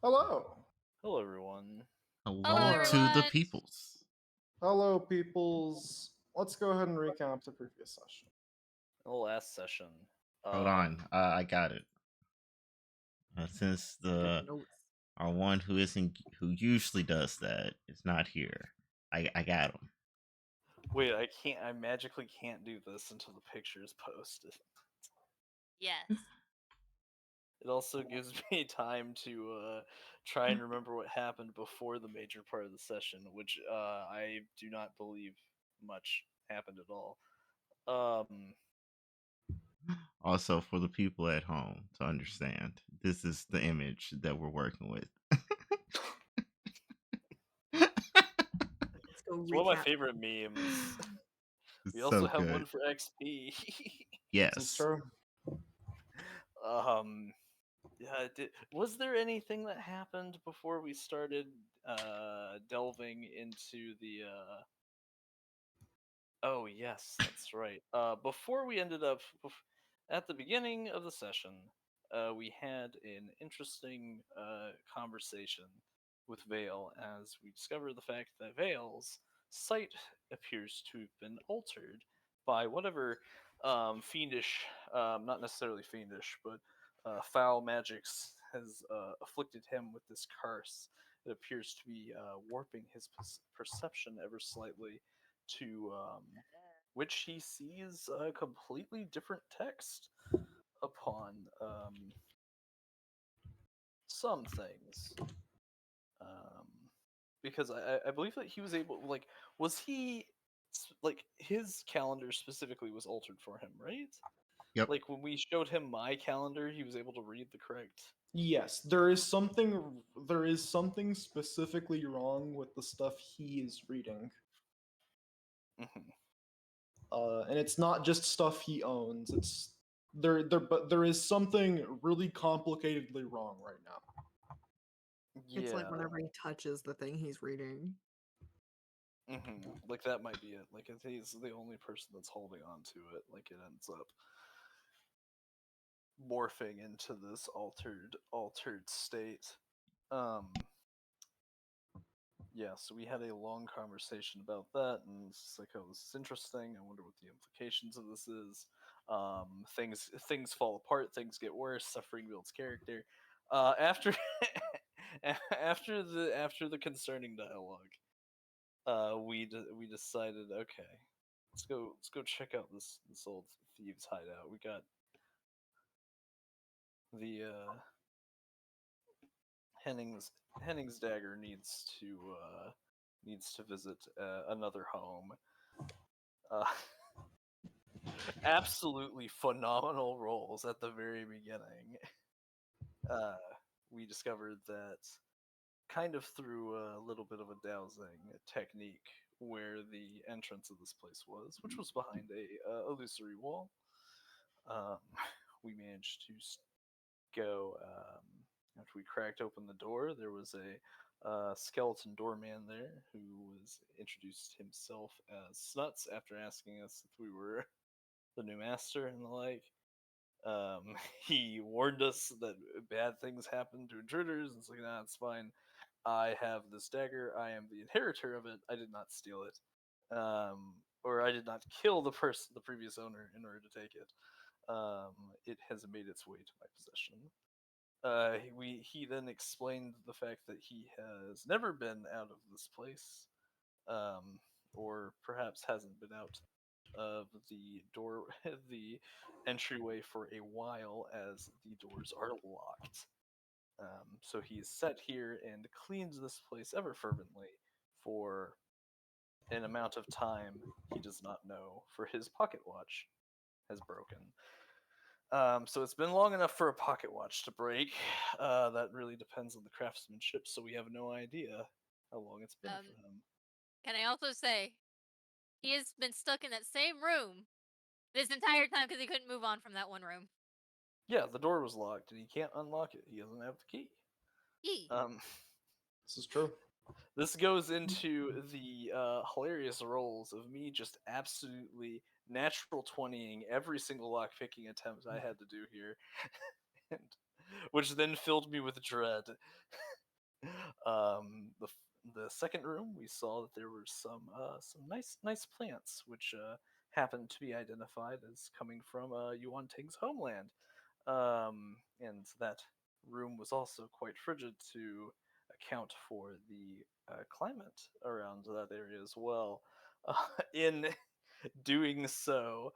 Hello. Hello, everyone. Hello Hello, to the everyone. peoples. Hello, peoples. Let's go ahead and recap the previous session. In the last session, Hold on, I got it. Since our one who usually does that is not here, I got him. wait, I magically can't do this until the picture is posted. Yes. It also gives me time to try and remember what happened before the major part of the session, which I do not believe much happened at all. Also, for the people at home to understand, this is the image that we're working with. Let's go It's one of my recap. favorite memes. It's We so also have good. one for XP. This is Yes. true. Yeah, was there anything that happened before we started delving into the Oh yes, that's right. Before we ended up at the beginning of the session, we had an interesting conversation with Vale as we discovered the fact that Vale's sight appears to have been altered by whatever fiendish, not necessarily fiendish, but foul magics has afflicted him with this curse. It appears to be warping his perception ever slightly to which he sees a completely different text upon some things. Um, because I believe that he was able, like, was he, like, his calendar specifically was altered for him, right? Yep. Like, when we showed him my calendar, he was able to read the correct. Yes, there is something specifically wrong with the stuff he is reading. Mhm. And it's not just stuff he owns. But there is something really complicatedly wrong right now. It's like Yeah. whenever he touches the thing he's reading. Like, that might be it. Like, if he's the only person that's holding on to it, like, it ends up morphing into this altered state. Um, yeah, so we had a long conversation about that, and it's like, oh, this is interesting. I wonder what the implications of this is. Things fall apart, things get worse. Suffering builds character. After after the concerning dialogue, we decided, okay, let's go check out this old thieves hideout. We got the Henning's dagger needs to visit another home. Uh, absolutely phenomenal rolls at the very beginning. Uh, we discovered that kind of through a little bit of a dowsing technique where the entrance of this place was, which was behind a illusory wall. Um, we managed to go after we cracked open the door. There was a skeleton doorman there who was introduced himself as Snuts after asking us if we were the new master and the like. He warned us that bad things happen to intruders, and it's like, nah, it's fine. I have this dagger. I am the inheritor of it. I did not steal it, or I did not kill the previous owner, in order to take it. It has made its way to my possession. He then explained the fact that he has never been out of this place, or perhaps hasn't been out of the door, the entryway for a while, as the doors are locked. So he's sat here and cleans this place ever fervently for an amount of time he does not know, for his pocket watch has broken. So it's been long enough for a pocket watch to break. That really depends on the craftsmanship, so we have no idea how long it's been for him. Can I also say, he has been stuck in that same room this entire time because he couldn't move on from that one room. Yeah, the door was locked and he can't unlock it. He doesn't have the key. Yee. This is true. This goes into the hilarious roles of me just absolutely natural 20ing every single lock picking attempt I had to do here, and, which then filled me with dread. The second room, we saw that there were some nice plants, which happened to be identified as coming from Yuan Ting's homeland. And that room was also quite frigid to account for the climate around that area as well. In doing so,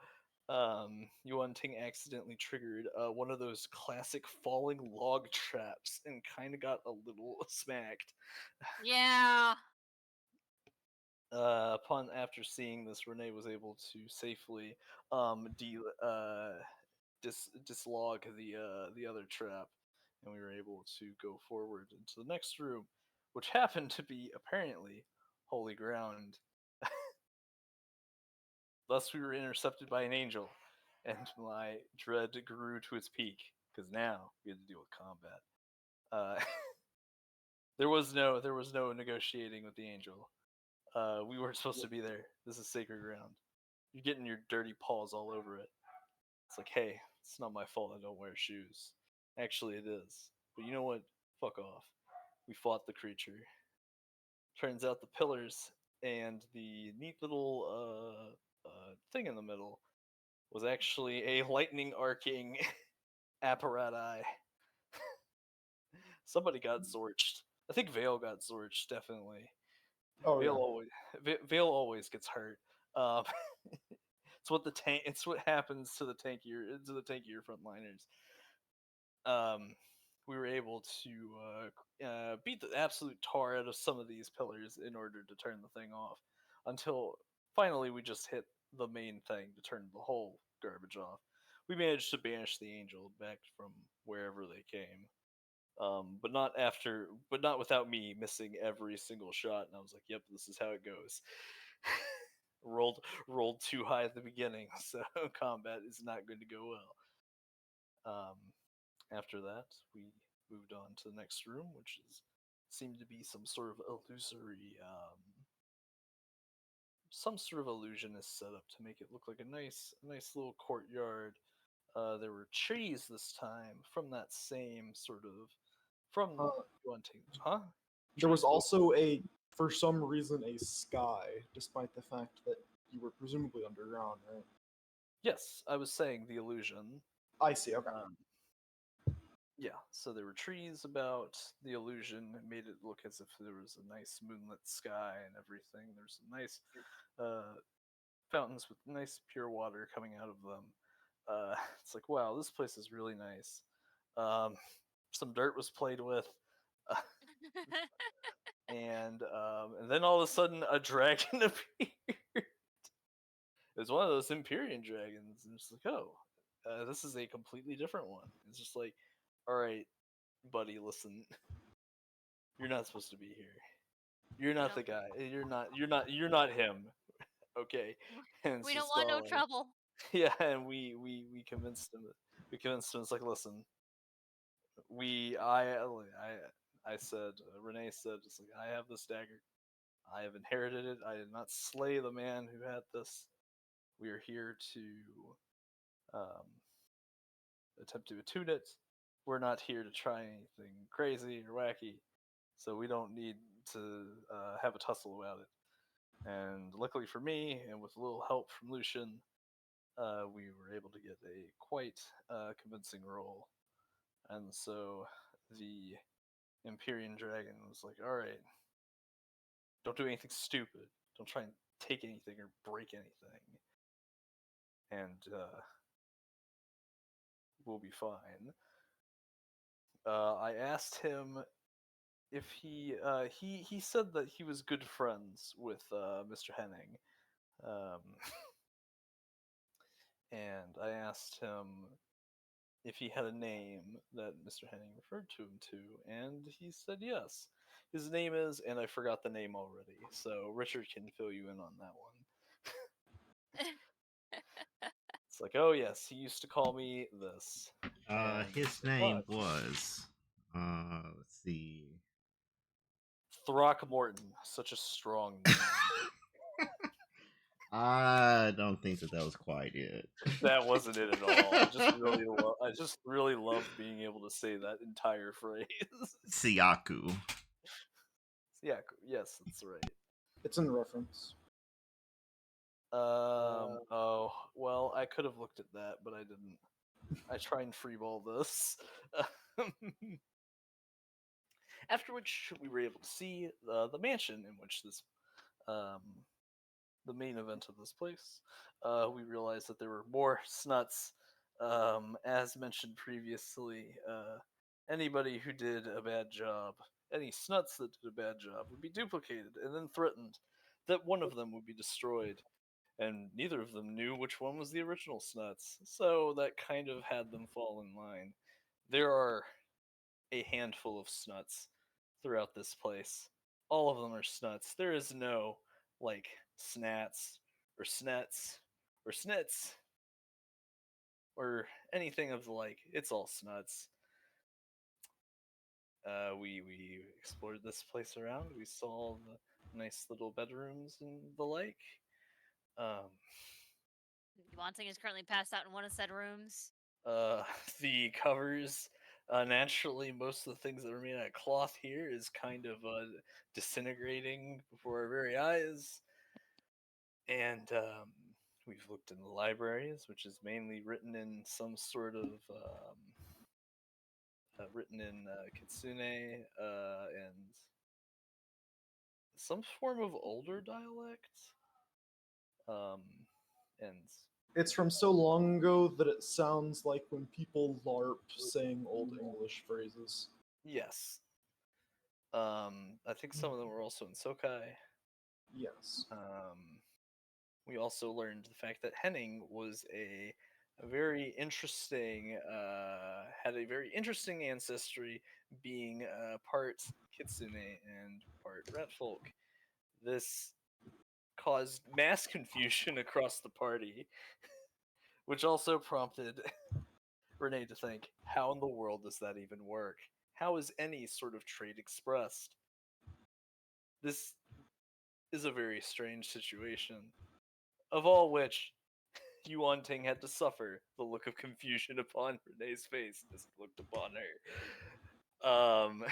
Yuan Ting accidentally triggered one of those classic falling log traps and kind of got a little smacked. Yeah. Upon after seeing this, Renee was able to safely dislodge the other trap, and we were able to go forward into the next room, which happened to be apparently holy ground. Thus, we were intercepted by an angel, and my dread grew to its peak because now we had to deal with combat. There was no negotiating with the angel. We weren't supposed to be there. This is sacred ground. You're getting your dirty paws all over it. It's like, hey, it's not my fault I don't wear shoes. Actually, it is. But you know what? Fuck off. We fought the creature. Turns out the pillars and the neat little thing in the middle was actually a lightning arcing apparatus. Somebody got zorched. I think Vale got zorched, definitely. Oh Vale yeah. always Vale always gets hurt. Um, it's what the tank. It's what happens to the tankier frontliners. We were able to beat the absolute tar out of some of these pillars in order to turn the thing off, until finally we just hit the main thing to turn the whole garbage off. We managed to banish the angel back from wherever they came. But not without me missing every single shot. And I was like, "Yep, this is how it goes." rolled too high at the beginning, so combat is not going to go well. After that, we moved on to the next room, which seemed to be some sort of some sort of illusionist setup to make it look like a nice little courtyard. There were trees this time from that same sort of from Uh, Wanting, huh? There was Trees? also for some reason, a sky, despite the fact that you were presumably underground, right? Yes, I was saying the illusion. I see. Okay. Yeah, so there were trees about the illusion. It made it look as if there was a nice moonlit sky and everything. There's some nice fountains with nice pure water coming out of them. It's like, wow, this place is really nice. Some dirt was played with, and then all of a sudden a dragon appeared. It was one of those Empyrean dragons, and it's like, oh, this is a completely different one. It's just like, all right, buddy, listen, you're not supposed to be here. You're not the guy. You're not him. Okay. And We don't want no trouble. yeah, and we convinced him. We convinced him. It's like, listen, I said, Renee said, just like, I have this dagger. I have inherited it. I did not slay the man who had this. We are here to attempt to attune it. We're not here to try anything crazy or wacky, so we don't need to have a tussle about it. And luckily for me, and with a little help from Lucian, we were able to get a quite convincing roll. And so the Empyrean dragon was like, all right, don't do anything stupid. Don't try and take anything or break anything. And we'll be fine. I asked him if he said that he was good friends with Mr. Henning. And I asked him if he had a name that Mr. Henning referred to him to, and he said yes. His name is, and I forgot the name already, so Richard can fill you in on that one. It's like, oh yes, he used to call me this. His name was, let's see. Throckmorton, such a strong name. I don't think that was quite it. That wasn't it at all. I just really loved being able to say that entire phrase. Siaku. Yeah, yes, that's right. It's in reference. Oh, well, I could have looked at that, but I didn't. I try and freeball this. After which we were able to see the mansion in which this, the main event of this place. We realized that there were more snuts. As mentioned previously, anybody who did a bad job, any snuts that did a bad job, would be duplicated and then threatened that one of them would be destroyed. And neither of them knew which one was the original snuts, so that kind of had them fall in line. There are a handful of snuts throughout this place. All of them are snuts. There is no, like, snats, or snets, or snits, or anything of the like. It's all snuts. We explored this place around. We saw the nice little bedrooms and the like. Um, Wanting is currently passed out in one of said rooms. the covers. Naturally, most of the things that are made out of cloth here is kind of disintegrating before our very eyes. And we've looked in the libraries, which is mainly written in some sort of written in Kitsune and some form of older dialect. And It's from so long ago that it sounds like when people LARP saying Old English phrases. yes, I think some of them were also in Sokai. Yes. We also learned the fact that Henning was a very interesting, had a very interesting ancestry, being part Kitsune and part Rat Folk. This caused mass confusion across the party, which also prompted Renee to think, how in the world does that even work? How is any sort of trait expressed? This is a very strange situation, of all which Yuan Ting had to suffer the look of confusion upon Renee's face as he looked upon her.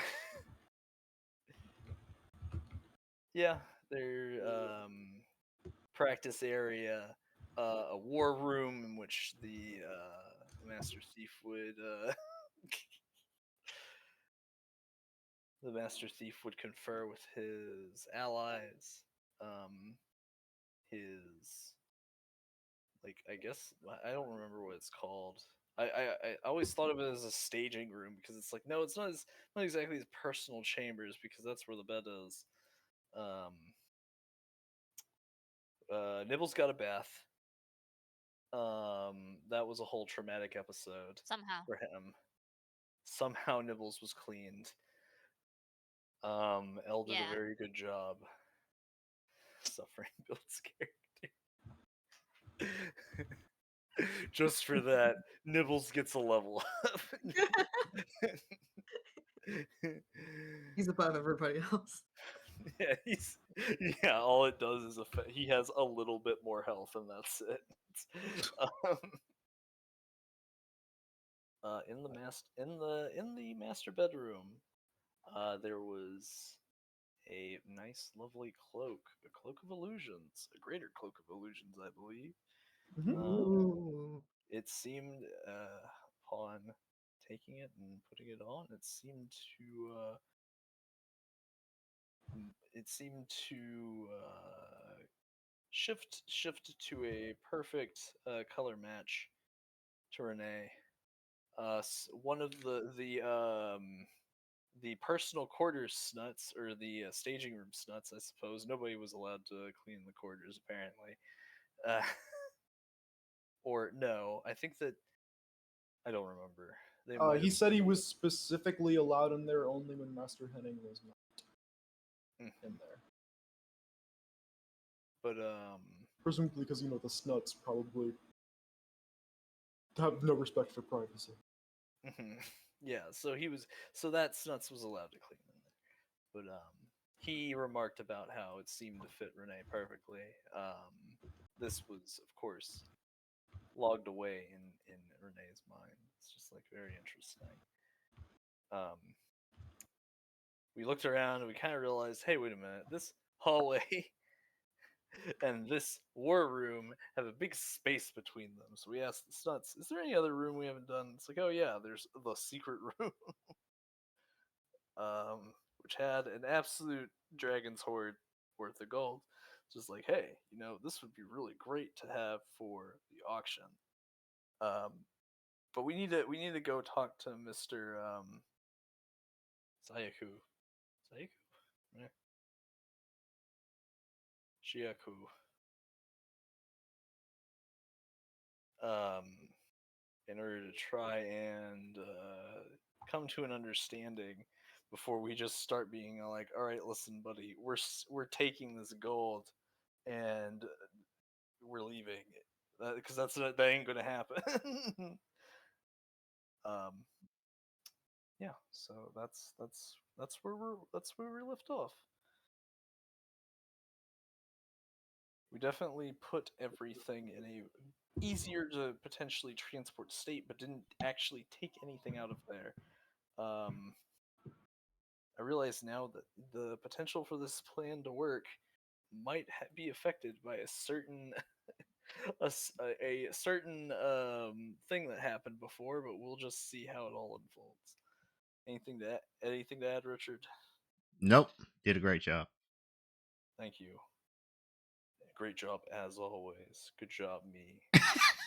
Yeah, their practice area, a war room in which the Master Thief would the Master Thief would confer with his allies, his, like, I guess I don't remember what it's called. I always thought of it as a staging room because it's like, no, it's not. Not exactly his personal chambers because that's where the bed is. Nibbles got a bath. That was a whole traumatic episode Somehow. for him. Somehow Nibbles was cleaned. Elle did Yeah. a very good job. Suffering builds character. Just for that, Nibbles gets a level up. He's above everybody else. Yeah, all it does is he has a little bit more health and that's it. In the master bedroom, there was a nice, lovely cloak, a cloak of illusions, a greater cloak of illusions, I believe. Ooh. It seemed, upon taking it and putting it on, it seemed to shift to a perfect color match to Renee. One of the personal quarters snuts, or the staging room snuts, I suppose. Nobody was allowed to clean the quarters, apparently. Uh, or no, I think that I don't remember. They might He have. said he was specifically allowed in there only when Master Henning was not Mm. in there. But Presumably because, you know, the snuts probably have no respect for privacy. yeah. So that snuts was allowed to clean in there. But he remarked about how it seemed to fit Renee perfectly. This was, of course, logged away in Renee's mind. It's just like very interesting. we looked around and we kind of realized, hey, wait a minute, this hallway and this war room have a big space between them. So we asked the Snuts, is there any other room we haven't done? It's like, oh yeah, there's the secret room, which had an absolute dragon's hoard worth of gold. Just like, hey, this would be really great to have for the auction. But we need to go talk to Mr. Sayaku. Sayaku? Yeah. Shiaku. In order to try and come to an understanding before we just start being like, all right, listen, buddy, we're taking this gold and we're leaving, because that ain't gonna happen. Yeah, so that's where we left off. We definitely put everything in a easier to potentially transport state, but didn't actually take anything out of there. I realize now that the potential for this plan to work might be affected by a certain a certain thing that happened before, but we'll just see how it all unfolds. Anything to add, Richard? Nope. Did a great job. Thank you. Great job as always. Good job, me.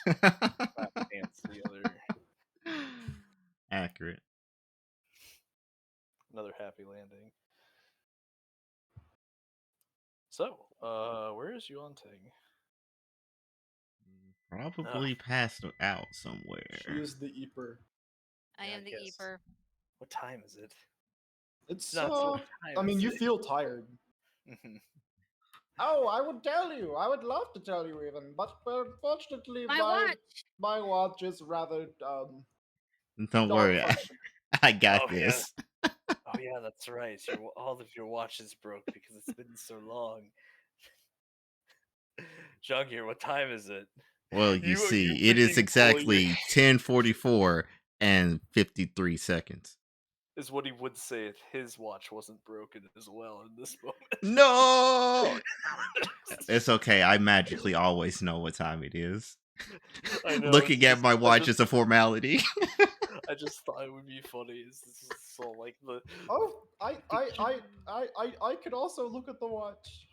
Clap hands together. Accurate. Another happy landing. So, where is Yuan-Ting? Probably passed out somewhere. She is the Eeper. I Yeah, am the guess. Eeper. What time is it? It's Not so much I time, mean, is you it? feel tired. Mhm. Oh, I would tell you. I would love to tell you even, but unfortunately, My watch. my watch is rather Don't worry, malfunctioning. I got Oh, yeah. this. Oh yeah, that's right. All of your watches broke because it's been so long. Jungir, what time is it? Well, you see, you it is freaking boy, exactly 10:44 and 53 seconds. is what he would say if his watch wasn't broken as well in this moment. No, it's okay. I magically always know what time it is. I know. Looking at my watch is a formality. I just thought it would be funny. This is so like the. Oh, I could also look at the watch.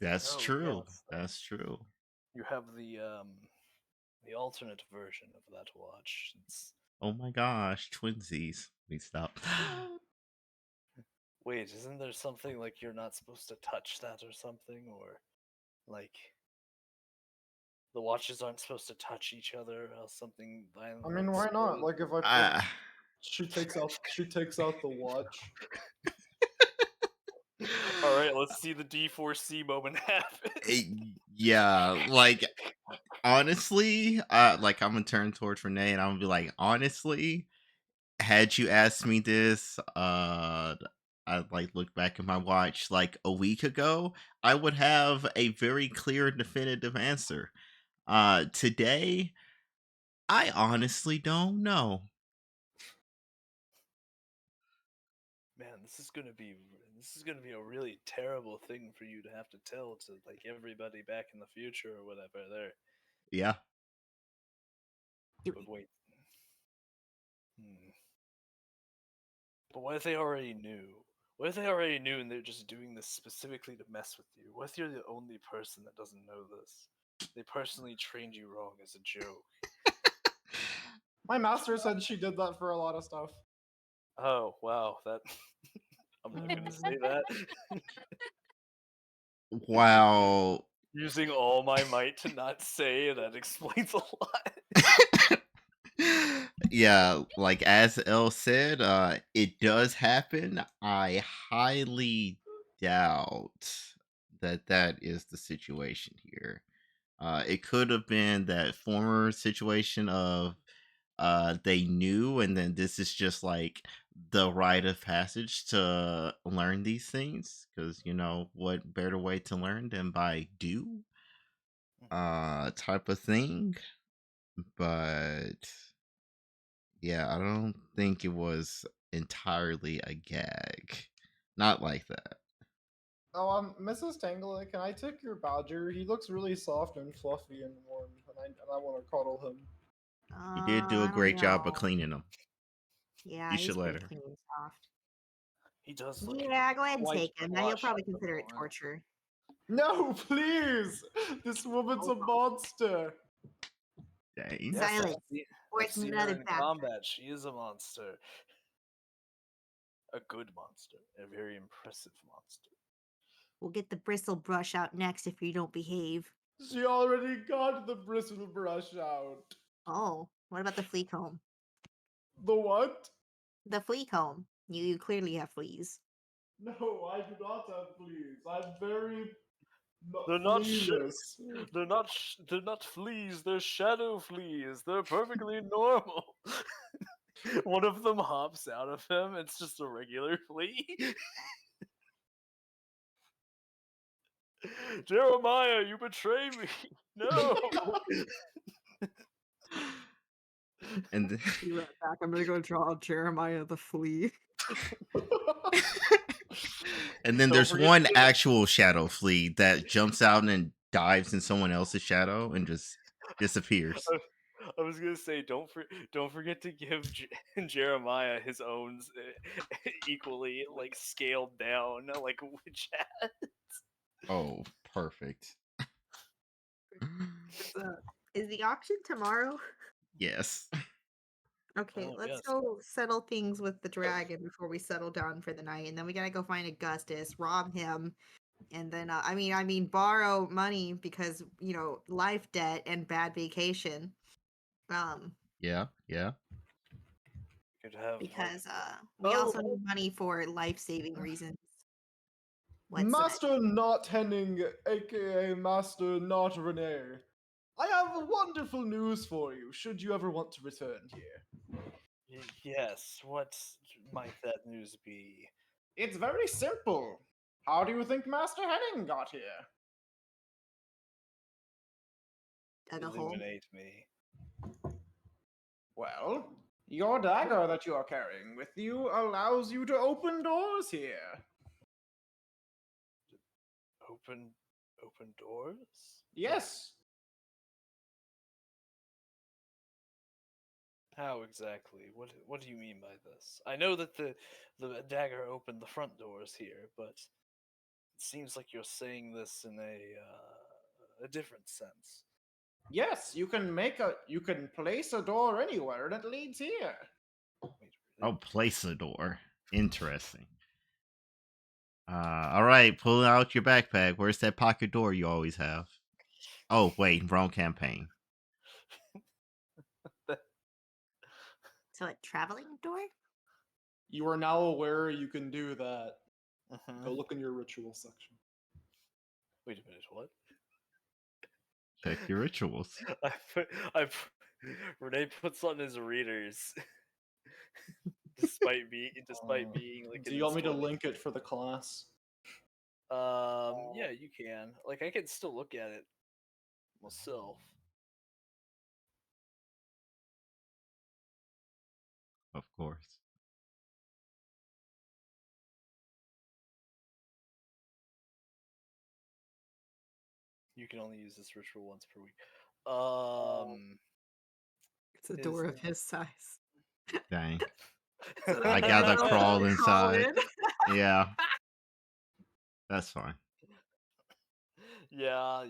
That's Oh, true. yes. That's true. You have the alternate version of that watch. It's Oh my gosh, twinsies. Please stop. wait, isn't there something like you're not supposed to touch that or something, or like the watches aren't supposed to touch each other, or else something violent? I mean, why not? Like if I put, Ah, she takes out the watch. All right, let's see the D4C moment happen. yeah, like honestly, like I'm gonna turn towards Renee and I'm gonna be like, honestly, had you asked me this, I like look back at my watch like a week ago, I would have a very clear, definitive answer. Today, I honestly don't know. Man, this is gonna be a really terrible thing for you to have to tell to like everybody back in the future or whatever. There, Yeah. but wait. But what if they already knew? What if they already knew and they're just doing this specifically to mess with you? What if you're the only person that doesn't know this? They personally trained you wrong as a joke. My master said she did that for a lot of stuff. Oh wow, that I'm not gonna say that. Wow. Using all my might to not say that explains a lot. Yeah, like as Elle said, it does happen. I highly doubt that that is the situation here. It could have been that former situation of they knew and then this is just like the rite of passage to learn these things because what better way to learn than by do type of thing. But yeah, I don't think it was entirely a gag. Not like that. Oh, Mrs. Tangle, can I take your badger? He looks really soft and fluffy and warm, and I want to cuddle him. You did do a I don't great job of know. cleaning them. Yeah, You he's should let pretty her. clean and soft. He does look Yeah, go ahead and quite take him. Now you'll plush probably at the consider it moment. torture. No, please! This woman's a monster! Dang. Yes, Silence. Or I've it's seen another her in bad. combat. She is a monster. A good monster. A very impressive monster. We'll get the bristle brush out next if you don't behave. She already got the bristle brush out. Oh, what about the flea comb? The what? The flea comb. You clearly have fleas. No, I do not have fleas. I'm very They're not flealess. They're not fleas. They're shadow fleas. They're perfectly normal. One of them hops out of him. It's just a regular flea. Jeremiah, you betray me. No. And th- Be right back. I'm gonna go draw Jeremiah the flea. and then Don't there's forget one to- actual shadow flea that jumps out and dives in someone else's shadow and just disappears. I was gonna say, don't forget to give Jeremiah his own equally like scaled down like witch hat. Oh, perfect. Is the auction tomorrow? Yes. Okay, Oh, let's yes. go settle things with the dragon before we settle down for the night, and then we gotta go find Augustus, rob him, and then I mean, borrow money because life debt and bad vacation. Yeah. Could have Because we Oh. also need money for life-saving reasons. What's that? Master Not Henning, aka Master Not Renee. I have wonderful news for you, should you ever want to return here. yes. What might that news be? It's very simple. How do you think Master Henning got here? Dug a hole. Illuminate me. Well, your dagger that you are carrying with you allows you to open doors here. Open doors? Yes. How exactly? What do you mean by this? I know that the dagger opened the front doors here, but it seems like you're saying this in a different sense. Yes, you can place a door anywhere and it leads here. Wait, really? Oh, place a door. Interesting. All right, pull out your backpack. Where's that pocket door you always have? Oh, wait, wrong campaign. So a traveling door? You are now aware you can do that. Mhm. Go look in your ritual section. Wait a minute, what? Check your rituals. Renee puts on his readers, despite being like. Do in you want his me to 20s. link it for the class? Yeah, you can. Like, I can still look at it myself. Of course. You can only use this ritual once per week. It's a Is door of that- his size. Dang. So I they gotta go crawl crawl inside. in. Yeah. That's fine. Yeah.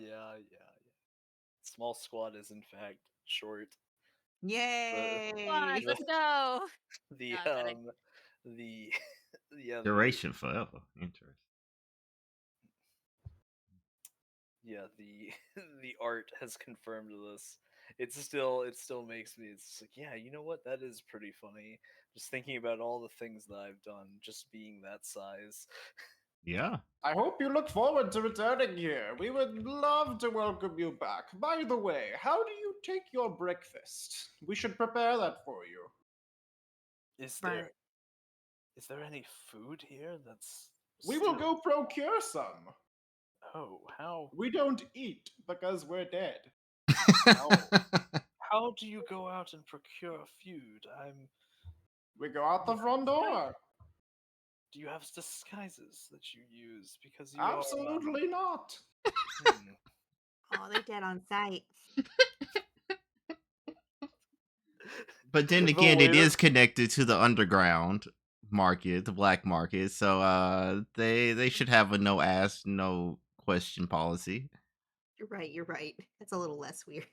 Small squad is in fact short. Yay! Squad, let's go. The No, I'm kidding. the yeah Duration forever. Interesting. the the art has confirmed this. It still makes me. It's like, yeah, you know what? That is pretty funny. Just thinking about all the things that I've done, just being that size. Yeah. I hope you look forward to returning here. We would love to welcome you back. By the way, how do you take your breakfast? We should prepare that for you. Is Burn. there any food here? That's We will still- go procure some. Oh, how We don't eat because we're dead. how do you go out and procure food? We go out the front door. Do you have disguises that you use? Because you are. Absolutely not. Hmm. Oh, they're dead on sight. But then The again, it waiter- is connected to the underground market, the black market. So they should have a no ask, no question policy. You're right. You're right. It's a little less weird.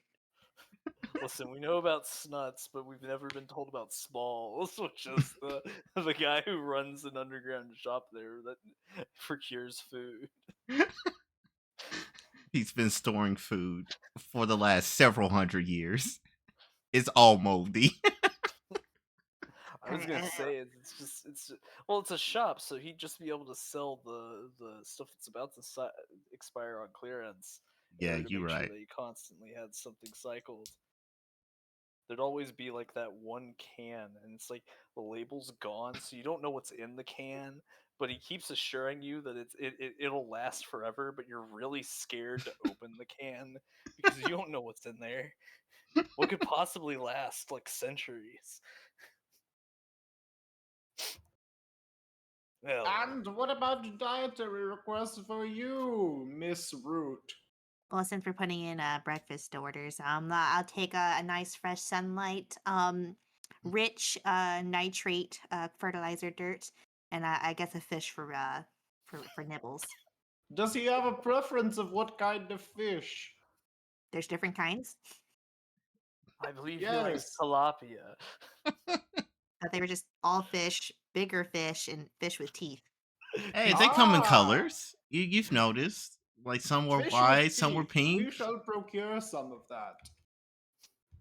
Listen, we know about Snuts, but we've never been told about Smalls, which is the guy who runs an underground shop there that procures food. He's been storing food for the last several hundred years. It's all moldy. I was gonna say it's well, it's a shop, so he'd just be able to sell the stuff that's about to expire on clearance. In Yeah, order to you're make sure right. that he constantly had something cycled. There'd always be like that one can, and it's like the label's gone, so you don't know what's in the can. But he keeps assuring you that it'll last forever, but you're really scared to open the can because you don't know what's in there. What could possibly last like centuries? Well, And what about dietary requests for you, Miss Root? Well, since we're putting in breakfast orders, I'll take a nice fresh sunlight, rich nitrate fertilizer dirt, and I guess a fish for nibbles. Does he have a preference of what kind of fish? There's different kinds. I believe he likes Yes. tilapia. But they were just all fish, bigger fish, and fish with teeth. Hey, they come in Ah. colors. You've noticed. Like some were Fish white, with some were teeth. pink. We shall procure some of that.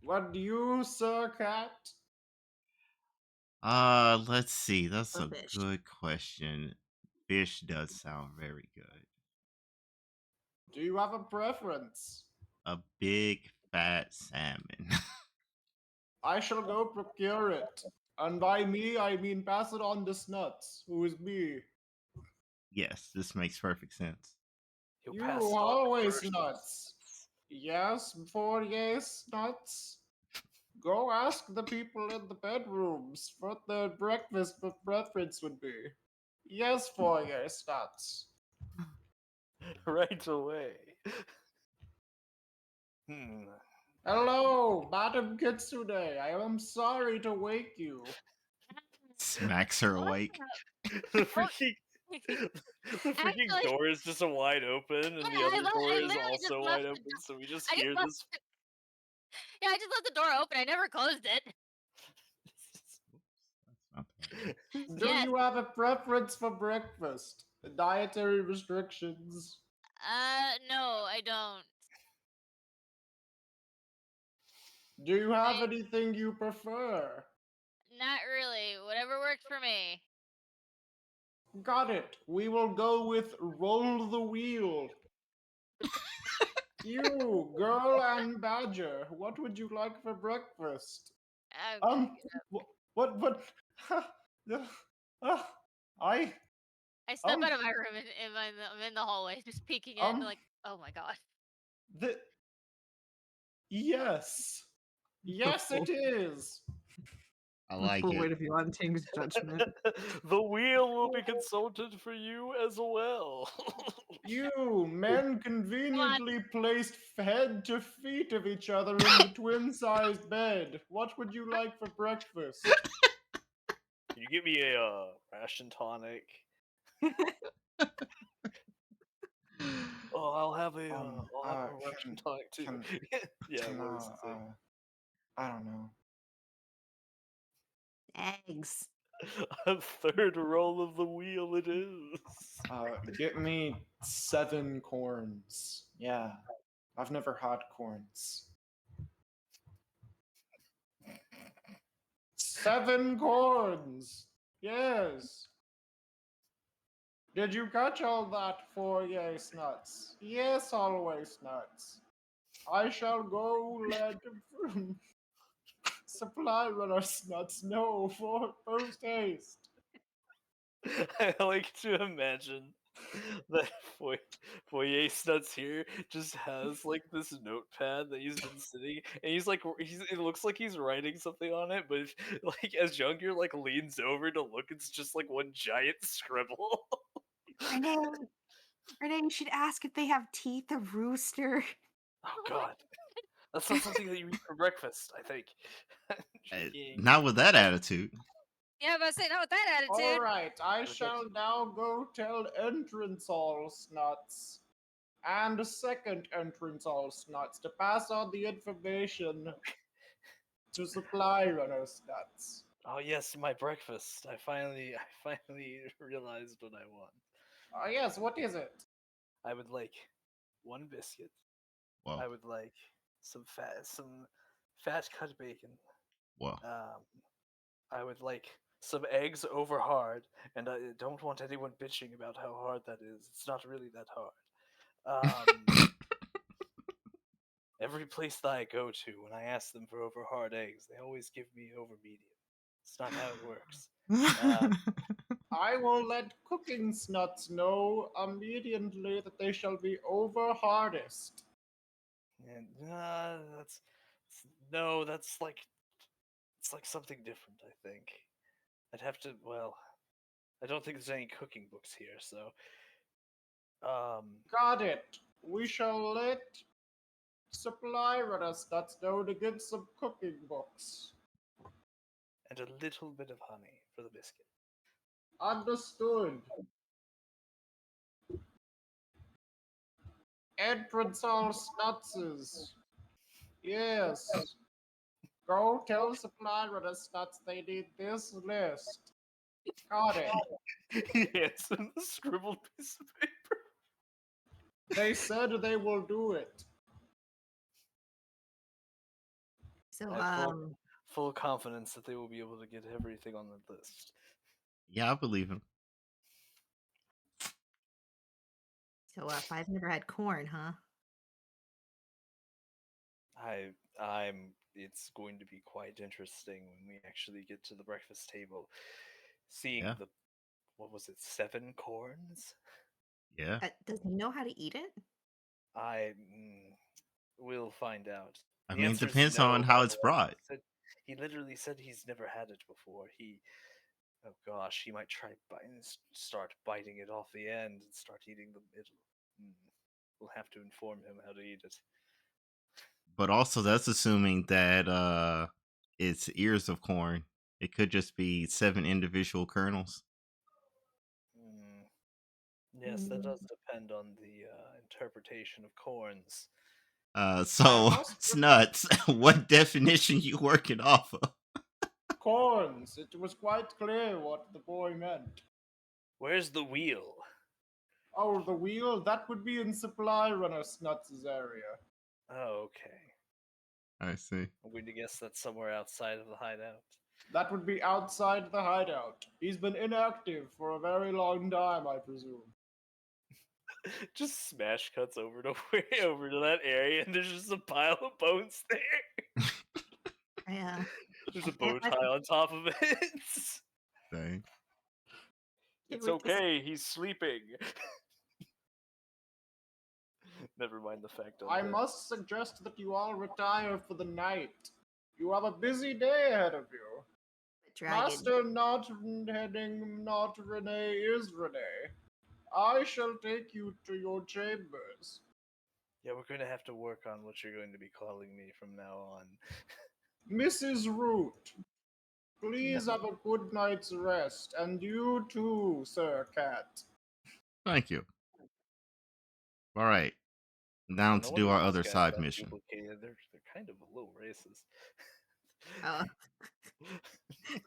What do you, Sir Cat? Let's see. That's Or a fish. good question. Fish does sound very good. Do you have a preference? A big fat salmon. I shall go procure it. And by me, I mean pass it on to Snuts, who is me. Yes, this makes perfect sense. He'll You pass it on to always Gersh. nuts. Yes, before yes, Nuts. Go ask the people in the bedrooms what their breakfast preference would be. Yes, for yes, Nuts. Right away. Hmm. Hello, Madam Kitsune. I am sorry to wake you. Smacks her What awake. The freaking, the freaking Actually- door is just wide open, and the Yeah, other I door is literally just also left wide the open. door- So we just I just hear left this. Yeah, I just left the door open. I never closed it. That's not bad. Do Yes. you have a preference for breakfast? Dietary restrictions? No, I don't. Do you have I- anything you prefer? Not really. Whatever works for me. Got it. We will go with roll the wheel. You, girl and badger, what would you like for breakfast? I'm gonna get up. What, uh, I, I step um, out of my room and I'm in the hallway, just peeking in, like, oh my god. the, yes. Yes, it is. I like Full it. weight of Yuan-Ting's judgment. The wheel will be consulted for you as well. You men conveniently placed head to feet of each other in the twin-sized bed. What would you like for breakfast? Can you give me a ration tonic? Oh, I'll have a ration tonic too. Yeah, what does it say? I don't know. Eggs. A third roll of the wheel it is. Get me 7 corns. Yeah, I've never had corns. 7 corns. Yes. Did you catch all that for yes nuts? Yes, always nuts. I shall go let supply runners nuts know for post haste. I like to imagine that foyer Snuts here just has like this notepad that he's been sitting, and he's like, it looks like he's writing something on it, but like as Younger like leans over to look, it's just like one giant scribble. Renee, Renee, you should ask if they have teeth of rooster. Oh God, that's not something that you eat for breakfast. I think. Drinking. Not with that attitude. Yeah, but say not with that All attitude. right, I Okay. shall now go tell entrance all snuts and second entrance all snuts to pass on the information to supply runner snuts. Oh yes, my breakfast. I finally realized what I want. Yes, what is it? I would like one biscuit. Whoa, I would like some fat cut bacon. whoa. I would like some eggs over hard, and I don't want anyone bitching about how hard that is. It's not really that hard. Every place that I go to, when I ask them for over hard eggs, they always give me over medium. It's not how it works. I will let cooking snuts know immediately that they shall be over hardest. And no, that's like it's like something different. I think I'd have to. Well, I don't think there's any cooking books here, so Got it. We shall let supply runner snuts know to get some cooking books. and a little bit of honey for the biscuit. Understood. Entrance all snutses. Yes. Go tell supply runner snuts they need this list. Got it. He hands him the scribbled piece of paper. They said they will do it. So, I have full confidence that they will be able to get everything on the list. Yeah, I believe him. I've never had corn, huh? It's going to be quite interesting when we actually get to the breakfast table, seeing Yeah. what was it, 7 corns? Yeah. Does he know how to eat it? We'll find out. I The mean, it answer is depends no, on by how the it's way. brought. He literally said he's never had it before. Oh gosh, he might start biting it off the end and start eating the middle. We'll have to inform him how to eat it. But also, that's assuming that it's ears of corn. It could just be 7 individual kernels. Yes, that does depend on the interpretation of corns. So, Snuts, what definition you working off of? Corns. It was quite clear what the boy meant. Where's the wheel? Oh, the wheel? That would be in supply runner snuts' area. Oh, okay. I see. I'm going to guess that's somewhere outside of the hideout. That would be outside the hideout. He's been inactive for a very long time, I presume. Just smash cuts over to that area, and there's just a pile of bones there. Yeah. There's a bow tie on top of it. Dang. It's okay, he's sleeping. Never mind the fact of I that. must suggest that you all retire for the night. You have a busy day ahead of you. Master not heading, not Renee is Renee. I shall take you to your chambers. Yeah, we're going to have to work on what you're going to be calling me from now on. Mrs. Root, please have a good night's rest, and you too, Sir Cat. Thank you. All right. Now No to wonder do our those other guys side got mission. duplicated. They're kind of a little racist.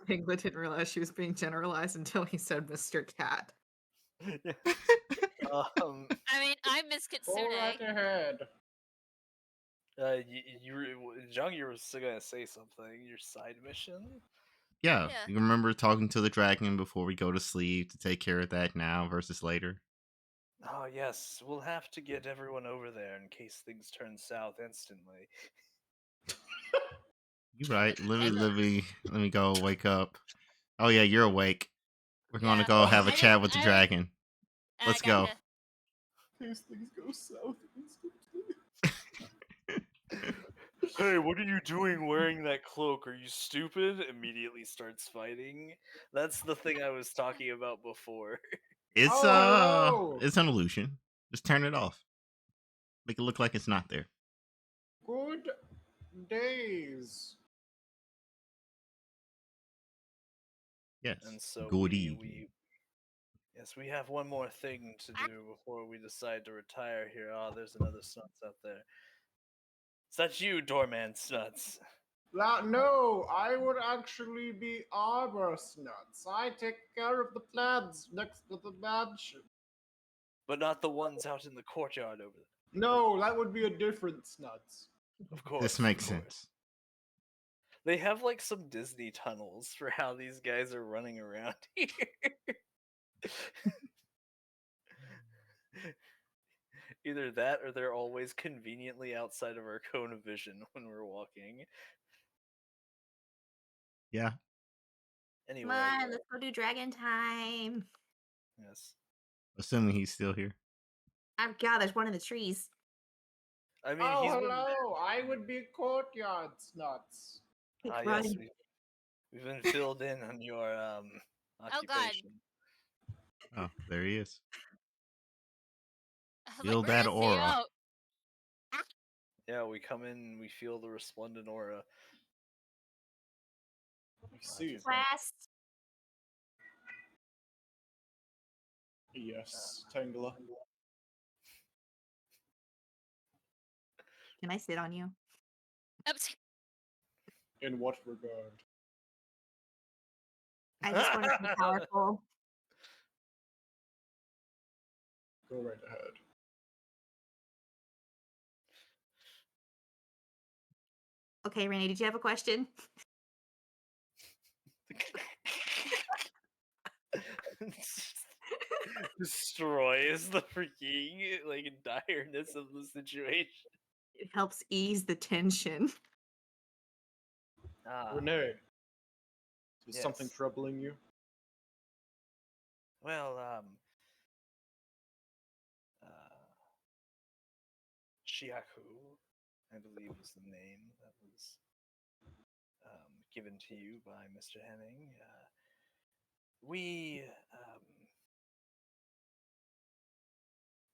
Piglet didn't realize she was being generalized until he said Mr. Cat. I mean, I'm Miss Go Kitsune. right ahead. Jung, you were still gonna say something. Your side mission? Yeah. Yeah. You remember talking to the dragon before we go to sleep to take care of that now versus later? Oh yes, we'll have to get everyone over there in case things turn south instantly. You right. Piglet. Let me go wake up. Oh yeah, you're awake. We're gonna Yeah. go have a I chat didn't- with the I dragon. I Let's go. gotcha. These things go south instantly. Hey, what are you doing wearing that cloak? Are you stupid? Immediately starts fighting. That's the thing I was talking about before. It's Oh, hello. it's an illusion. Just turn it off. Make it look like it's not there. Good days. Yes. And so Good we evening. yes, we have one more thing to do before we decide to retire here. Oh, there's another Snuts out there. Is that you, Doorman Snuts? No, I would actually be Arbor Snuts. I take care of the plants next to the mansion. But not the ones out in the courtyard over there. No, that would be a different Snuts. Of course. This makes of course. sense. They have like some Disney tunnels for how these guys are running around here. Either that or they're always conveniently outside of our cone of vision when we're walking. Yeah. Anyway, Come on, let's go do dragon time. yes. Assuming he's still here. Oh god, there's one in the trees. I mean, Oh, he's been hello. I would be Courtyard Snuts. Quick, Ah, run. yes, we've been filled in on your God. occupation. Oh, there he is. I was Feel like, where that is he? aura. Oh, Yeah, we come in, we feel the resplendent aura. I see. Quest. Yes, Tangela. Can I sit on you? oops. In what regard? I just want to be powerful. Go right ahead. Okay, Renee, did you have a question? Destroys the freaking like direness of the situation. It helps ease the tension. Ah, Renee, is something yes. troubling you? Well, Chiaku, I believe was the name that was given to you by Mr. Henning. We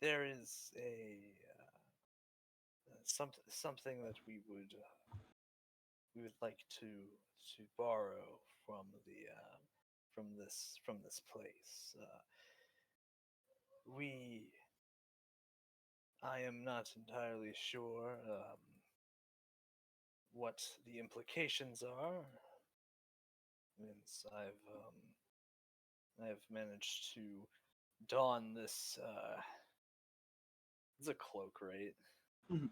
there is a something that we would like to borrow from the from this place. I am not entirely sure what the implications are. Since I've managed to don this. It's a cloak, right? Mhm.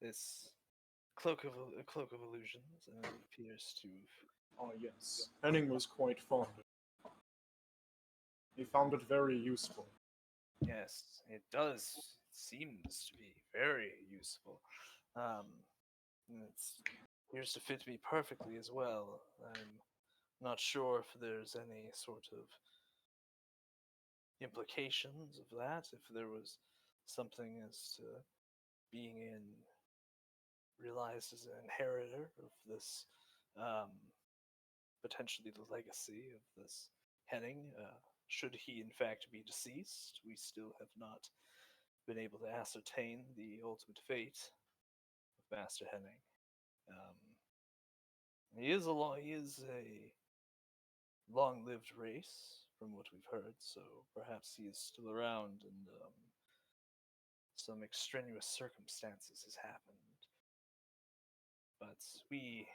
This a cloak of illusions, and it appears to. Oh, yes. Henning was quite fond of it. He found it very useful. Yes, it does. It seems to be very useful. And it appears to fit me perfectly as well. I'm not sure if there's any sort of implications of that, if there was something as to being realized as an inheritor of this, potentially the legacy of this Henning. Should he in fact be deceased, we still have not been able to ascertain the ultimate fate of Master Henning. He is a long-lived race, from what we've heard. So perhaps he is still around, and some extraneous circumstances has happened. But we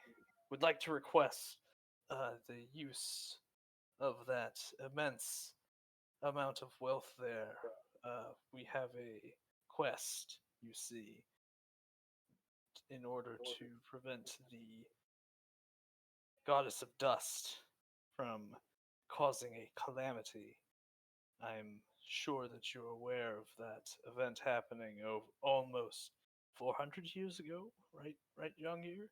would like to request the use of that immense amount of wealth there. We have a quest, you see, in order to prevent the goddess of dust from causing a calamity. I'm sure that you're aware of that event happening almost 400 years ago, right? Right, Jongir?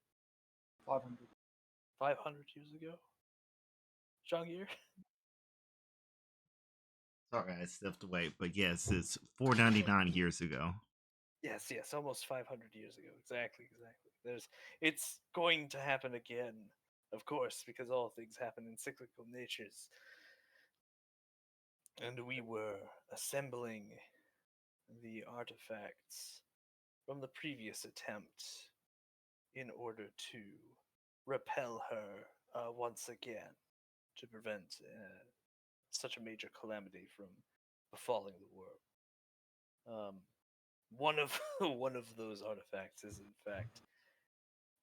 500. 500 years ago? Jongir? Sorry, I stepped away, but yes, it's 499 years ago. Yes, yes, almost 500 years ago. Exactly, exactly. It's going to happen again, of course, because all things happen in cyclical natures. And we were assembling the artifacts from the previous attempt in order to repel her once again to prevent such a major calamity from befalling the world. One of one of those artifacts is in fact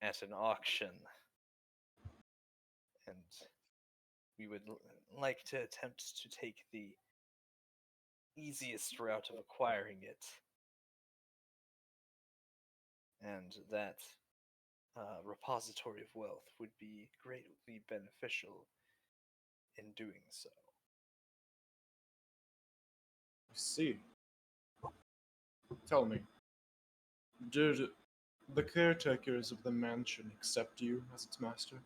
at an auction, and we would like to attempt to take the easiest route of acquiring it, and that repository of wealth would be greatly beneficial in doing so. I see. Tell me, did the caretakers of the mansion accept you as its master?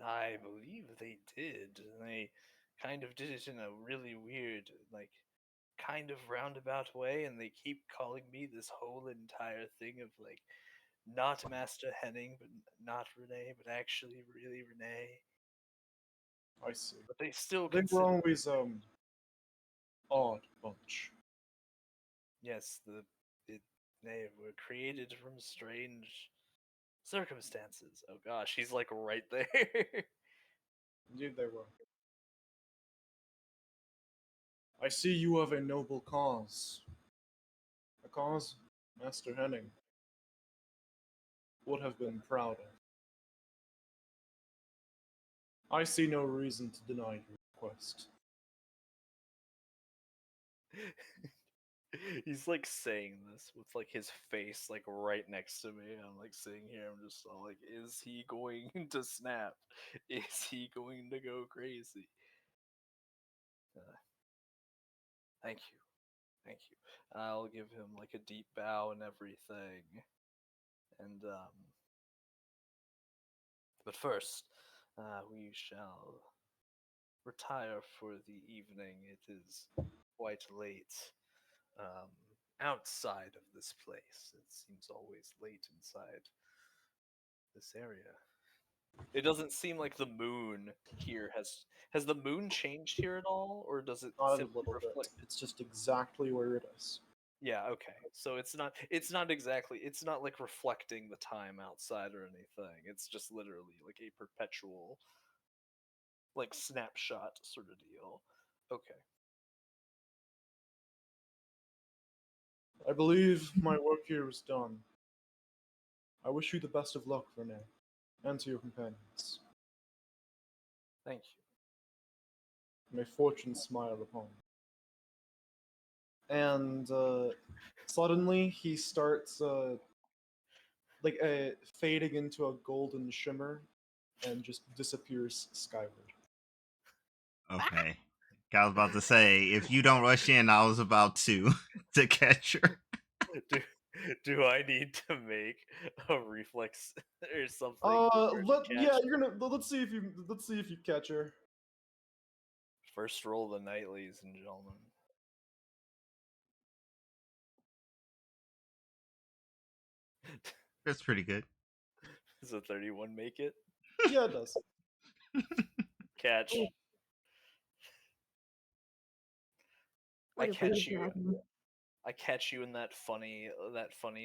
I believe they did. They kind of did it in a really weird, like, kind of roundabout way, and they keep calling me this whole entire thing of, like, not Master Henning, but not Renee, but actually really Renee. I see. But they still They were consider. always odd bunch. Yes, they were created from strange circumstances. Oh gosh, he's like right there. Indeed, they were. I see you have a noble cause. A cause Master Henning would have been proud of. I see no reason to deny your request. He's like saying this with like his face like right next to me. I'm like sitting here. I'm just all like, is he going to snap? Is he going to go crazy? Uh, thank you, thank you. I'll give him like a deep bow and everything. And but first, we shall retire for the evening. It is quite late. Um, outside of this place. It seems always late inside this area. It doesn't seem like the moon here has the moon changed here at all, or does it Not a simply little bit. reflect? It's just exactly where it is. Yeah, okay. So it's not exactly it's not like reflecting the time outside or anything. It's just literally like a perpetual like snapshot sort of deal. Okay. I believe my work here is done. I wish you the best of luck, Renee, and to your companions. Thank you. May fortune smile upon you. And suddenly he starts fading into a golden shimmer and just disappears skyward. Okay. I was about to say, if you don't rush in, I was about to to catch her. do, do I need to make a reflex or something in order to catch? Yeah, you're gonna let's see if you catch her. First roll of the night, ladies and gentlemen. That's pretty good. Does a 31 make it? Yeah, it does. Catch. I What a catch rude you. dragon. I catch you in that funny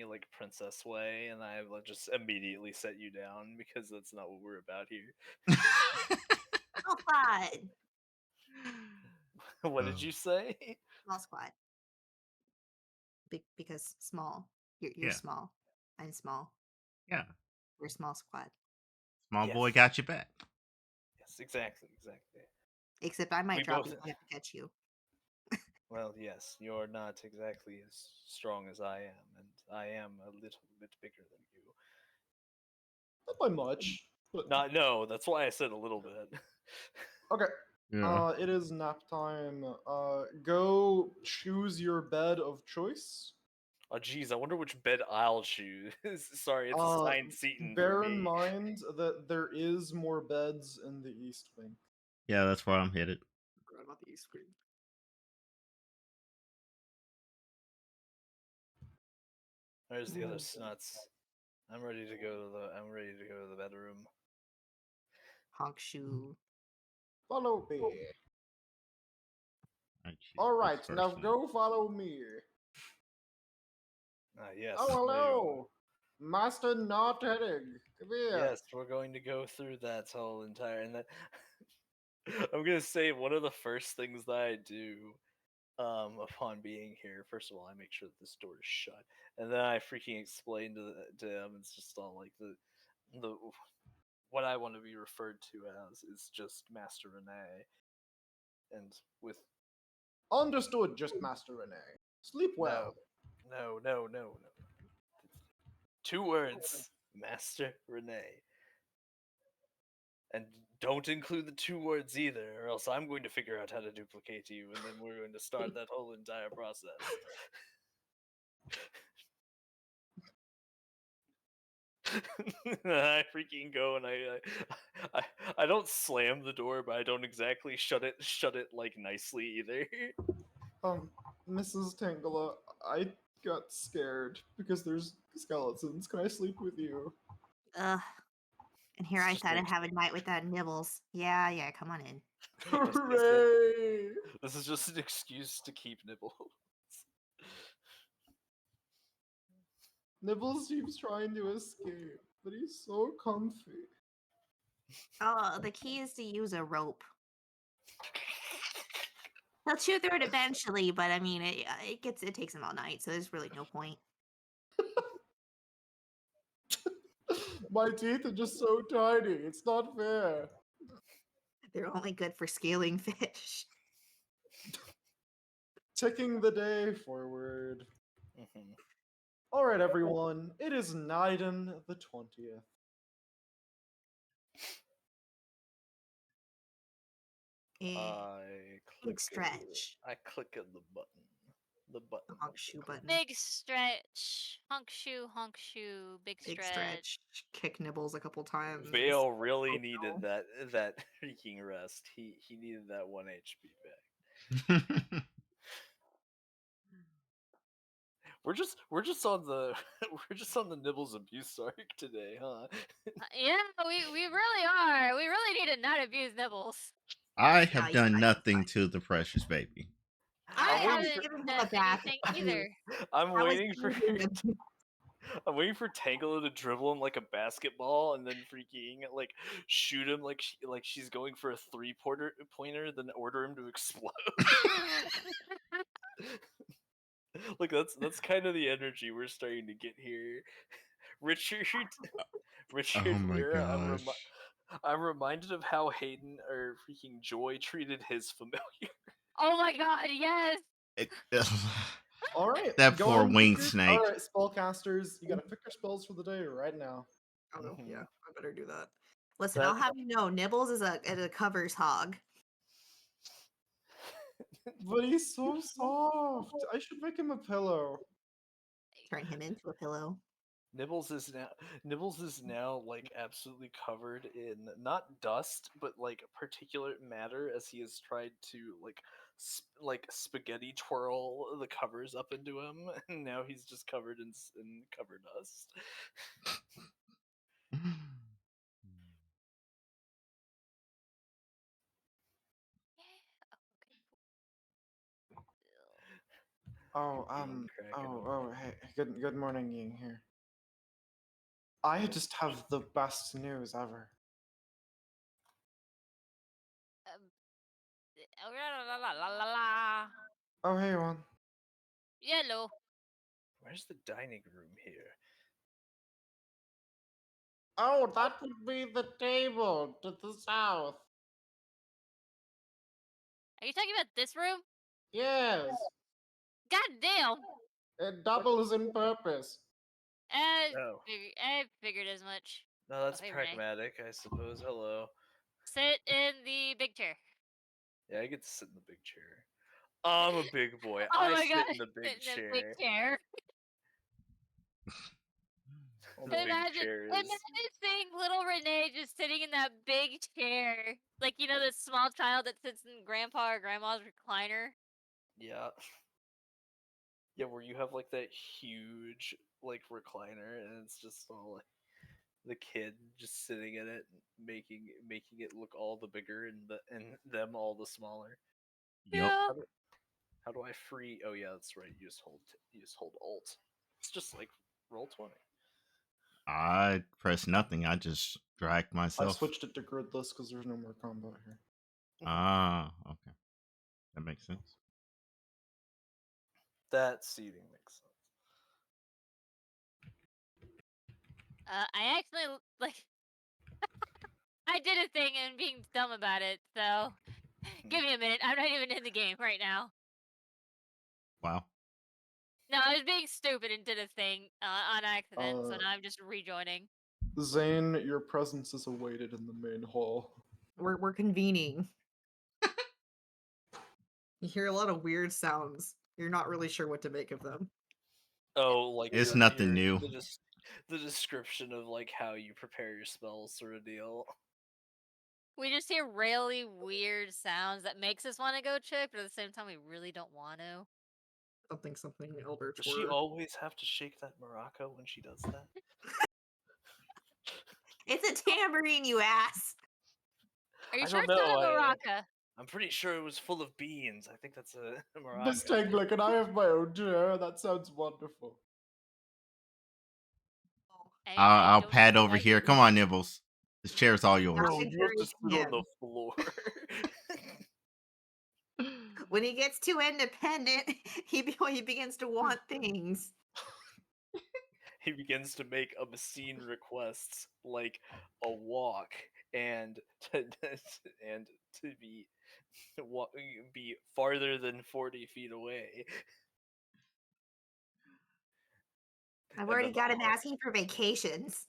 like princess way, and I will just immediately set you down because that's not what we're about here. Small squad. What did you say? Small squad. Because small. You're Yeah. small. I'm small. Yeah. We're small squad. Small boy Yes. got your back. Yes, exactly, exactly. Except I might We drop both- you if I have to catch you. Well, yes, you're not exactly as strong as I am, and I am a little bit bigger than you. Not by much. But No, that's why I said a little bit. okay. Yeah. It is nap time. Go choose your bed of choice. Oh, geez, I wonder which bed I'll choose. Sorry, it's assigned seating for Bear in me. mind that there is more beds in the east wing. Yeah, that's where I'm headed. Forgot about the East Wing. Where's the other snuts? I'm ready to go to the bedroom. Honk shoe. Follow me. I choose All this right, now person. go follow me. Yes. Oh, there you go. hello, Master Knot-heading. Come here. Yes, we're going to go through that whole entire and that I'm gonna say one of the first things that I do upon being here, first of all, I make sure that this door is shut. And then I freaking explain to him it's just all like the what I want to be referred to as is just Master Renee. And with Understood, just Master Renee. Sleep well. no. 2 words, Master Renee. And don't include the 2 words either, or else I'm going to figure out how to duplicate you, and then we're going to start that whole entire process. I freaking go and I don't slam the door, but I don't exactly shut it like nicely either. Mrs. Tangela, I got scared because there's skeletons. Can I sleep with you? Ugh. And here It's I just thought I'd like- have a night with that Nibbles. Yeah, come on in. Hooray! This is just an excuse to keep Nibbles. Nibbles keeps trying to escape, but he's so comfy. Oh, the key is to use a rope. He'll chew through it eventually, but I mean, it takes him all night, so there's really no point. My teeth are just so tiny. It's not fair. They're only good for scaling fish. Ticking the day forward. Mhm. All right, everyone. It is Naiden the 20th. I Big click stretch. I click on the button. The button. Honk shoe button. Big stretch. Honk shoe, big Big stretch. stretch. Kick Nibbles a couple times. Vale really Oh, needed no. that freaking rest. He needed that 1 HP back. We're just on the we're just on the Nibbles abuse arc today, huh? Yeah, we really are. We really need to not abuse Nibbles. I have he's done fine, he's nothing fine. to the precious baby. I I'm waiting haven't given him done a bath. anything Abuse. either. I'm How is waiting for he doing? I'm waiting for Tangela to dribble him like a basketball and then freaking like shoot him like she's going for a 3-pointer, then order him to explode. Like that's kind of the energy we're starting to get here. Richard, Oh my here gosh. I'm reminded of how Hayden or freaking Joy treated his familiar. Oh my god, yes. All right, That go poor ahead and winged pick your- snake. All right, spellcasters, you gotta pick your spells for the day right now. Oh, Mhm. yeah, I better do that. Listen, That- I'll have you know, Nibbles is a covers hog. But he's so soft. I should make him a pillow. Turn him into a pillow. Nibbles is now like absolutely covered in not dust but like particulate matter as he has tried to like spaghetti twirl the covers up into him, and now he's just covered in cover dust. Oh, Being cracking hey, good morning, Ying here. I just have the best news ever. La la la la la. Oh, hey, Juan. Yellow. Where's the dining room here? Oh, that would be the table to the south. Are you talking about this room? Yes, God damn. it doubles in purpose. Oh, I figured as much. no, that's hey, Renee. pragmatic, I suppose. Hello. Sit in the big chair. Yeah, I get to sit in the big chair. I'm a big boy. Oh I my sit gosh, in the big sit in chair. the big chair. The big Imagine chair is. seeing little Renee just sitting in that big chair. Like, you know, the small child that sits in grandpa or grandma's recliner. Yeah. Yeah, where you have like that huge like recliner, and it's just all like the kid just sitting in it, making it look all the bigger and them all the smaller. Yup. Yeah. How do I free? Oh yeah, that's right. You just hold Alt. It's just like roll 20. I pressed nothing. I just dragged I myself. switched it to gridless because there's no more combat here. Ah, okay. That makes sense. That seating makes sense. I actually like. I did a thing and being dumb about it. So, give me a minute. I'm not even in the game right now. Wow. No, I was being stupid and did a thing on accident. So Uh, now I'm just rejoining. Zane, your presence is awaited in the main hall. We're convening. You hear a lot of weird sounds. You're not really sure what to make of them. Oh, like It's you're nothing new. the description of like how you prepare your spells sort of deal. We just hear really weird sounds that makes us want to go check, but at the same time, we really don't want to. Something Eldritch Does she word. always have to shake that maraca when she does that? It's a tambourine, you ass. Are you I sure don't it's know. not a maraca? I'm pretty sure it was full of beans. I think that's a Miss maraca. Tangler, can I have my own chair? That sounds wonderful. I I'll don't pad think over I here. do. Come on, Nibbles. This chair's all yours. No, you have to sit on the him. floor. When he gets too independent, he begins to want things. He begins to make obscene requests like a walk and and to be farther than 40 feet away. I've And already then got him asking for vacations.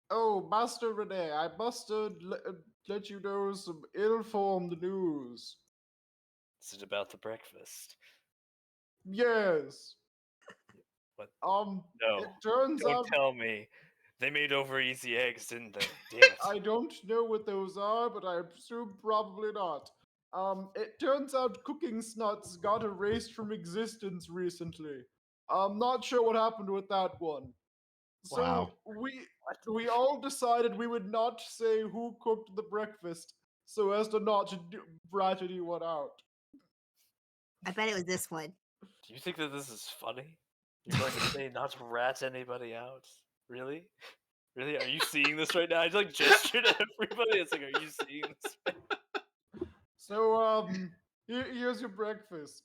Oh, Master Renee, I must let you know some ill-formed news. is it about the breakfast? Yes. What? It No, turns don't out tell me. They made over easy eggs, didn't they? Damn it. I don't know what those are, but I assume probably not. It turns out cooking snuts got erased from existence recently. I'm not sure what happened with that one. So Wow. we all decided we would not say who cooked the breakfast, so as to not to rat anyone out. I bet it was this one. Do you think that this is funny? You're going to say not to rat anybody out? Really? Really? Are you seeing this right now? I just like gestured at everybody. It's like, are you seeing this? So here's your breakfast.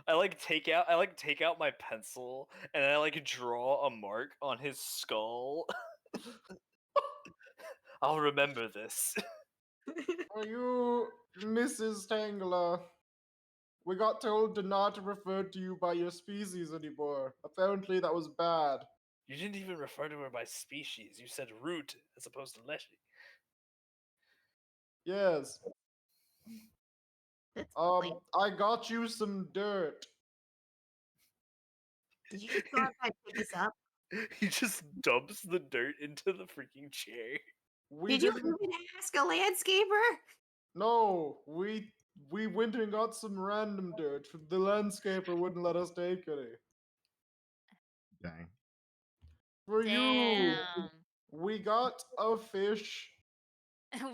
I like take out my pencil and I like draw a mark on his skull. I'll remember this. Are you Mrs. Tangler? We got told to not refer to you by your species anymore. Apparently that was bad. You didn't even refer to her by species. You said root as opposed to leshy. Yes. That's I got you some dirt. Did you just go outside and pick this up? He just dumps the dirt into the freaking chair. We Did you didn't even ask a landscaper? No, we went and got some random dirt. The landscaper wouldn't let us take any. Dang. For you, Damn. we got a fish.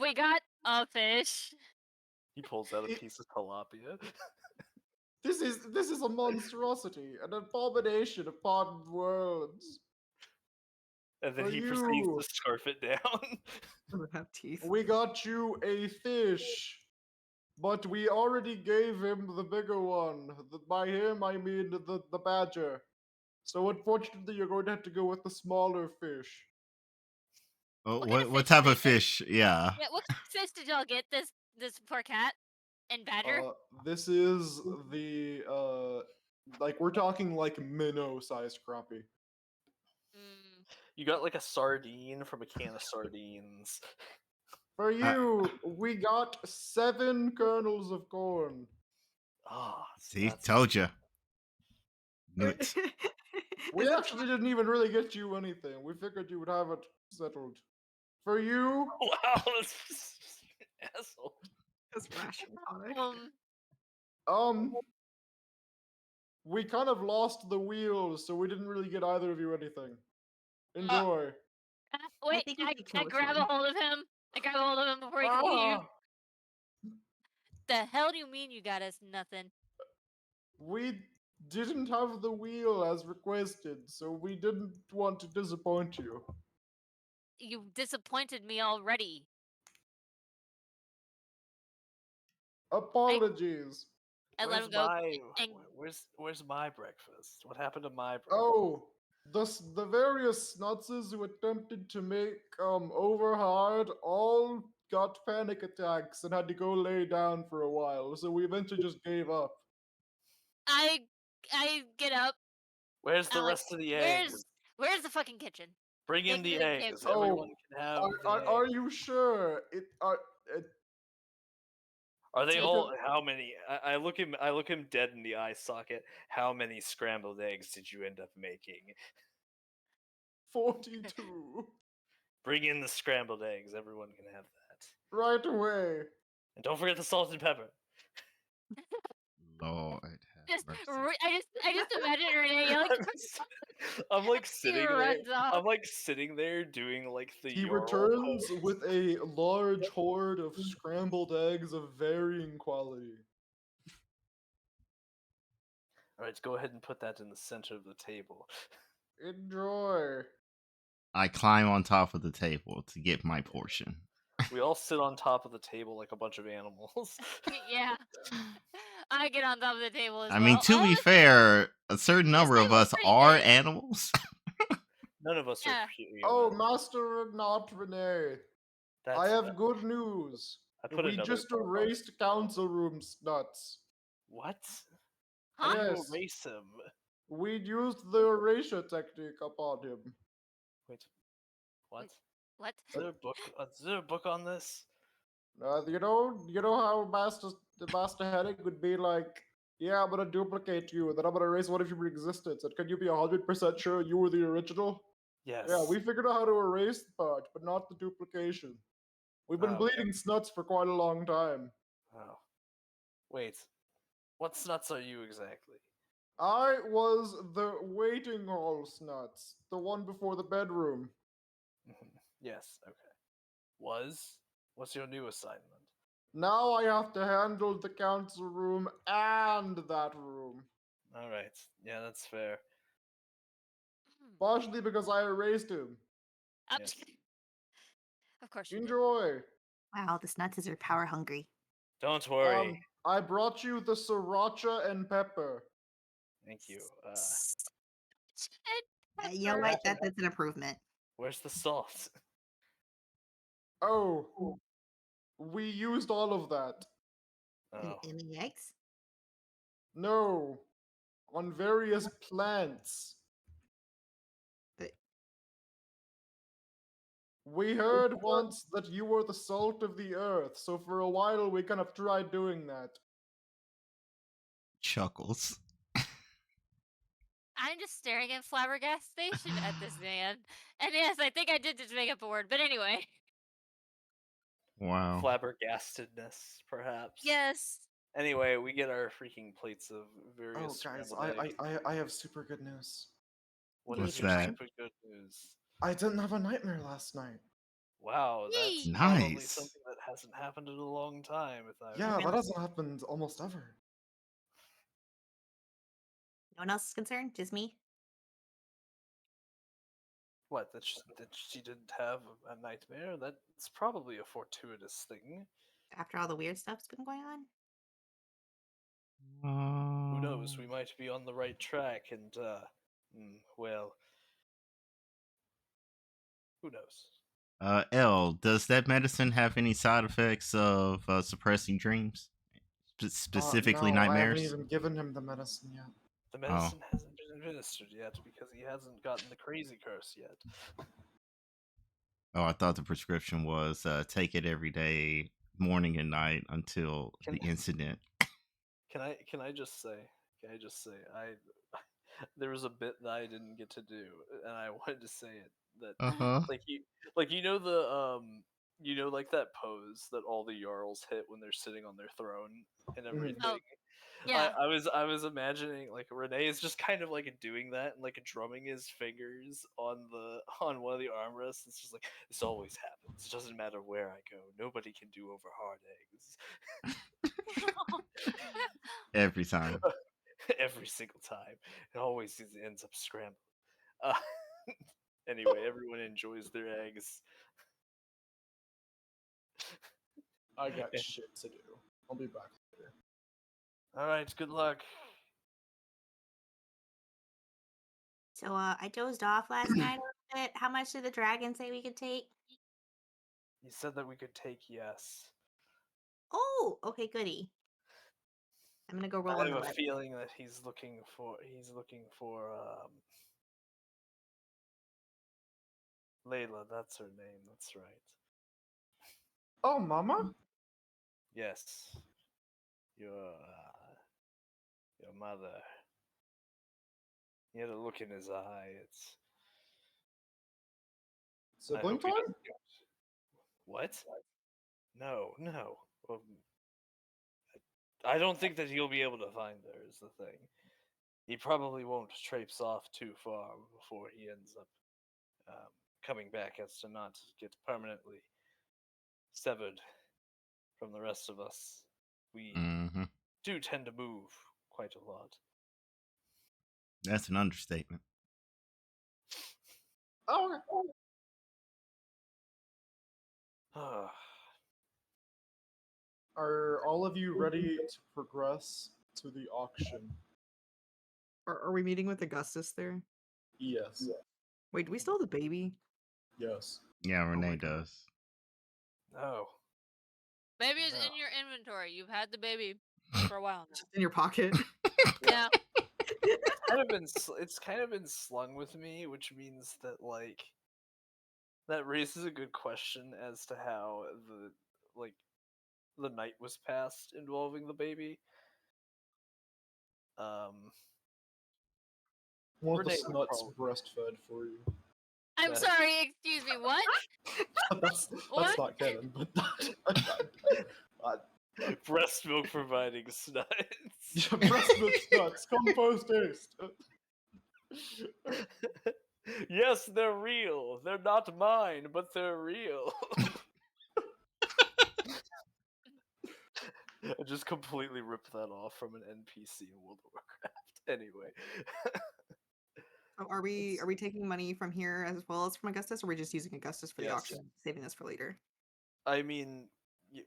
We got a fish. He pulls out a It- piece of tilapia. This is a monstrosity, an abomination upon worlds. And then For he proceeds you, to scarf it down. Doesn't have teeth. we got you a fish. But we already gave him the bigger one. By him, I mean the badger. So unfortunately, you're going to have to go with the smaller fish. Oh, What kind of what fish type did of they get? fish? Yeah. Yeah, what kind of fish did y'all get? This poor cat and badger. This is the like we're talking like minnow-sized crappie. Mm. You got like a sardine from a can of sardines. For Uh, you, we got 7 kernels of corn. Ah, see, that's told you. Knew it. We actually didn't even really get you anything. We figured you would have it settled. For you, wow, that's just asshole. That's rational tonic. um, We kind of lost the wheels, so we didn't really get either of you anything. Enjoy. Wait, think we should I kill this grab a one. hold of him. I grab a hold of him before he can leave. Ah, The hell do you mean you got us nothing? we didn't have the wheel as requested, so we didn't want to disappoint you. You disappointed me already. Apologies. I let Where's him go. my and- where's my breakfast? What happened to my breakfast? Oh, the various snutzes who attempted to make overhard all got panic attacks and had to go lay down for a while, so we eventually just gave up. I get up. Where's the Alex, rest of the eggs? where's the fucking kitchen? Bring in Take me the to the eggs. kitchen. Everyone can have the Are eggs. you sure? Are they Take- all? How many? I look him dead in the eye socket. How many scrambled eggs did you end up making? 42. Bring in the scrambled eggs. Everyone can have that. Right away. And don't forget the salt and pepper. Lord have Just, mercy. I just imagine Renee yelling. I'm like He sitting there. runs off. I'm like sitting there doing like the He Jarl returns pose. with a large hoard of scrambled eggs of varying quality. All right, go ahead and put that in the center of the table. Enjoy. I climb on top of the table to get my portion. We all sit on top of the table like a bunch of animals. Yeah. I get on top of the table as I well. mean, to be fair, a certain number of table's us pretty are big. animals. None of us Yeah. are human. Oh, Master not Renee. I That's have good news. I put We another just mark on erased council rooms nuts. What? Huh? How do you Yes. erase him? We used the erasure technique upon him. Wait, what? What? Is there a book? Is there a book on this? You know how Master Hennig would be like, yeah, I'm gonna duplicate you, and then I'm gonna erase one of your existence, and can you be 100% sure you were the original? Yes. Yeah, we figured out how to erase the part, but not the duplication. We've been Oh, bleeding snuts for quite a long time. Oh. Wait. What snuts are you exactly? I was the waiting hall snuts, the one before the bedroom. Yes. Okay. What's your new assignment? Now I have to handle the council room and that room. All right. Yeah, that's fair. Partially because I erased him. Yes. Of course you did. Enjoy. Wow, the snuts are power hungry. Don't worry. I brought you the sriracha and pepper. Thank you. You know what? That's an improvement. Where's the salt? Oh, we used all of that. Oh. In the eggs? No, on various plants. But We heard once that you were the salt of the earth, so for a while we kind of tried doing that. Chuckles. I'm just staring in flabbergastation at this man. And yes, I think I did just make up a word, but anyway. Wow. Flabbergastedness, perhaps. Yes. Anyway, we get our freaking plates of various. Oh, guys, scrambled eggs. I have super good news. What What's is your that? super good news? I didn't have a nightmare last night. Wow, that's Yay. probably Nice. something that hasn't happened in a long time. If I Yeah, remember. that hasn't happened almost ever. no one else is concerned? Just me? What, that she didn't have a nightmare? That's probably a fortuitous thing. After all the weird stuff's been going on? Who knows? We might be on the right track, and well, who knows? L, does that medicine have any side effects of suppressing dreams? Specifically no, I haven't nightmares? even given him the medicine yet. The medicine hasn't been administered yet because he hasn't gotten the crazy curse yet. Oh, I thought the prescription was take it every day, morning and night until Can- the incident. Can I just say? There was a bit that I didn't get to do, and I wanted to say it. That Uh-huh. like you know you know, like that pose that all the Jarls hit when they're sitting on their throne and everything. Oh, yeah. I was imagining like Renee is just kind of like doing that and like drumming his fingers on one of the armrests. It's just like this always happens. It doesn't matter where I go. Nobody can do over hard eggs. Every time. Every single time. It always ends up scrambled. Uh, anyway, everyone enjoys their eggs. I got shit to do. I'll be back later. All right, good luck. So I dozed off last night a little bit. How much did the dragon say we could take? He said that we could take yes. Oh, okay, goody. I'm gonna go roll I on have the a web. feeling that he's looking for Layla. That's her name. That's right. Oh, Mama? Yes, your mother. He had a look in his eye. It's I Sibling hope he time? doesn't What? No, no. I don't think that he'll be able to find her. Is the thing. He probably won't traipse off too far before he ends up coming back as to not get permanently severed from the rest of us. We Hmm. do tend to move quite a lot. That's an understatement. Oh, okay. Are all of you ready to progress to the auction? Are we meeting with Augustus there? Yes. Wait, do we still have the baby? Yes. Yeah, my Renee God. does. No. Baby is No. in your inventory. You've had the baby for a while now. Just in your pocket. Yeah. It's kind of been slung with me, which means that like that raises a good question as to how the night was passed involving the baby. One of the Renee would snuts probably- breastfed for you. I'm That- sorry. Excuse me. What? that's What? not canon, but breast milk providing snuts. breast milk snuts, come post haste. Yes, they're real. They're not mine, but they're real. I just completely ripped that off from an NPC in World of Warcraft. Anyway. Oh, are we taking money from here as well as from Augustus, or are we just using Augustus for the Yes. auction, saving this for later? I mean,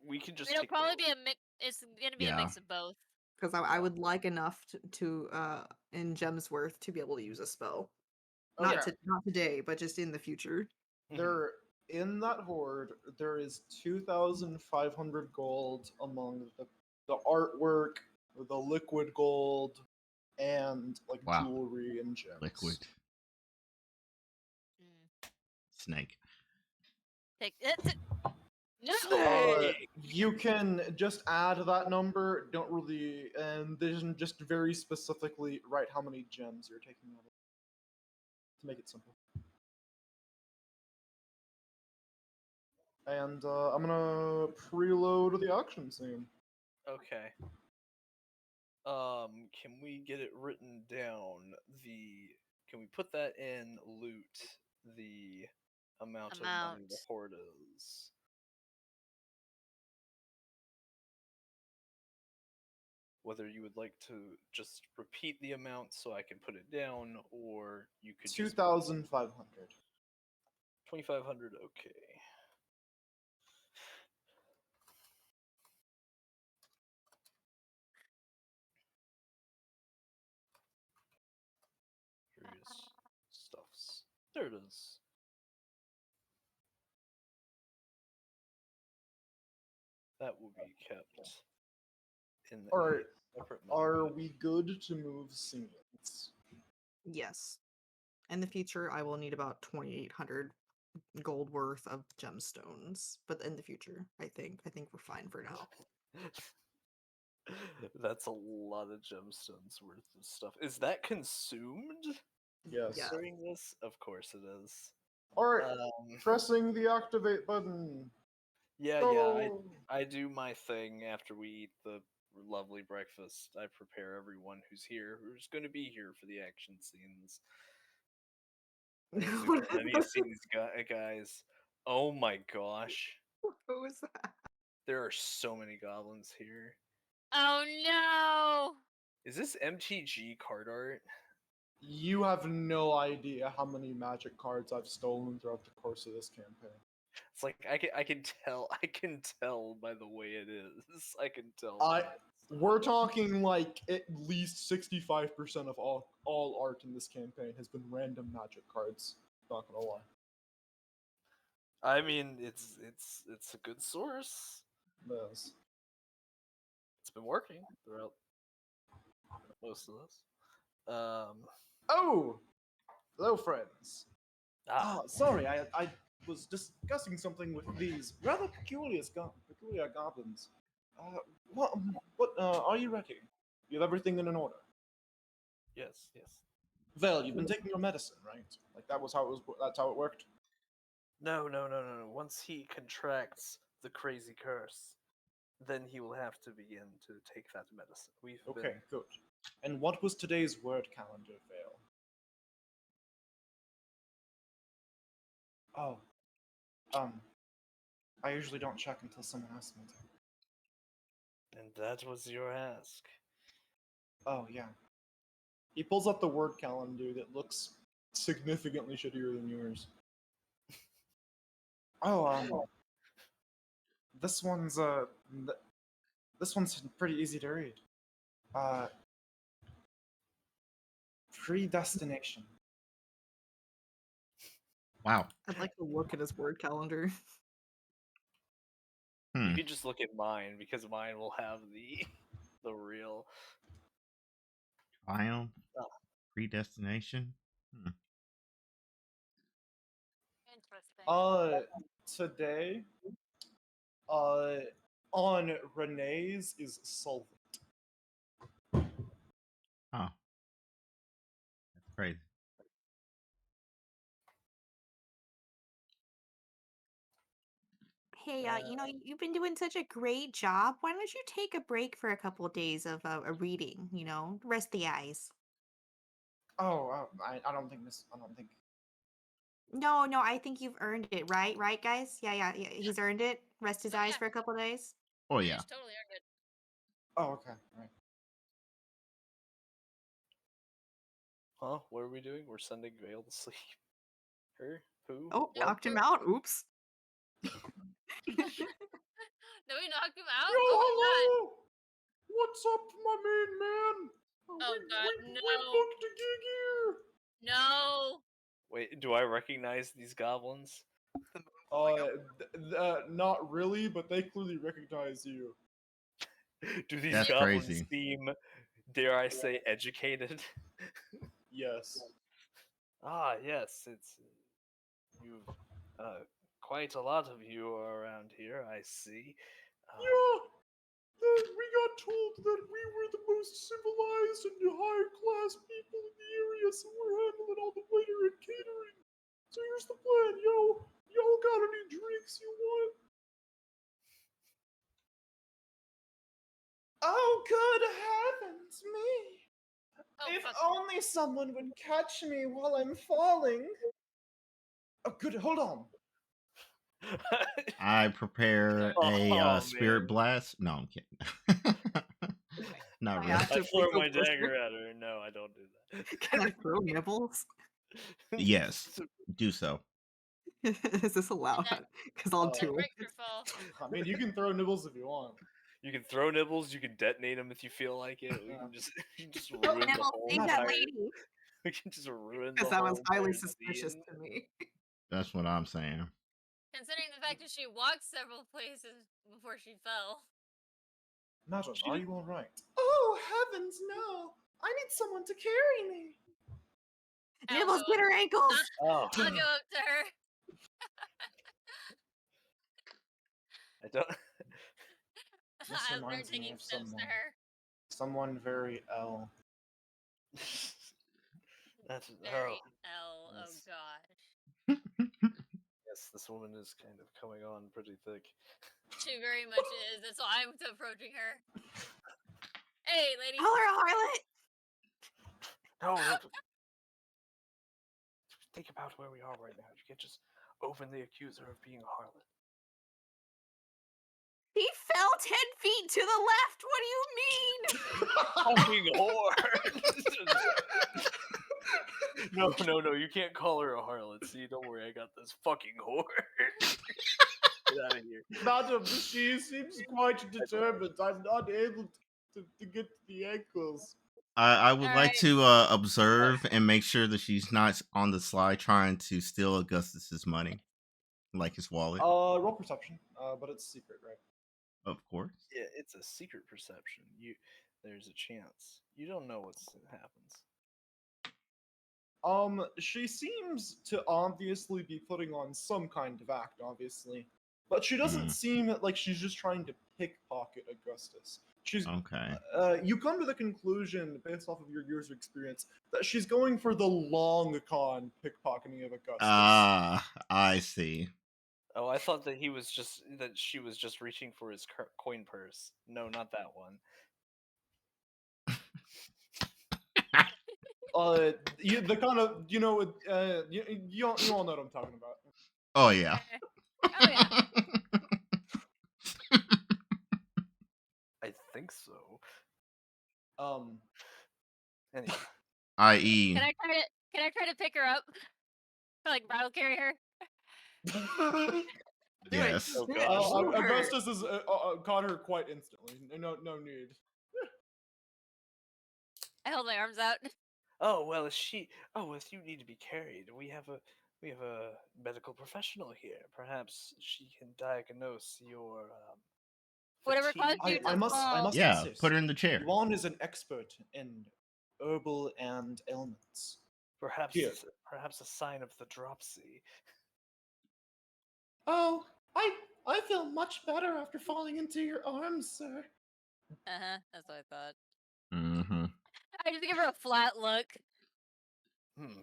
we can just It'll take probably both. be a mix. It's gonna be a mix of both. Because I would like enough to in Gemsworth to be able to use a spell. Okay. Not today, but just in the future. There, in that horde, there is 2,500 gold among the artwork, the liquid gold, and like Wow. jewelry and gems. Liquid Mm. snake. Take it. No. You can just add that number. Don't really, and then just very specifically write how many gems you're taking out of it to make it simple. And I'm gonna preload the auction scene. Okay. Can we get it written down? Can we put that in loot? The amount of money the Amount. horde is. Whether you would like to just repeat the amount so I can put it down, or you could just 2,500. 2,500. Okay. Various stuffs. There it is. That will be kept in All right. a separate Are menu. we good to move scenes? Yes. In the future, I will need about 2,800 gold worth of gemstones. But in the future, I think we're fine for now. That's a lot of gemstones worth of stuff. Is that consumed Yes. Yeah. during this? Of course it is. All right. Pressing the activate button. Yeah, Oh. I do my thing after we eat the lovely breakfast. I prepare everyone who's here, who's going to be here for the action scenes. Have any seen these guys? Oh my gosh. What was that? There are so many goblins here. Oh no! Is this MTG card art? You have no idea how many magic cards I've stolen throughout the course of this campaign. It's like I can tell I can tell by the way it is. I can tell. We're talking like at least 65% of all art in this campaign has been random magic cards. Not gonna lie. I mean, it's a good source. Yes. It's been working throughout most of this. Oh, hello, friends. Ah, Sorry, I was discussing something with these rather peculiar goblins. What are you ready? You have everything in an order. yes. Vel, you've been taking your medicine, right? Like that was how it was. That's how it worked. No. Once he contracts the crazy curse, then he will have to begin to take that medicine. We've Okay, good. And what was today's word calendar, Vale? Oh, I usually don't check until someone asks me to. and that was your ask. Oh, yeah. He pulls up the word calendar that looks significantly shittier than yours. Oh, this one's this one's pretty easy to read. Uh, predestination. Wow. I'd like to look at his word calendar. Hmm. You can just look at mine because mine will have the real. Triumph. Oh. Predestination. Hmm. Interesting. Today, on Renee's is solvent. Oh, that's crazy. Hey, you've been doing such a great job. Why don't you take a break for a couple of days of a reading? Rest the eyes. Oh, I don't think this. I don't think. No, I think you've earned it, right? Right, guys? Yeah. He's earned it. Rest his Oh, eyes yeah. for a couple of days. Oh yeah. He's totally earned it. Oh, okay, right. Huh? What are we doing? We're sending Vale to sleep. Her? Who? Oh, What? knocked him out. Oops. Did we knock him out? Yo, Oh my god! hello! What's up, my main man? Oh god, We no! booked a gig here. No! Wait, do I recognize these goblins? Not really, but they clearly recognize you. Do these That's goblins crazy. seem, dare I say, educated? Yes. Yes, it's you've quite a lot of you are around here. I see. Yeah. We got told that we were the most civilized and higher class people in the area, so we're handling all the waiter and catering. So here's the plan, yo. Y'all got any drinks you want? Oh, good heavens me! Oh, If fuck. only someone would catch me while I'm falling. Oh, good. Hold on. I prepare a Oh, spirit man. blast. No, I'm kidding. Not really. Yeah. I To throw go my push dagger at her. No, I don't do that. Can I throw nibbles? Yes, do so. Is this allowed? that- Because I'll Oh. do Breaks it. your fall. I mean, you can throw nibbles if you want. You can throw nibbles. You can detonate them if you feel like it. We Yeah. can just, you can just Oh, ruin the Nibble, whole save that entire. lady. We can just ruin the Because that whole was highly entire suspicious scene. to me. That's what I'm saying. Considering the fact that she walked several places before she fell. Madam, are you all right? Oh heavens, no! I need someone to carry me. I'll Nibbles, go get up- her ankles! Oh, I'll go up to her. I don't. This I'll start reminds me taking of steps to someone. her. Someone very L. That's Very oh L. Oh Yes. gosh. yes. this woman is kind of coming on pretty thick. She very much is. That's why I'm approaching her. Hey, lady. Call her a harlot. No. Think about where we are right now. You can't just openly accuse her of being a harlot. He fell 10 feet to the left. What do you mean? Fucking whore! No, you can't call her a harlot. See, don't worry, I got this fucking whore. Get out of here. Madam, she seems quite determined. I'm not able to get to the ankles. I would All like right. to observe and make sure that she's not on the sly trying to steal Augustus's money, like his wallet. Roll perception, but it's secret, right? Of course. Yeah, it's a secret perception. There's a chance. You don't know what happens. She seems to obviously be putting on some kind of act, obviously. But she doesn't seem like she's just trying to pickpocket Augustus. She's Okay. You come to the conclusion, based off of your years of experience, that she's going for the long con pickpocketing of Augustus. Ah, I see. Oh, I thought that she was just reaching for his coin purse. No, not that one. The kind of, you all know what I'm talking about. Oh yeah. Oh yeah. I think so. Anyway. I.e. Can I try to pick her up? Like bridal carry her? Yes. Oh gosh. Augustus has caught her quite instantly. No need. I hold my arms out. Oh well, if you need to be carried, we have a medical professional here. Perhaps she can diagnose your Whatever fatigue. caused you to I must fall. Yeah, insist. put her in the chair. Yuan is an expert in herbal and ailments. Perhaps Here. perhaps a sign of the dropsy. Oh, I feel much better after falling into your arms, sir. That's what I thought. Mm-hmm. I just give her a flat look.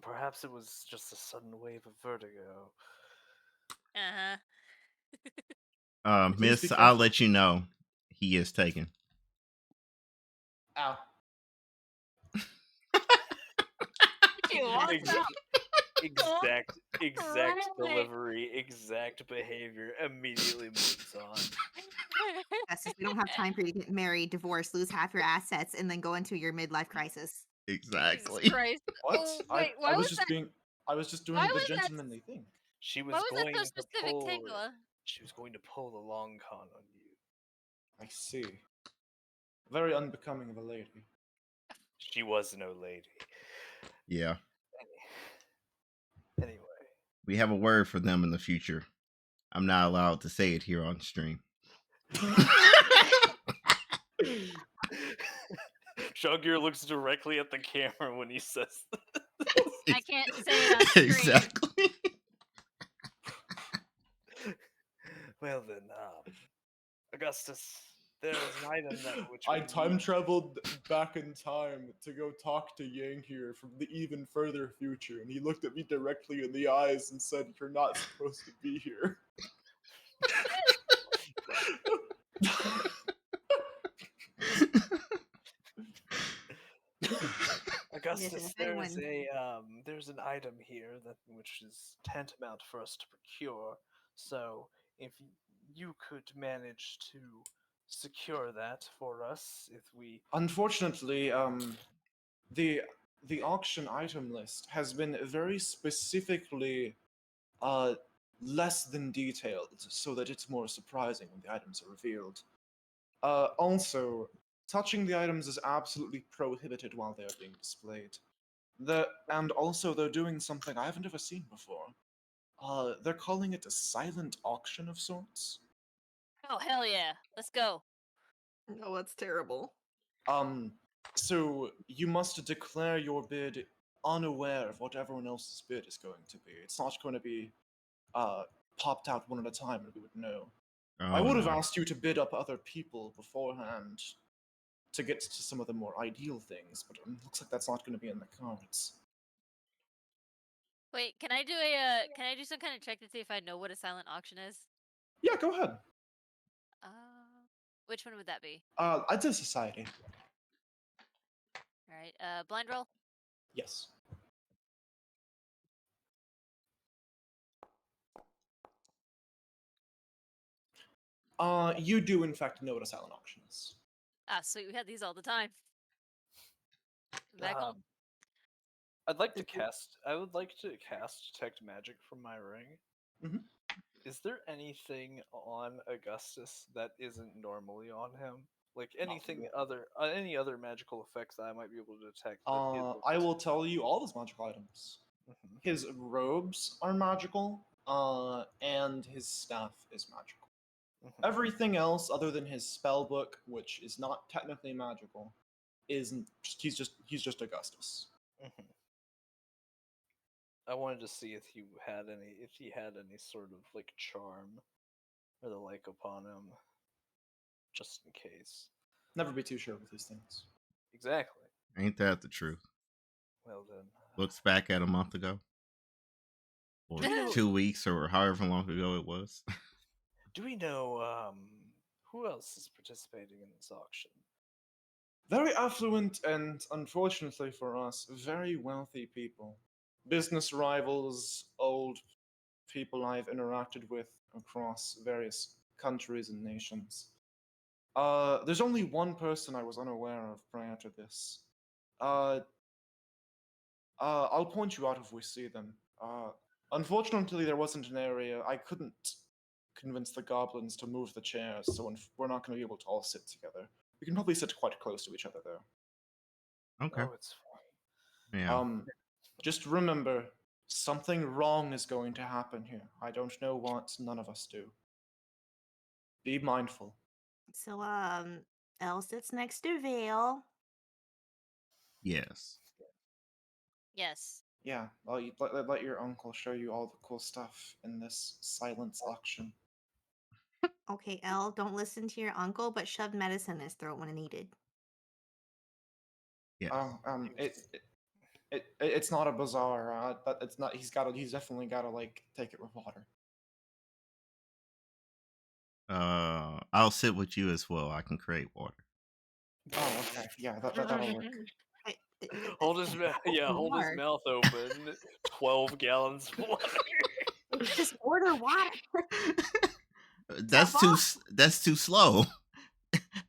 Perhaps it was just a sudden wave of vertigo. Please be Miss, I'll careful. let you know. He is taken. Ow. She walks Ex- out. Exact Right. delivery, exact behavior. Immediately moves on. Augustus, we don't have time for you to get married, divorce, lose half your assets, and then go into your midlife crisis. Exactly. Jesus Christ. What? Oh, wait, why I was was just that? doing the Why was that? gentlemanly thing. She was Why was that going so to specific, pull. Tingla? She was going to pull the long con on you. I see. Very unbecoming of a lady. She was no lady. Yeah. Anyway. We have a word for them in the future. I'm not allowed to say it here on stream. Shogir looks directly at the camera when he says this. I can't say it on screen. Exactly. Well then, Augustus, there is an item that which I we time need. traveled back in time to go talk to Yang here from the even further future, and he looked at me directly in the eyes and said, "You're not supposed to be here." Augustus, if anyone- there's an item here that which is tantamount for us to procure. So if you could manage to secure that for us, if we Unfortunately, the auction item list has been very specifically less than detailed, so that it's more surprising when the items are revealed. Also, touching the items is absolutely prohibited while they are being displayed. And also, they're doing something I haven't ever seen before. They're calling it a silent auction of sorts. Oh, hell yeah. Let's go. Oh, that's terrible. So you must declare your bid unaware of what everyone else's bid is going to be. It's not going to be popped out one at a time and we would know. I would have asked you to bid up other people beforehand to get to some of the more ideal things, but it looks like that's not going to be in the cards. Wait, can I do some kind of check to see if I know what a silent auction is? Yeah, go ahead. Uh, which one would that be? I'd say society. All right. Blind roll. Yes. You do in fact know what a silent auction is. Ah, sweet. We had these all the time. Back home. I'd like to cast. I would like to cast detect magic from my ring. Mhm. Is there anything on Augustus that isn't normally on him? Like anything other, any other magical effects that I might be able to detect? That I will tell you all his magical items. Mhm. His robes are magical, and his staff is magical. Mhm. Everything else, other than his spell book, which is not technically magical, is he's just Augustus. Mhm. I wanted to see if he had any sort of like charm or the like upon him, just in case. Never be too sure with these things. Exactly. Ain't that the truth? Well then, Looks back at a month ago, or Do we know- 2 weeks, or however long ago it was. do we know who else is participating in this auction? Very affluent and, unfortunately for us, very wealthy people. Business rivals, old people I've interacted with across various countries and nations. There's only one person I was unaware of prior to this. I'll point you out if we see them. Unfortunately, there wasn't an area. I couldn't convince the goblins to move the chairs, so we're not going to be able to all sit together. We can probably sit quite close to each other, though. Okay. Oh, it's fine. Yeah. Just remember, something wrong is going to happen here. I don't know what. None of us do. Be mindful. So, Elle sits next to Vale. Yes. Yes. Yeah, well, let your uncle show you all the cool stuff in this silence auction. Okay, Elle, don't listen to your uncle, but shove medicine in his throat when needed. Yes. It's not a bazaar. But it's not. He's definitely gotta like take it with water. I'll sit with you as well. I can create water. Oh, okay. Yeah, that'll work. Hold his hold his Water. mouth open. 12 gallons of water. Just order water. That's too slow.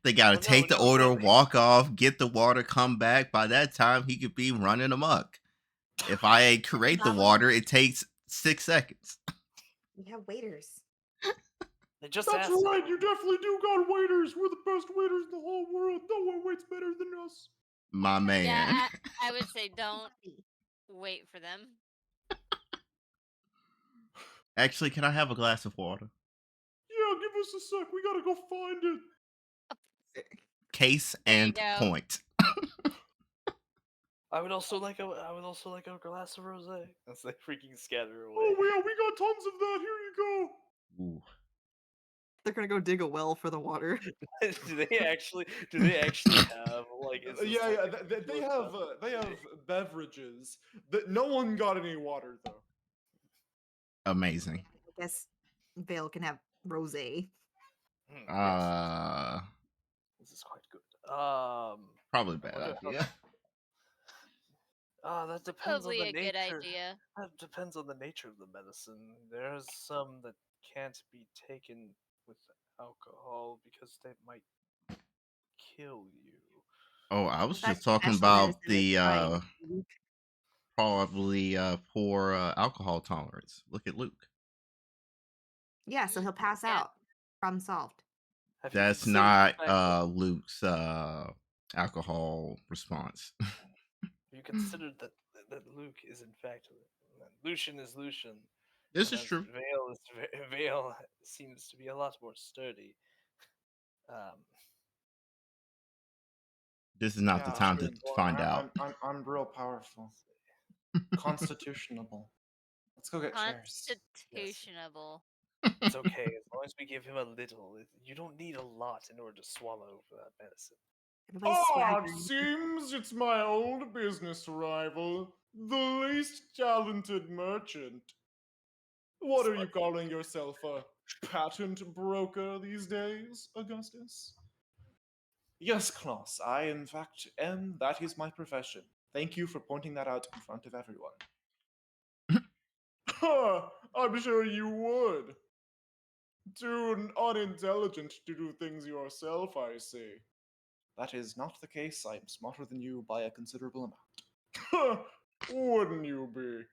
They gotta Oh, take the no, order, no. walk off, get the water, come back. By that time, he could be running amok. If I create the water, it takes 6 seconds. We have waiters. They just That's asked. right. You definitely do got waiters. We're the best waiters in the whole world. No one waits better than us. My man. Yeah, I would say don't wait for them. Actually, can I have a glass of water? Yeah, give us a sec. We gotta go find it. Case There you and go. point. I would also like a glass of rosé. As they freaking scatter away. Oh yeah, we got tons of that. Here you go. Ooh. They're gonna go dig a well for the water. do they actually have like? Is this Yeah, like yeah. They have beverages. No one got any water though. Amazing. I guess Vale can have rosé. Yes, this is quite good. Probably a bad wonder how- idea. that depends on Probably the a good nature. idea. That depends on the nature of the medicine. There's some that can't be taken with alcohol because they might kill you. Oh, I was That's just talking special about medicine, it's the fine. probably poor alcohol tolerance. Look at Luke. Yeah, so he'll pass Yeah. out. Problem solved. Have you That's considered not the fact that- Luke's alcohol response. Have you considered that Luke is in fact Lucian is Lucian? This and is that true. Vale seems to be a lot more sturdy. This is not the Yeah, time to well, find out. I'm real powerful. Constitutionable. Let's go get chairs. Constitutionable. It's okay as long as we give him a little. You don't need a lot in order to swallow that medicine. Everybody's It swaggering. seems it's my old business rival, the least talented merchant. What are you calling yourself, a patent broker these days, Augustus? Yes, Klaus, I in fact am. That is my profession. Thank you for pointing that out in front of everyone. I'm sure you would. Too unintelligent to do things yourself, I see. That is not the case. I am smarter than you by a considerable amount. Wouldn't you be?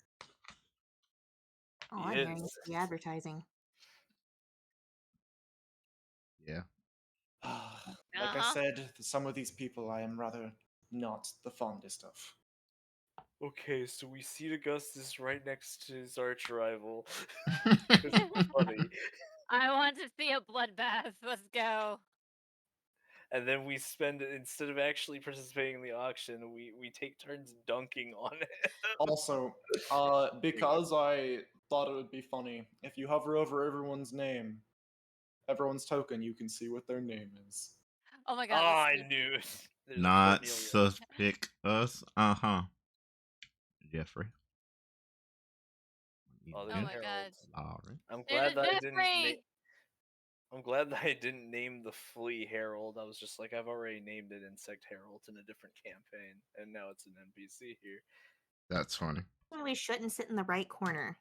Oh, He I'm hearing is. the advertising. Yeah. Like I Uh-huh. said, some of these people I am rather not the fondest of. Okay, so we see Augustus right next to his arch rival. This is funny. I want to see a bloodbath. Let's go. And then we spend, instead of actually participating in the auction, we take turns dunking on it. Also, because I thought it would be funny, if you hover over everyone's name, everyone's token, you can see what their name is. Oh my Oh, god. I let's see. knew it. There's Not Cornelia. suspicious. Jeffrey. Oh, Oh there's my god. Lauren. I'm There's glad a that I didn't Jeffrey! I'm glad that I didn't name the flea Herald. I was just like, I've already named it Insect Herald in a different campaign, and now it's an NPC here. That's funny. We shouldn't sit in the right corner.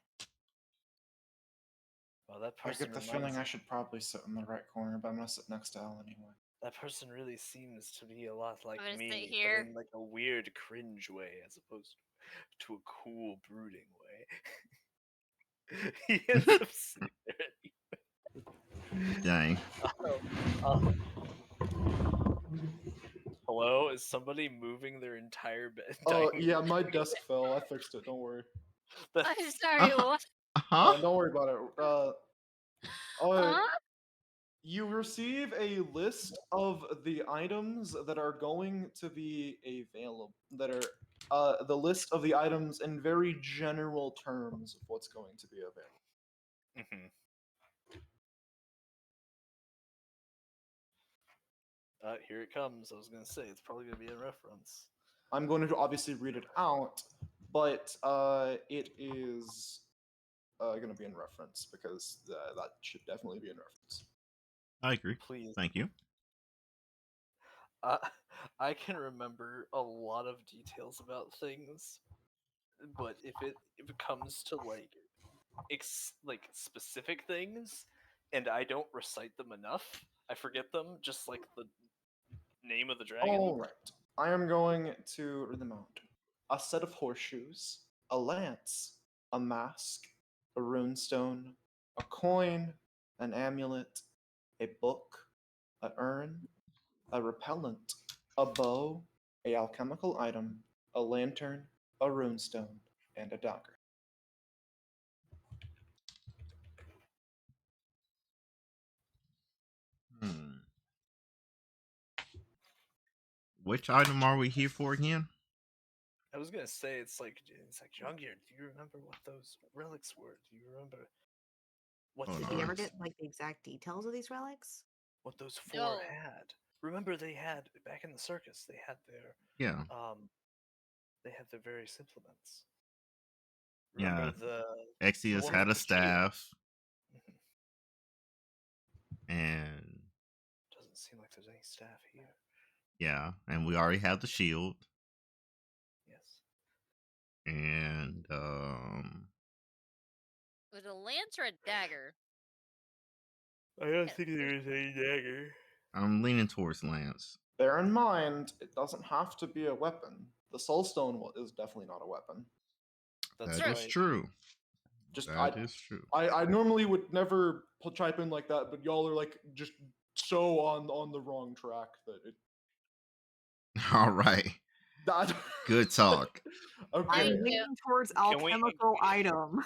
Well, that I person get the reminds feeling me, I should probably sit in the right corner, but I'm gonna sit next to Al anyway. that person really seems to be a lot like gonna sit me, here. but in like a weird cringe way, as opposed to a cool brooding way. He ends up sitting there. Dang. Oh, hello? Is somebody moving their entire bed? Oh, yeah, my desk fell. I fixed it, don't worry. I'm sorry, Uh-huh. what? Uh-huh. Don't worry about it. Huh? You receive a list of the items that are going to be available. That are the list of the items in very general terms of what's going to be available. Mhm. Here it comes. I was gonna say it's probably gonna be a reference. I'm going to obviously read it out, but it is going to be in reference because that should definitely be in reference. I agree. Please. Thank you. Uh, I can remember a lot of details about things, but if it comes to like like specific things, and I don't recite them enough, I forget them. Just like the name of the dragon. All right. I am going to read them out. A set of horseshoes, a lance, a mask, a runestone, a coin, an amulet, a book, an urn, a repellent, a bow, a alchemical item, a lantern, a runestone, and a dagger. Hmm. Which item are we here for again? I was gonna say it's like Junkyard. Do you remember what those relics were? Do you remember what Hold they Did we on. ever did? get like the exact details of these relics? What those four No. had? Remember they had back in the circus. They had Yeah. their various implements. Yeah. Remember the Exius one had a with the shield? staff, Mhm. and Doesn't seem like there's any staff here. yeah, and we already have the shield, Yes. and Was it a lance or a dagger? I don't Yeah, think there is any dagger. I'm leaning towards Lance. Bear in mind, it doesn't have to be a weapon. The soulstone is definitely not a weapon. That's That is right. true. Just That is true. I normally would never chime in like that, but y'all are like just so on the wrong track that it All right. that Good talk. Okay. Thank I'm you. leaning towards Can we- alchemical item.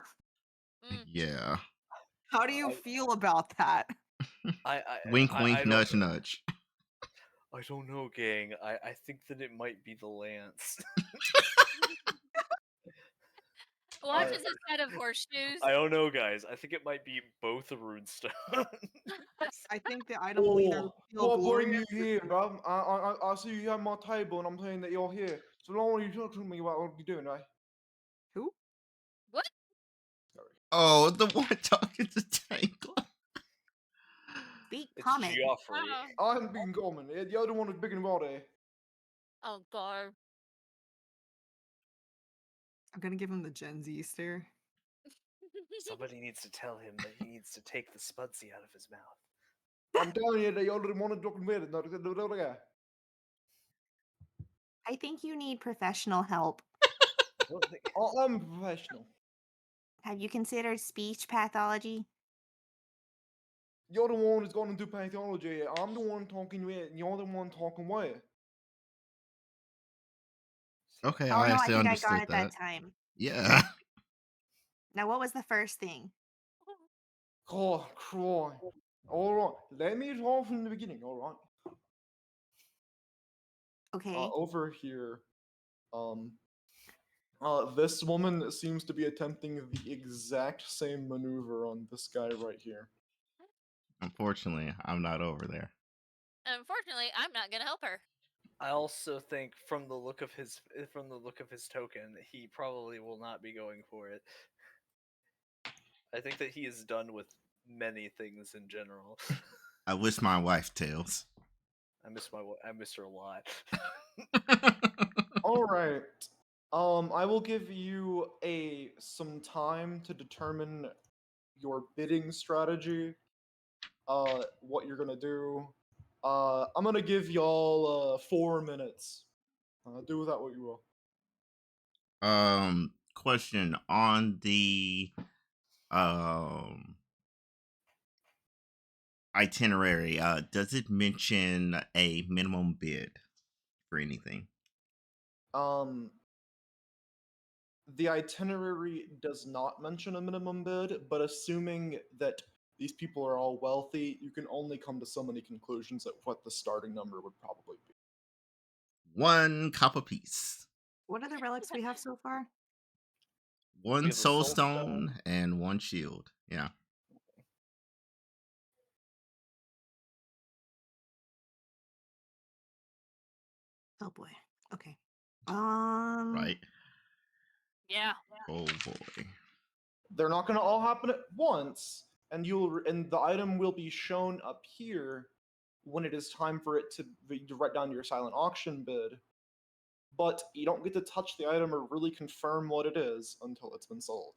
Mm. Yeah. How do you I- feel about that? Wink, I wink, don't nudge, know. nudge. I don't know, gang. I think that it might be the lance. Watch as a set of horseshoes. I don't know, guys. I think it might be both a runestone. I think the item will either feel what bring glorious. you here, bro? I see you have my table, and I'm saying that you're here. So don't want you talk to me about what you're doing, right? Who? What? Oh, the one talking to Tangle. Speak It's common. Geoffrey. Oh, I haven't been common. The other one is big and body. oh God. I'm gonna give him the Gen Z stare. Somebody needs to tell him that he needs to take the spudsy out of his mouth. I'm telling you, the other one is talking with it. Not the other guy. I think you need professional help. I don't think. I'm a professional. Have you considered speech pathology? You're the one who's gone into pathology. I'm the one talking with, and you're the one talking with. Okay, Oh I no, I actually think I got understood it that. that time. Yeah. Now, what was the first thing? God, cry. All right, let me talk from the beginning. All right. Okay. Over here, this woman seems to be attempting the exact same maneuver on this guy right here. Unfortunately, I'm not over there. Unfortunately, I'm not gonna help her. I also think from the look of his token, he probably will not be going for it. I think that he is done with many things in general. I wish my wife tails. I miss her a lot. All right. I will give you some time to determine your bidding strategy. What you're gonna do. I'm gonna give y'all 4 minutes. Do with that what you will. Question on the um itinerary, does it mention a minimum bid for anything? Um, the itinerary does not mention a minimum bid, but assuming that these people are all wealthy, you can only come to so many conclusions at what the starting number would probably be. 1 copper piece, What are the relics we have so far? We 1 have the soul soul stone, and 1 shield. Yeah. Oh boy. Okay. Right. Yeah. Oh boy. They're not going to all happen at once, and the item will be shown up here when it is time for it to write down your silent auction bid. But you don't get to touch the item or really confirm what it is until it's been sold.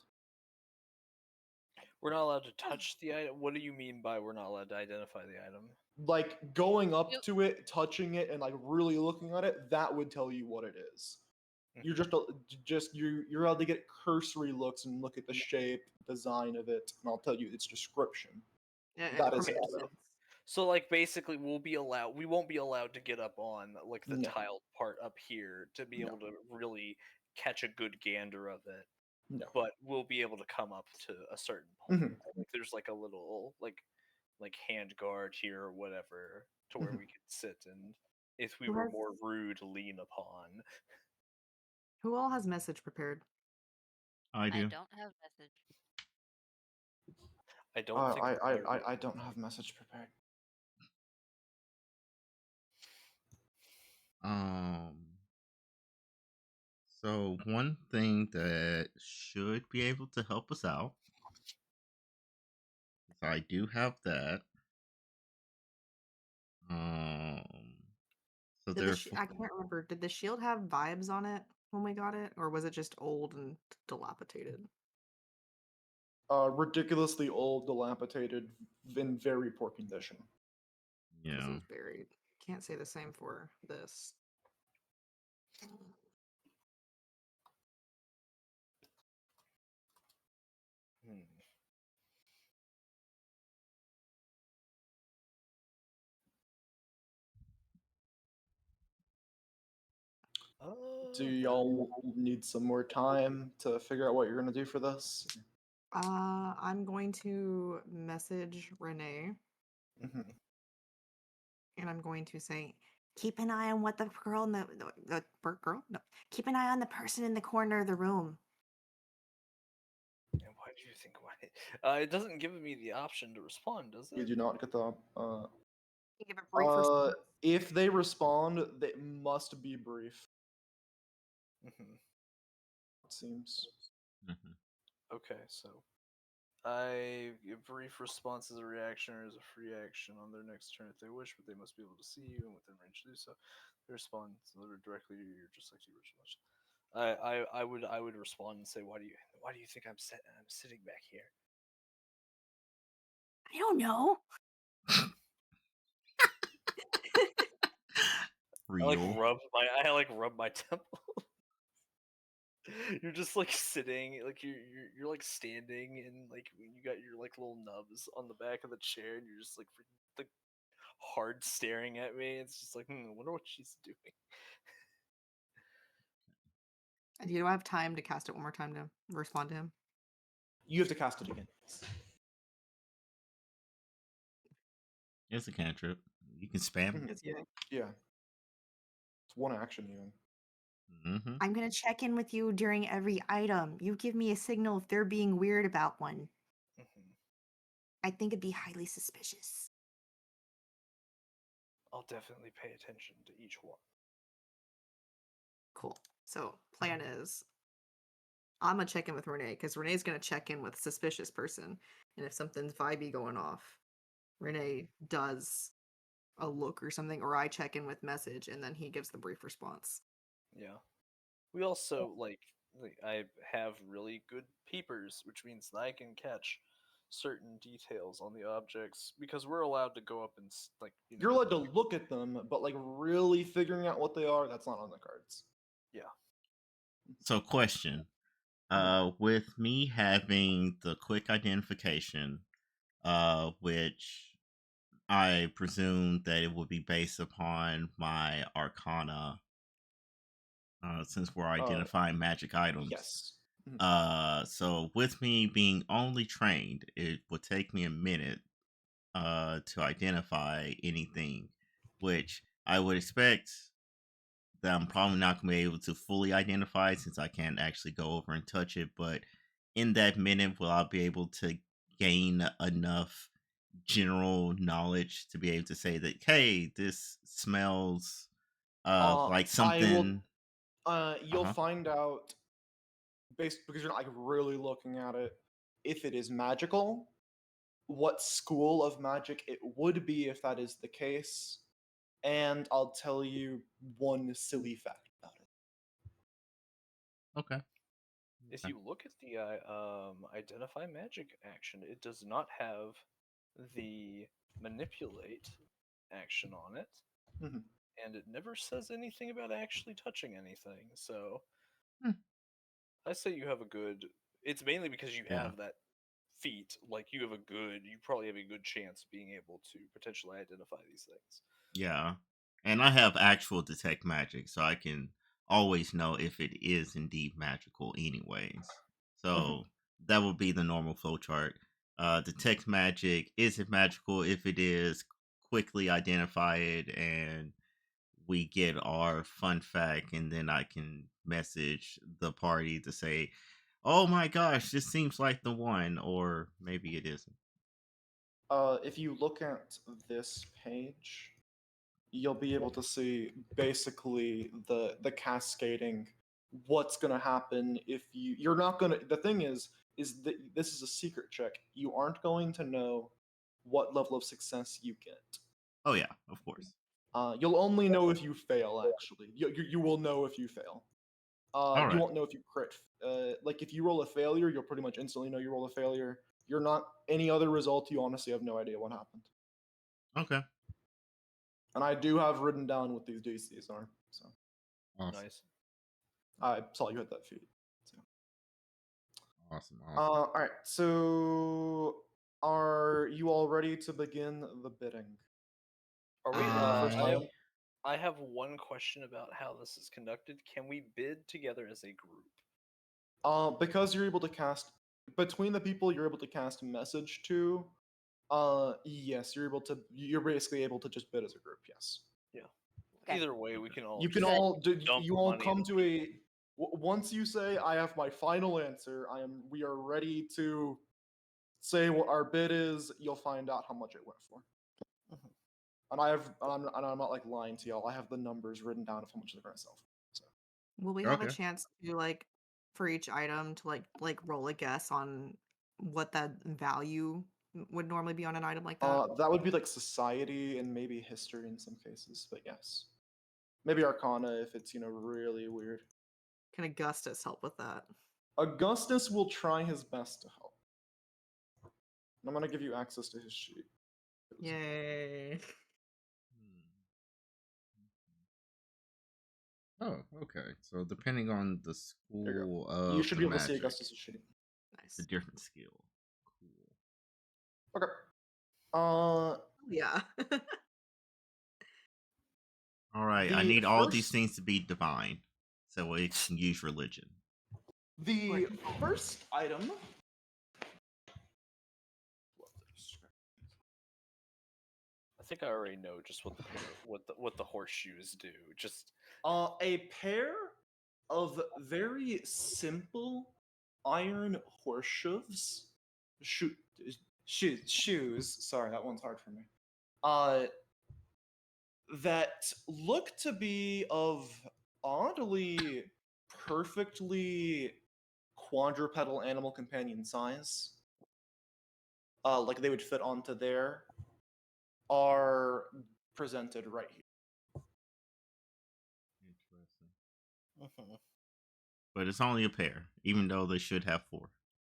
We're not allowed to touch the item. What do you mean by we're not allowed to identify the item? Like going up You- to it, touching it, and like really looking at it, that would tell you what it is. You're you're allowed to get cursory looks and look at the shape, design of it, and I'll tell you its description. That is it, though. So like basically we won't be allowed to get up on like the No. tiled part up here to be No. able to really catch a good gander of it. No. But we'll be able to come up to a certain point. Mhm. Like there's like a little like hand guard here or whatever to where Mhm. we could sit and if we Who were has- more rude lean upon. Who all has message prepared? I I do. don't have message. I don't think I don't have message prepared. Um so one thing that should be able to help us out, so I do have that. Um so Did therefore, I can't remember. Did the shield have vibes on it when we got it, or was it just old and dilapidated? Ridiculously old, dilapidated, in very poor condition. Because it yeah. was buried. Can't say the same for this. Hmm. Do y'all need some more time to figure out what you're gonna do for this? I'm going to message Renee Mhm. and I'm going to say, keep an eye on what the girl in the girl? No. Keep an eye on the person in the corner of the room. It doesn't give me the option to respond, does You it? do not get the. You give a brief response. If they respond, they must be brief. Mhm. It seems. Mhm. Okay, so I give brief response as a reaction or as a free action on their next turn if they wish, but they must be able to see you and within range to do so. They respond directly to you, just like the original. I would respond and say, why do you think I'm sitting back here? I don't know. Real. I like rub my temple. You're just like sitting, like you're like standing, and like you got your like little nubs on the back of the chair, and you're just like hard staring at me. It's just like, I wonder what she's doing. And you don't have time to cast it one more time to respond to him. You have to cast it again. It's a cantrip. You can spam it. Yes, you Yeah. It's one action even. Mm-hmm. I'm gonna check in with you during every item. You give me a signal if they're being weird about one. Mhm. I think it'd be highly suspicious. I'll definitely pay attention to each one. Cool. So plan is I'm gonna check in with Renee because Renee's gonna check in with suspicious person, and if something's vibey going off, Renee does a look or something, or I check in with message, and then he gives the brief response. Yeah. We also like I have really good peepers, which means that I can catch certain details on the objects because we're allowed to go up and like You're allowed to look at them, but like really figuring out what they are, that's not on the cards. Yeah. So, question. With me having the quick identification, which I presume that it would be based upon my Arcana, since we're identifying magic items. Yes. So with me being only trained, it would take me a minute to identify anything, which I would expect that I'm probably not going to be able to fully identify since I can't actually go over and touch it. But in that minute, will I be able to gain enough general knowledge to be able to say that, hey, this smells like something? You'll Uh-huh. find out based because you're not like really looking at it if it is magical, what school of magic it would be if that is the case, and I'll tell you one silly fact about it. Okay. If you look at the identify magic action, it does not have the manipulate action on it, Mhm. and it never says anything about actually touching anything. So Hmm. I say you have a good. It's mainly because you Yeah. have that feat. Like you probably have a good chance of being able to potentially identify these things. Yeah. And I have actual detect magic, so I can always know if it is indeed magical anyways. So that would be the normal flow chart. Detect magic, is it magical? If it is, quickly identify it and we get our fun fact, and then I can message the party to say, oh my gosh, this seems like the one, or maybe it isn't. If you look at this page, you'll be able to see basically the cascading what's going to happen if you're not going to the thing is that this is a secret check. You aren't going to know what level of success you get. Oh yeah, of course. You'll only know if you fail, actually. You will know if you fail. All You right. won't know if you crit. Like if you roll a failure, you'll pretty much instantly know you roll a failure. You're not any other result. You honestly have no idea what happened. Okay. And I do have written down what these DCs are. So Awesome. Nice. I saw you hit that feat. So. Awesome. All right. So are you all ready to begin the bidding? Are we? First item. I have one question about how this is conducted. Can we bid together as a group? Because you're able to cast between the people you're able to cast message to. Yes, you're basically able to just bid as a group. Yes. Yeah. Okay. Either way, we can all. You can just all dump you all money come into to a once you say I have my final answer. We are ready to say what our bid is, you'll find out how much it went for. Mhm. And I'm not like lying to y'all. I have the numbers written down of how much they're gonna sell for. So Will we have a Okay. chance to like for each item to like roll a guess on what that value would normally be on an item like that? that would be like society and maybe history in some cases, but yes. Maybe Arcana if it's really weird. Can Augustus help with that? Augustus will try his best to help. And I'm gonna give you access to his sheet. Yay. Oh, okay. So depending on the There you school go. You of should the be able to see magic, Augustus's sheet. it's a Nice. different skill. Cool. Okay. Yeah. All right. I The need all these first things to be divine, so it can use religion. the first item. I think I already know just what the horseshoes do. Just A pair of very simple iron horseshoes. Shoes. Sorry, that one's hard for me. That look to be of oddly perfectly quadrupedal animal companion size. Like they would fit onto there. Are presented right here. Interesting. Mhm. But it's only a pair, even though they should have 4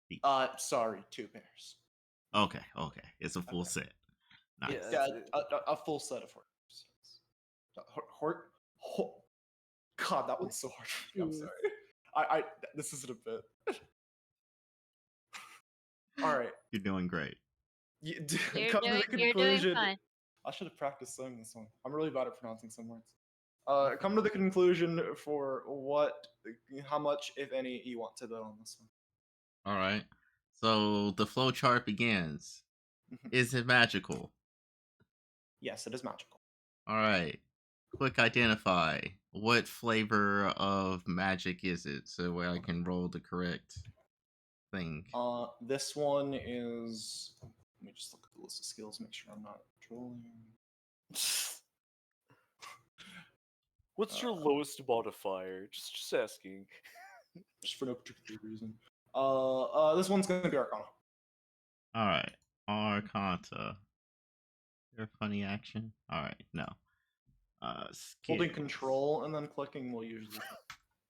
feet. Sorry, 2 pairs. Okay. It's a full Okay. set. Nice. Yeah, Yeah, it's- a full set of horses. God, that one's so hard for me. I'm sorry. I this isn't a bit. All right. You're doing great. Come to the You're doing conclusion. fine. I should have practiced saying this one. I'm really bad at pronouncing some words. Come to the conclusion for how much, if any, you want to bet on this one. All right. So the flow chart begins. Is it magical? Yes, it is magical. All right. Quick identify. What flavor of magic is it so I can roll the correct thing? This one is. Let me just look at the list of skills, make sure I'm not trolling. What's your lowest modifier? Just asking. Just for no particular reason. This one's gonna be Arcana. All right. Arcanta. Your funny action? All right. No. Holding Skills. control and then clicking will usually.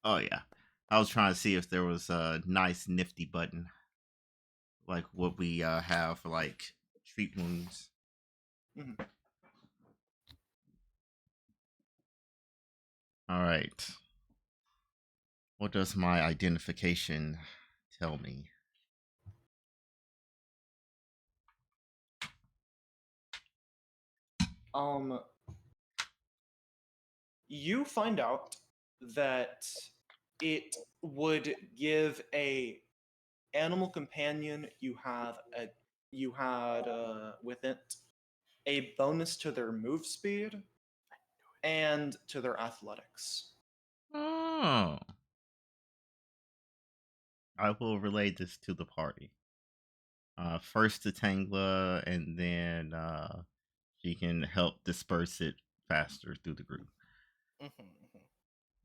Oh yeah. I was trying to see if there was a nice nifty button like what we have for like treat wounds. Mhm. All right. What does my identification tell me? You find out that it would give a animal companion you had with it a bonus to their move speed and to their athletics. Oh. I will relay this to the party. First to Tangla, and then she can help disperse it faster through the group.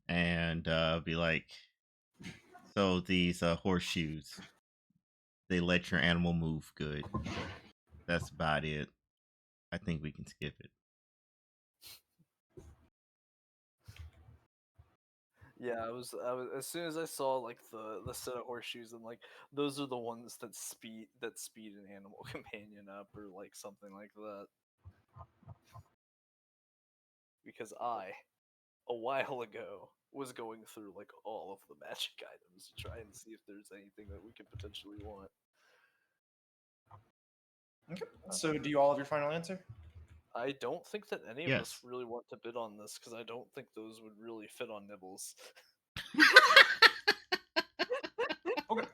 And be like, so these horseshoes, they let your animal move good. That's about it. I think we can skip it. Yeah, I was as soon as I saw like the set of horseshoes, I'm like, those are the ones that speed an animal companion up or like something like that. Because a while ago, was going through like all of the magic items to try and see if there's anything that we could potentially want. Okay. So, do you all have your final answer? I don't think that any of us Yes. really want to bid on this because I don't think those would really fit on Nibbles. Okay.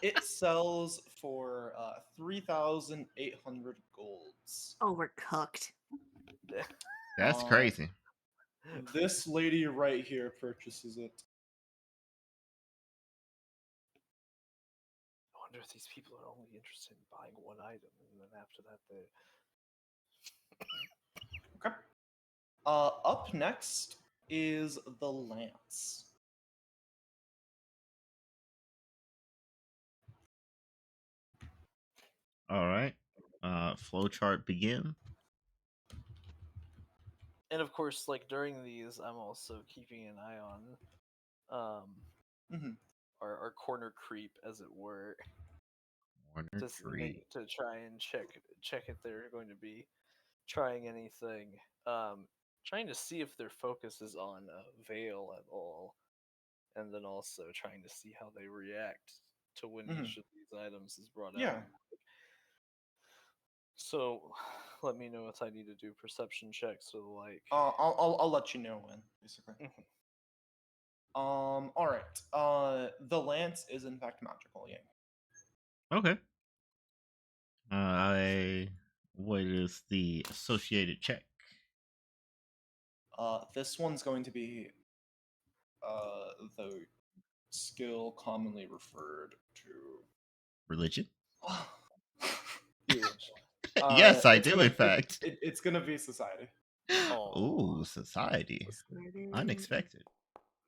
It sells for 3,800 golds. Oh, we're cooked. That's Uh, crazy. This lady right here purchases it. I wonder if these people are only interested in buying one item, and then after that, they. Okay. Up next is the lance. All right. Flowchart begin. And of course, like during these, I'm also keeping an eye on Mm-hmm. our corner creep, as it were, Corner creep. to try and check if they're going to be trying anything. Trying to see if their focus is on Veil at all, and then also trying to see how they react to when Mhm. each of these items is brought Yeah. out. So, let me know if I need to do perception checks or the like. I'll let you know when, basically. Mhm. All right. The lance is in fact magical. Yeah. Okay. What is the associated check? This one's going to be the skill commonly referred to. Religion? Yes. Yes, I It's do, in fact. it's gonna be society. Ooh, society. Unexpected.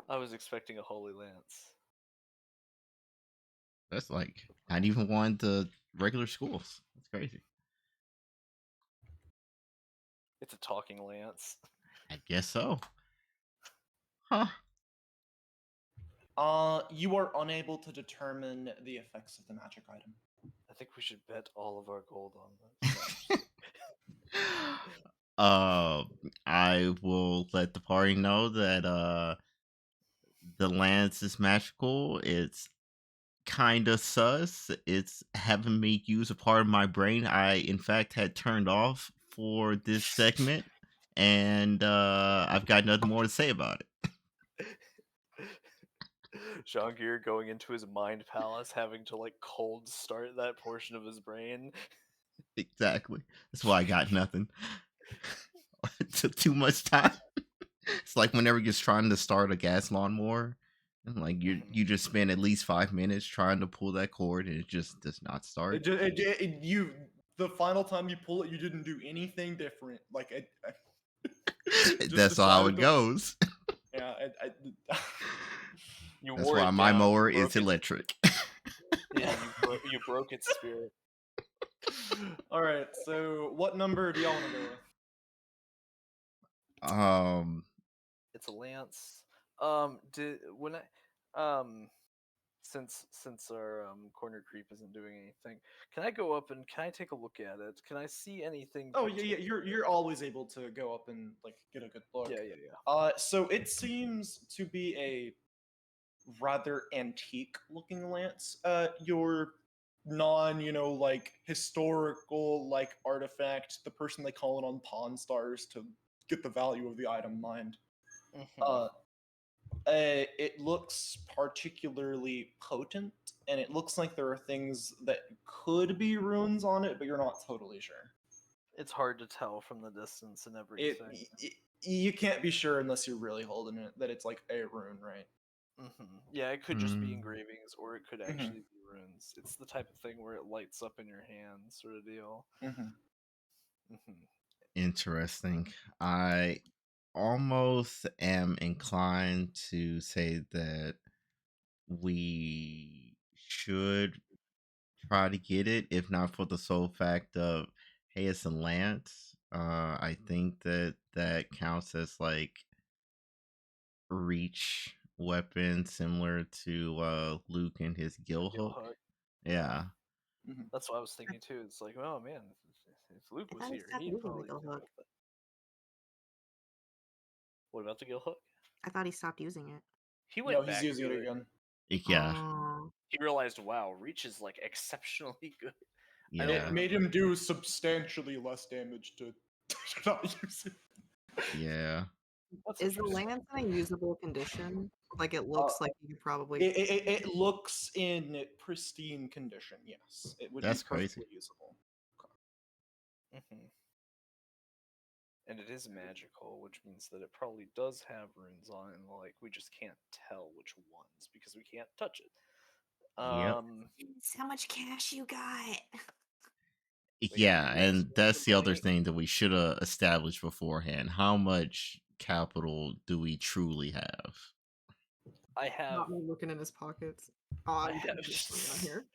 I was expecting a holy lance. That's like not even one to regular schools. That's crazy. It's a talking lance. I guess so. Huh. You are unable to determine the effects of the magic item. I think we should bet all of our gold on this. No, I'm just kidding. uh, I will let the party know that the lance is magical. It's kind of sus. It's having me use a part of my brain I, in fact, had turned off for this segment, and I've got nothing more to say about it. Jean-Gear going into his mind palace, having to like cold start that portion of his brain. Exactly. That's why I got nothing. It took too much time. It's like whenever you're trying to start a gas lawnmower, and like you just spend at least 5 minutes trying to pull that cord, and it just does not start. You the final time you pull it, you didn't do anything different. Like just That's how decided it to. goes. Yeah. You That's wore why it my down. mower You broke is its, electric. yeah, you broke its spirit. All right. So, what number do y'all want to go with? It's a lance. Did when since our corner creep isn't doing anything, can I go up and can I take a look at it? Can I see anything? Oh yeah, yeah. You're always able to go up and like get a good look. Yeah. So it seems to be a rather antique looking lance. Your non, like historical like artifact, the person they call it on Pawn Stars to get the value of the item mined. Mhm. It looks particularly potent, and it looks like there are things that could be runes on it, but you're not totally sure. It's hard to tell from the distance and It, everything. you can't be sure unless you're really holding it that it's like a rune, right? Yeah, it could just be Mm, engravings, or it could Mm-hmm. actually be runes. It's the type of thing where it lights up in your hand, sort of deal. Mm-hmm. hmm interesting. I almost am inclined to say that we should try to get it, if not for the sole fact of, hey, it's a lance. I think that that counts as like reach weapon, similar to Luke and his gill Gill hook. hook. Yeah, Mm-hmm. That's what I was thinking too. It's like, oh man, if Luke I was thought he here, stopped he'd using the probably gill go hook. with it. What about the gill hook? I thought he stopped using it. He went No, he's back using to it it. again. yeah, Oh, He realized, wow, reach is like exceptionally good. I yeah. don't It remember. made him do substantially less damage to not use it. Yeah. That's is the interesting. lance in a usable condition? Like it Uh, looks like you could probably. it looks in pristine condition. Yes, it would That's be crazy. perfectly usable. hmm And it is magical, which means that it probably does have runes on it, and like we just can't tell which ones because we can't touch it. Yep. How much cash you got? Yeah, you guys and want that's the the other money? thing that we should have established beforehand. How much capital do we truly have? I have. Not me looking in his pockets. Oh, I you have. got this one on here.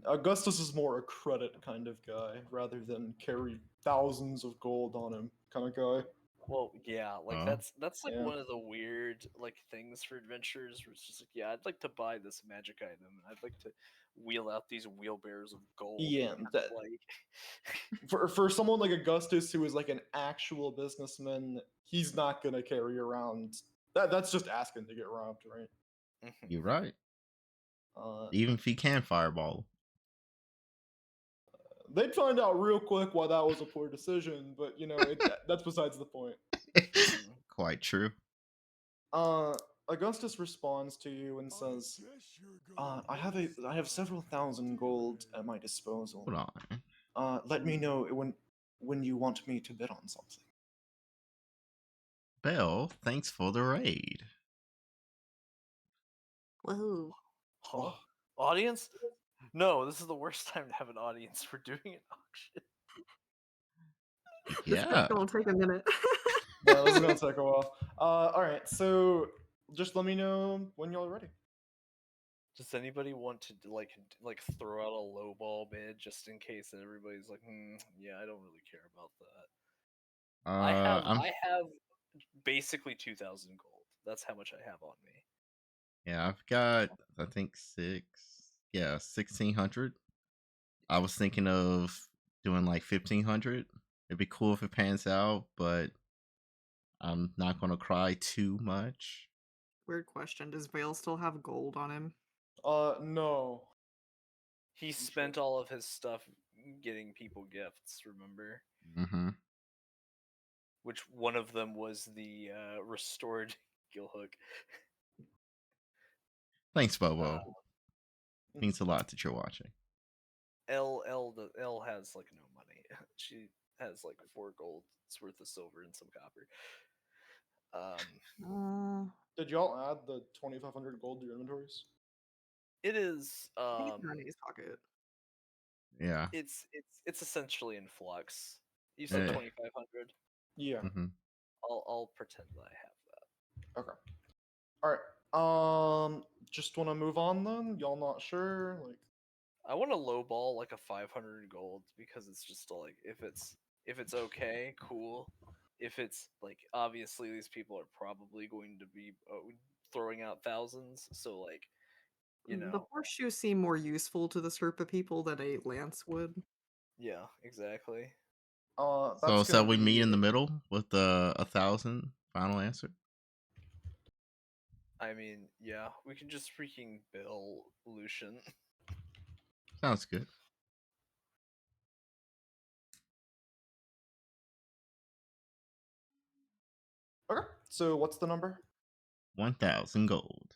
Augustus is more a credit kind of guy rather than carry thousands of gold on him kind of guy. Well, yeah, like Oh. that's like Yeah. one of the weird like things for adventurers where it's just like, yeah, I'd like to buy this magic item and I'd like to wheel out these wheelbarrows of gold. Yeah, and that- like For someone like Augustus who is like an actual businessman, he's not gonna carry around that's just asking to get robbed, right? Mhm. You're right. Uh, Even if he can fireball. they'd find out real quick why that was a poor decision, but you know that's besides the point. Quite true. Augustus responds to you and says, I have several thousand gold at my disposal. Hold on. Let me know when you want me to bid on something." Bell, thanks for the raid. Woohoo. Oh, audience? No, this is the worst time to have an audience for doing an auction. This Yeah. bit's gonna take a minute. Yeah, this is gonna take a while. All right, so just let me know when y'all are ready. Does anybody want to like throw out a lowball bid just in case that everybody's like, yeah, I don't really care about that. I have basically 2,000 gold. That's how much I have on me. Yeah, I've got I think 1,600. I was thinking of doing like 1,500. It'd be cool if it pans out, but I'm not gonna cry too much. Weird question. Does Vale still have gold on him? No. He spent all of his stuff getting people gifts, remember? Mm-hmm. Which one of them was the restored Gilhook. Thanks, Bobo. Uh, Means a lot that you're watching. L has like no money. She has like 4 gold worth of silver and some copper. Did y'all add the 2,500 gold to your inventories? It is I think it's in his pocket. Yeah. it's essentially in flux. You said Yeah. 2,500. Yeah. Mm-hmm. I'll pretend that I have that. Okay. All right. Just want to move on then. Y'all not sure? Like, I want to lowball like a 500 gold because it's just like if it's okay, cool. If it's like obviously these people are probably going to be throwing out thousands, so like you The know, horseshoes seem more useful to this group of people than a lance would. yeah, exactly. that's So gonna we meet be in the middle with the 1,000 final answer. I mean, yeah, we can just freaking bill Lucian. Sounds good. okay. So what's the number? 1,000 gold.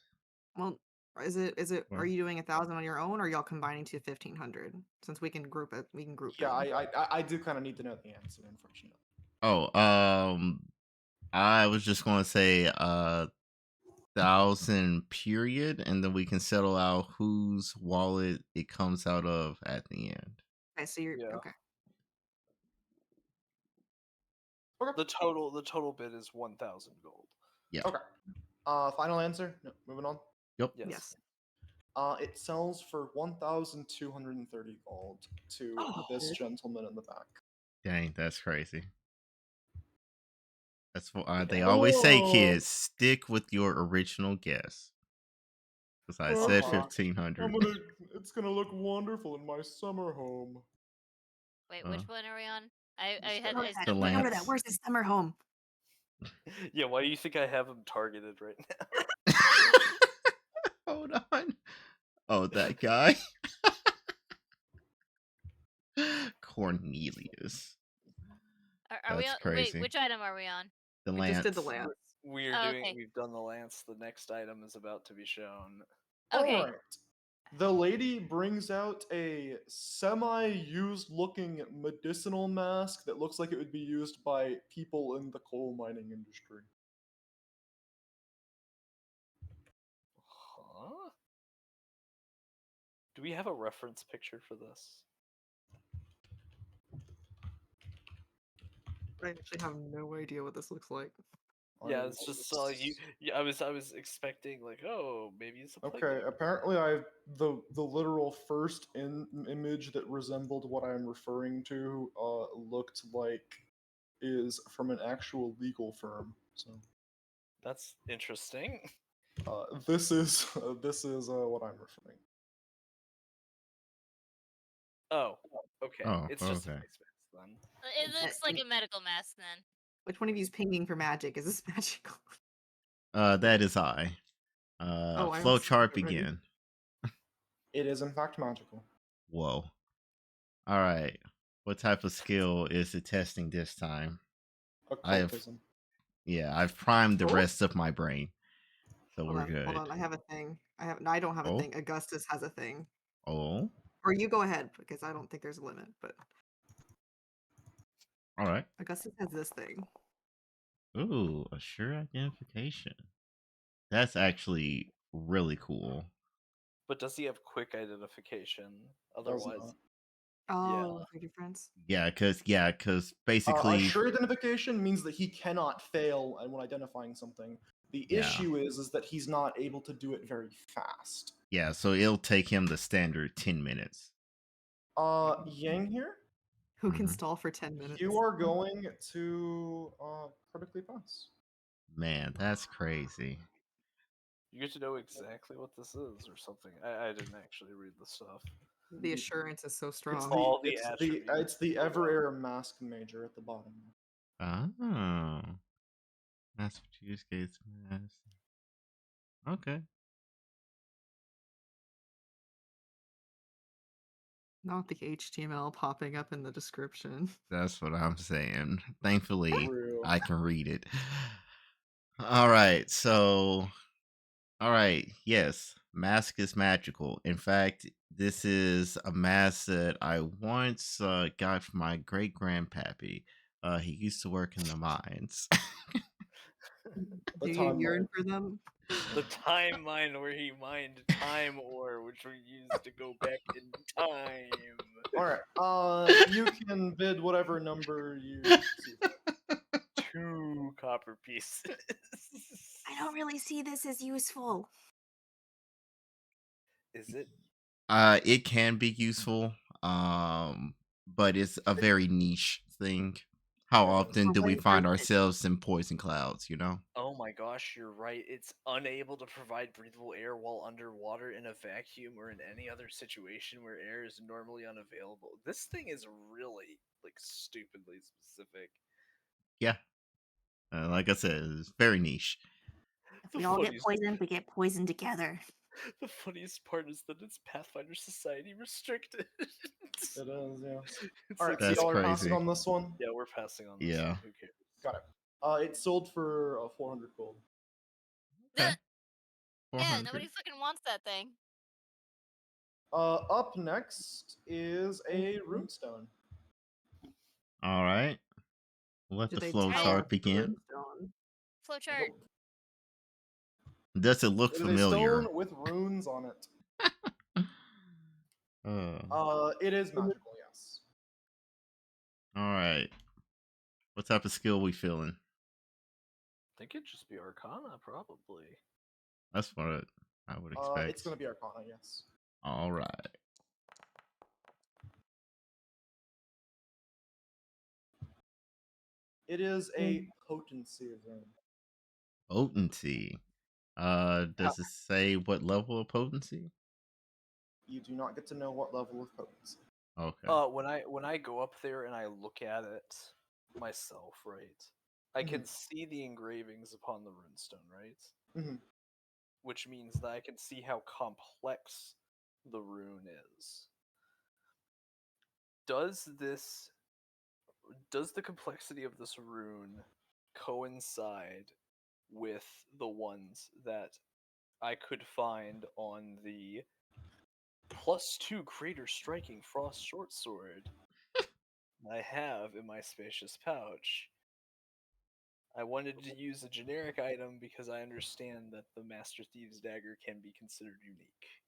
Well, is it? Are Well- you doing 1,000 on your own, or are y'all combining to 1,500? Since we can group it, we can group Yeah, it. I do kind of need to know the answer, unfortunately. Oh, I was just gonna say 1,000 period, and then we can settle out whose wallet it comes out of at the end. Okay, so you're Yeah. okay. Okay. The total bid is 1,000 gold. Yeah. Okay. Final answer. No, moving on. Yep. Yes. It sells for 1,230 gold to this good. gentleman in the back. Dang, that's crazy. That's what they Yeah. always say, Oh. kids. Stick with your original guess. Because I said Uh-huh. 1,500. It's gonna look wonderful in my summer home. Wait, which one are we on? I had The I The stepped Remember away. lance. that. Where's his summer home? Yeah, why do you think I have him targeted right now? Hold on. Oh, that guy. Cornelius. Are we That's on? Wait, crazy. which item are we on? The We lance. just did the lance. Oh, okay. We've done the lance. The next item is about to be shown. Okay. All right. The lady brings out a semi-used looking medicinal mask that looks like it would be used by people in the coal mining industry. Do we have a reference picture for this? I actually have no idea what this looks like. Yeah, it's just you. Yeah, I was expecting like, oh, maybe it's a plague Okay, doctor. apparently the literal first image that resembled what I'm referring to looked like is from an actual legal firm. So That's interesting. this is what I'm referring. Oh, okay. Oh, It's just a okay. face mask then. It looks like a medical mask then. Which one of you's pinging for magic? Is this magical? That is I. Oh, I Flow almost chart said it already. begin. It is in fact magical. Whoa. All right. What type of skill is it testing this time? Occultism. I've primed the Oh. rest of my brain, so Hold we're on, good. hold on. I have a thing. No, I don't have a Oh, thing. Augustus has a thing. oh, Or you go ahead because I don't think there's a limit. But all right. Augustus has this thing. Ooh, a sure identification. That's actually really cool. But does he have quick identification? Does Otherwise, not. Oh, the difference. Yeah, cause basically, Sure identification means that he cannot fail when identifying something. The Yeah. issue is that he's not able to do it very fast. yeah. So it'll take him the standard 10 minutes. Yang here, Who can Mhm. stall for 10 minutes? you are going to critically pass. Man, that's crazy. you get to know exactly what this is or something. I didn't actually read the stuff. The assurance is so It's strong. all the it's attributes. the Oh, wow. ever air mask major at the bottom. Oh, that's what you just gave me. Okay. Not the HTML popping up in the description. That's what I'm saying. Thankfully, True. I can read it. All right. So, all right. Yes, mask is magical. In fact, this is a mask that I once got from my great grandpappy. He used to work in the mines. Do you timeline. yearn for them? The time mine where he mined time ore, which we used to go back in time. All right. You can bid whatever number you see. 2 copper pieces. I don't really see this as useful. Is it? It can be useful, but it's a very niche thing. How It is. often do we find ourselves in poison clouds, you know? Oh my gosh, you're right. It's unable to provide breathable air while underwater in a vacuum or in any other situation where air is normally unavailable. This thing is really, like, stupidly specific. Yeah. Like I said, it's very niche. If The we all get funniest- poisoned, we get poisoned together. The funniest part is that it's Pathfinder Society restricted. It is, yeah. It's All right, like, so That's y'all are crazy. passing on this one. yeah, we're passing on this Yeah. one. Who cares? Got it. It sold for 400 gold. Okay. Yeah, 400. nobody fucking wants that thing. Up next is a runestone. All right. Let Do the they flow tell chart us the begin. runestone? Flowchart. Nope. Does it look It is a familiar? stone with runes on it. Uh, It is magical, yes. all right. What type of skill we feeling? I think it'd just be Arcana, probably. That's what I would expect. It's gonna be Arcana, yes. All right. It is a potency rune. Potency. Does it say what level of potency? You do not get to know what level of potency. Okay. When I go up there and I look at it myself, right? I can see the engravings upon the runestone, right? Mhm. Which means that I can see how complex the rune is. Does the complexity of this rune coincide with the ones that I could find on the +2 greater striking frost short sword I have in my spacious pouch? I wanted to use a generic item because I understand that the Master Thief's dagger can be considered unique.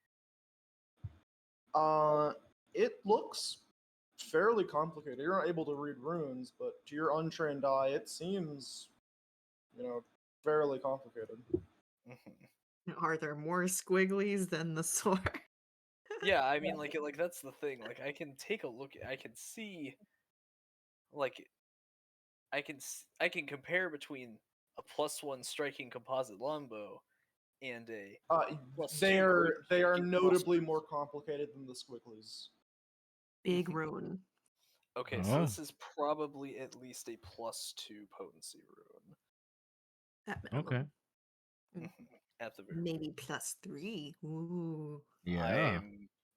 It looks fairly complicated. You're not able to read runes, but to your untrained eye, it seems, fairly complicated. Are there more squigglies than the sword? Yeah, I mean, like that's the thing. Like, I can take a look. I can see, like, I can compare between a +1 striking composite longbow and a +2 They are striking notably crossbow. more complicated than the squigglies. Big rune. Okay, so Oh. this is probably at least a +2 potency rune. At minimum. Okay. At the very Maybe +3. Ooh. Yeah.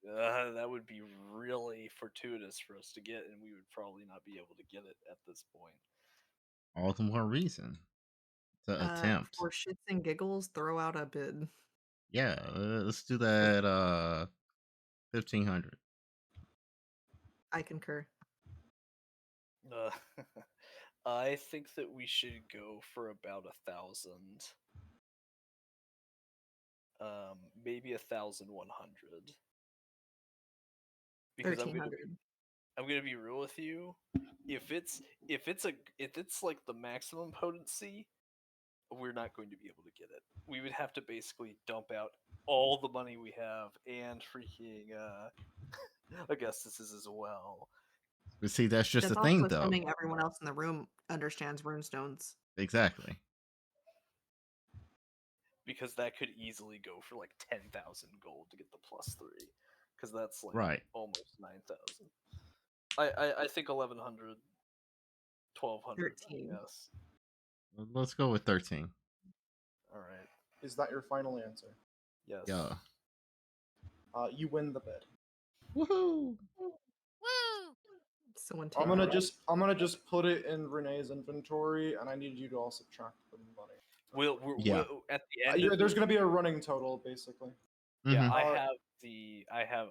that would be really fortuitous for us to get, and we would probably not be able to get it at this point. All the more reason to attempt. For shits and giggles, throw out a bid. Yeah, let's do that. 1500. I concur. I think that we should go for about 1,000. Maybe 1,100. Because 1300. I'm gonna be real with you. If it's like the maximum potency, we're not going to be able to get it. We would have to basically dump out all the money we have and freaking Augustus's as well. But see, that's just That's the thing, also though. assuming everyone else in the room understands runestones. Exactly. Because that could easily go for like 10,000 gold to get the +3. Because that's like Right. almost 9,000. I think 1,100, 1,200. 13. Yes. Let's go with 13. All right. Is that your final answer? Yes. Yeah. You win the bid. Woohoo! Woo! Someone I'm take gonna just put it in Renee's inventory, and I need you to all subtract the money. We'll Yeah. at the end. There's gonna be a running total, basically. Yeah, Mhm.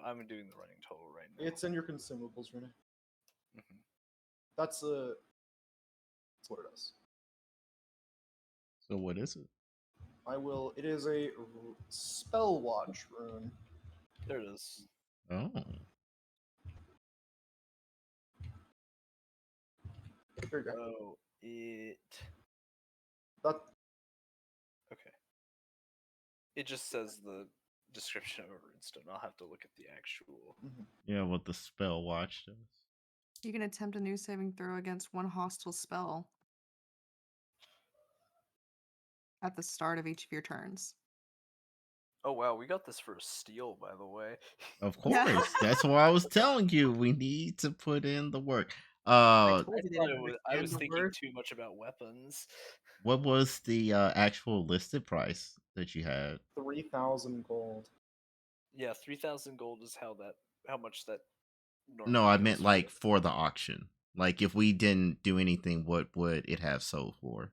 I'm doing the running total right now. It's in your consumables, Renee. Mhm. That's what it is. So what is it? It is a spell watch rune. There it is. Oh. Here you go. Oh, That okay. It just says the description of a runestone. I'll have to look at the actual. Yeah, what the spell watch does. You can attempt a new saving throw against one hostile spell at the start of each of your turns. Oh wow, we got this for a steal, by the way. Of Yeah. course. That's why I was telling you we need to put in the work. I told I you they thought didn't I was understand the thinking word. too much about weapons. What was the actual listed price that you had? 3,000 gold. Yeah, 3,000 gold is how much that. No, I normally meant goes like for the auction. Like if we didn't do anything, what would it have sold for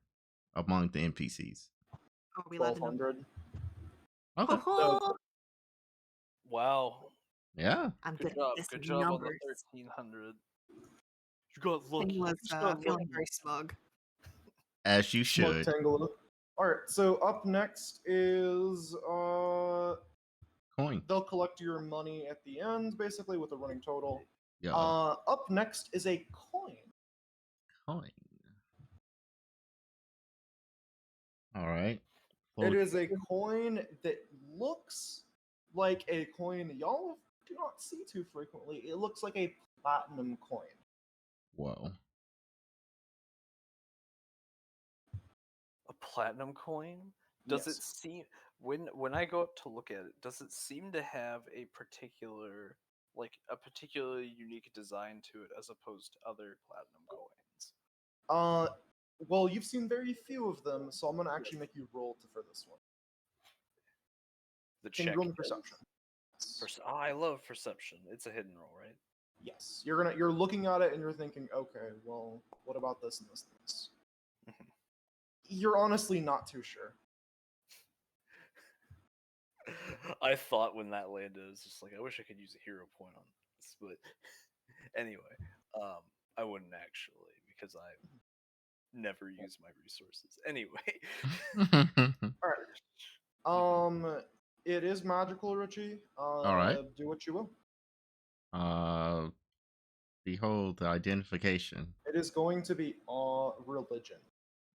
among the NPCs? Oh, we let them know. 1,200. Okay. Ho-ho! Wow. Yeah. I'm Good good job. at this Good job on the numbers. 1,300. You got lucky. He was You just got feeling lucky. very smug. As you Smug should. Tangle. Alright, so up next is Coin. they'll collect your money at the end, basically, with a running total. Yeah. Up next is a coin. Coin. All right. It is a coin that looks like a coin y'all do not see too frequently. It looks like a platinum coin. Whoa. A platinum coin? Does it seem when I go up to look at it, does it seem to have a particularly unique design to it as opposed to other platinum coins? Well, you've seen very few of them, so I'm gonna actually make you roll for this one. The Can you check. roll me perception? Oh, I love perception. It's a hidden roll, right? Yes. You're looking at it and you're thinking, okay, well, what about this and this and this? You're honestly not too sure. I thought when that landed, I was just like, I wish I could use a hero point on this, but anyway, I wouldn't actually because I never use my resources. Anyway, All right. It is magical, Richie. All right. Do what you will. Uh, behold the identification. It is going to be religion.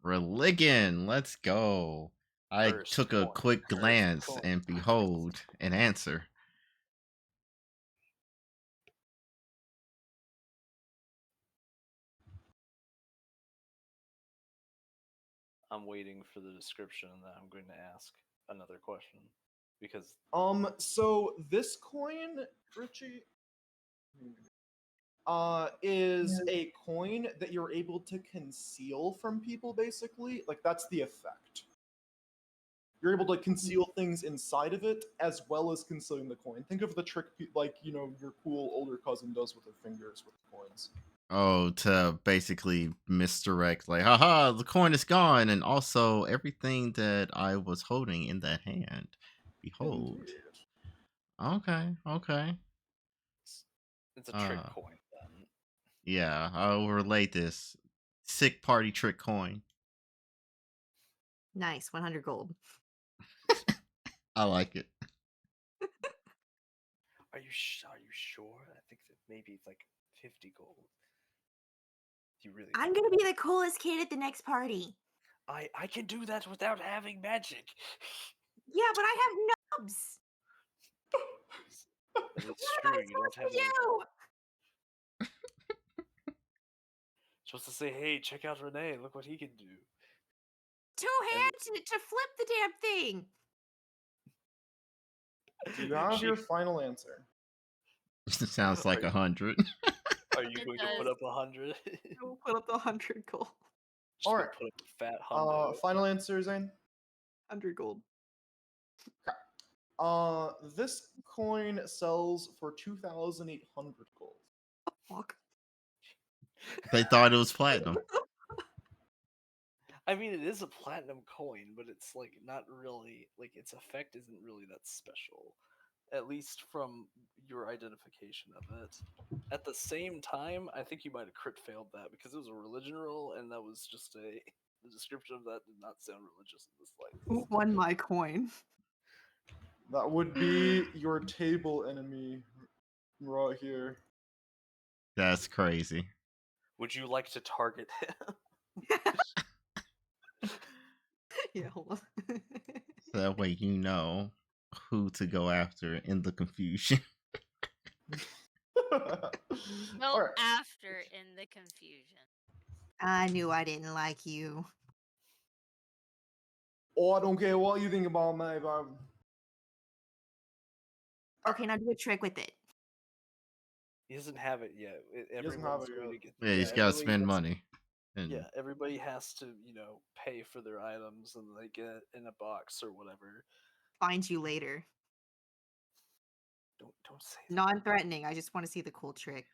Religion. Let's go. I Cursed took a coin, quick cursed glance coin. and behold an answer. I'm waiting for the description, and then I'm going to ask another question because So this coin, Richie, is a coin that you're able to conceal from people. Basically, like that's the effect. You're able to conceal things inside of it as well as concealing the coin. Think of the trick, like your cool older cousin does with her fingers with the coins. Oh, to basically misdirect, like, haha, the coin is gone, and also everything that I was holding in that hand. Behold. Indeed. Okay, okay. it's a trick Uh, coin. Then yeah, I'll relate this. Sick party trick coin. Nice, 100 gold. I like it. are you sure? I think that maybe it's like 50 gold. Do you really? I'm gonna be the coolest kid at the next party. I can do that without having magic. Yeah, but I have nubs. That is What am true. I You don't supposed have to any. do? Supposed to say, "Hey, check out Renee. Look what he can do." Two hands to flip the damn thing. Do you have She- your final answer? Sounds like 100. Are you It going to put does. up 100? We'll put up the 100 gold. Just All gonna right. put up a fat 100. Final answer, Zane. 100 gold. This coin sells for 2,800 gold. Fuck. They thought it was platinum. I mean, it is a platinum coin, but it's like not really like its effect isn't really that special, at least from your identification of it. At the same time, I think you might have crit failed that because it was a religion roll, and that was just a the description of that did not sound religious in the slightest. Who won my coin? That would be your table enemy right here. That's crazy. Would you like to target him? Yeah, hold on. That way you know who to go after in the confusion. Go All right. after in the confusion. I knew I didn't like you. Oh, I don't care what you think about me, but Okay, now do a trick with it. He doesn't have it yet. doesn't have Everyone's it going yet. to get. Yeah, he's got to everybody spend gets- money. And Yeah, everybody has to, pay for their items, and they get it in a box or whatever. Find you later. Don't say that. Non-threatening. I just want to see the cool trick.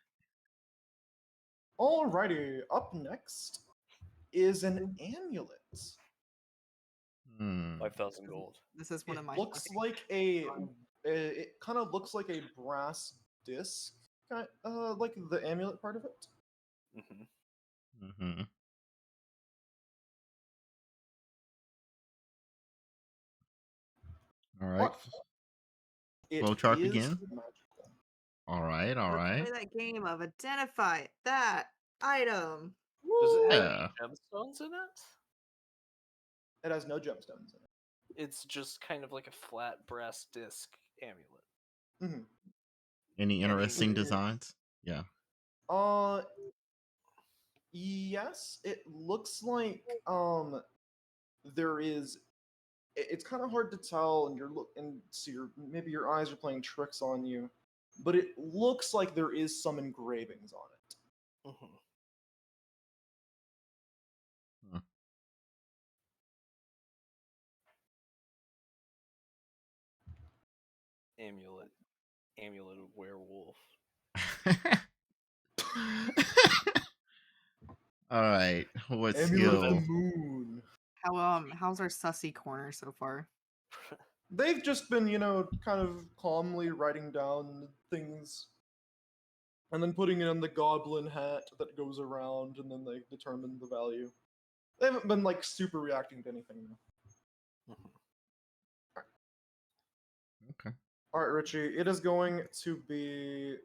alrighty. Up next is an amulet. hmm. 5,000 gold. This is one It of my. looks fucking- like it kind of looks like a brass disc, like the amulet part of it. Hmm. Mm-hmm. All right. But it Flowchart is again. magical. All right. All Let's right. play that game of identify that item. Does it have Yeah. gemstones in it? It has no gemstones in It's just kind of like a flat brass disc amulet. it. Hmm. Any And interesting it is- designs? Yeah. Yes, it looks like there is. It's kind of hard to tell, and so maybe your eyes are playing tricks on you, but it looks like there is some engravings on it. Hmm. Hmm. Amulet of werewolf. All right. What Amulet of the skill? moon. How's our sussy corner so far? They've just been, kind of calmly writing down things and then putting it in the goblin hat that goes around, and then they determine the value. They haven't been like super reacting to anything though. Mhm. Okay. All right, Richie. It is going to be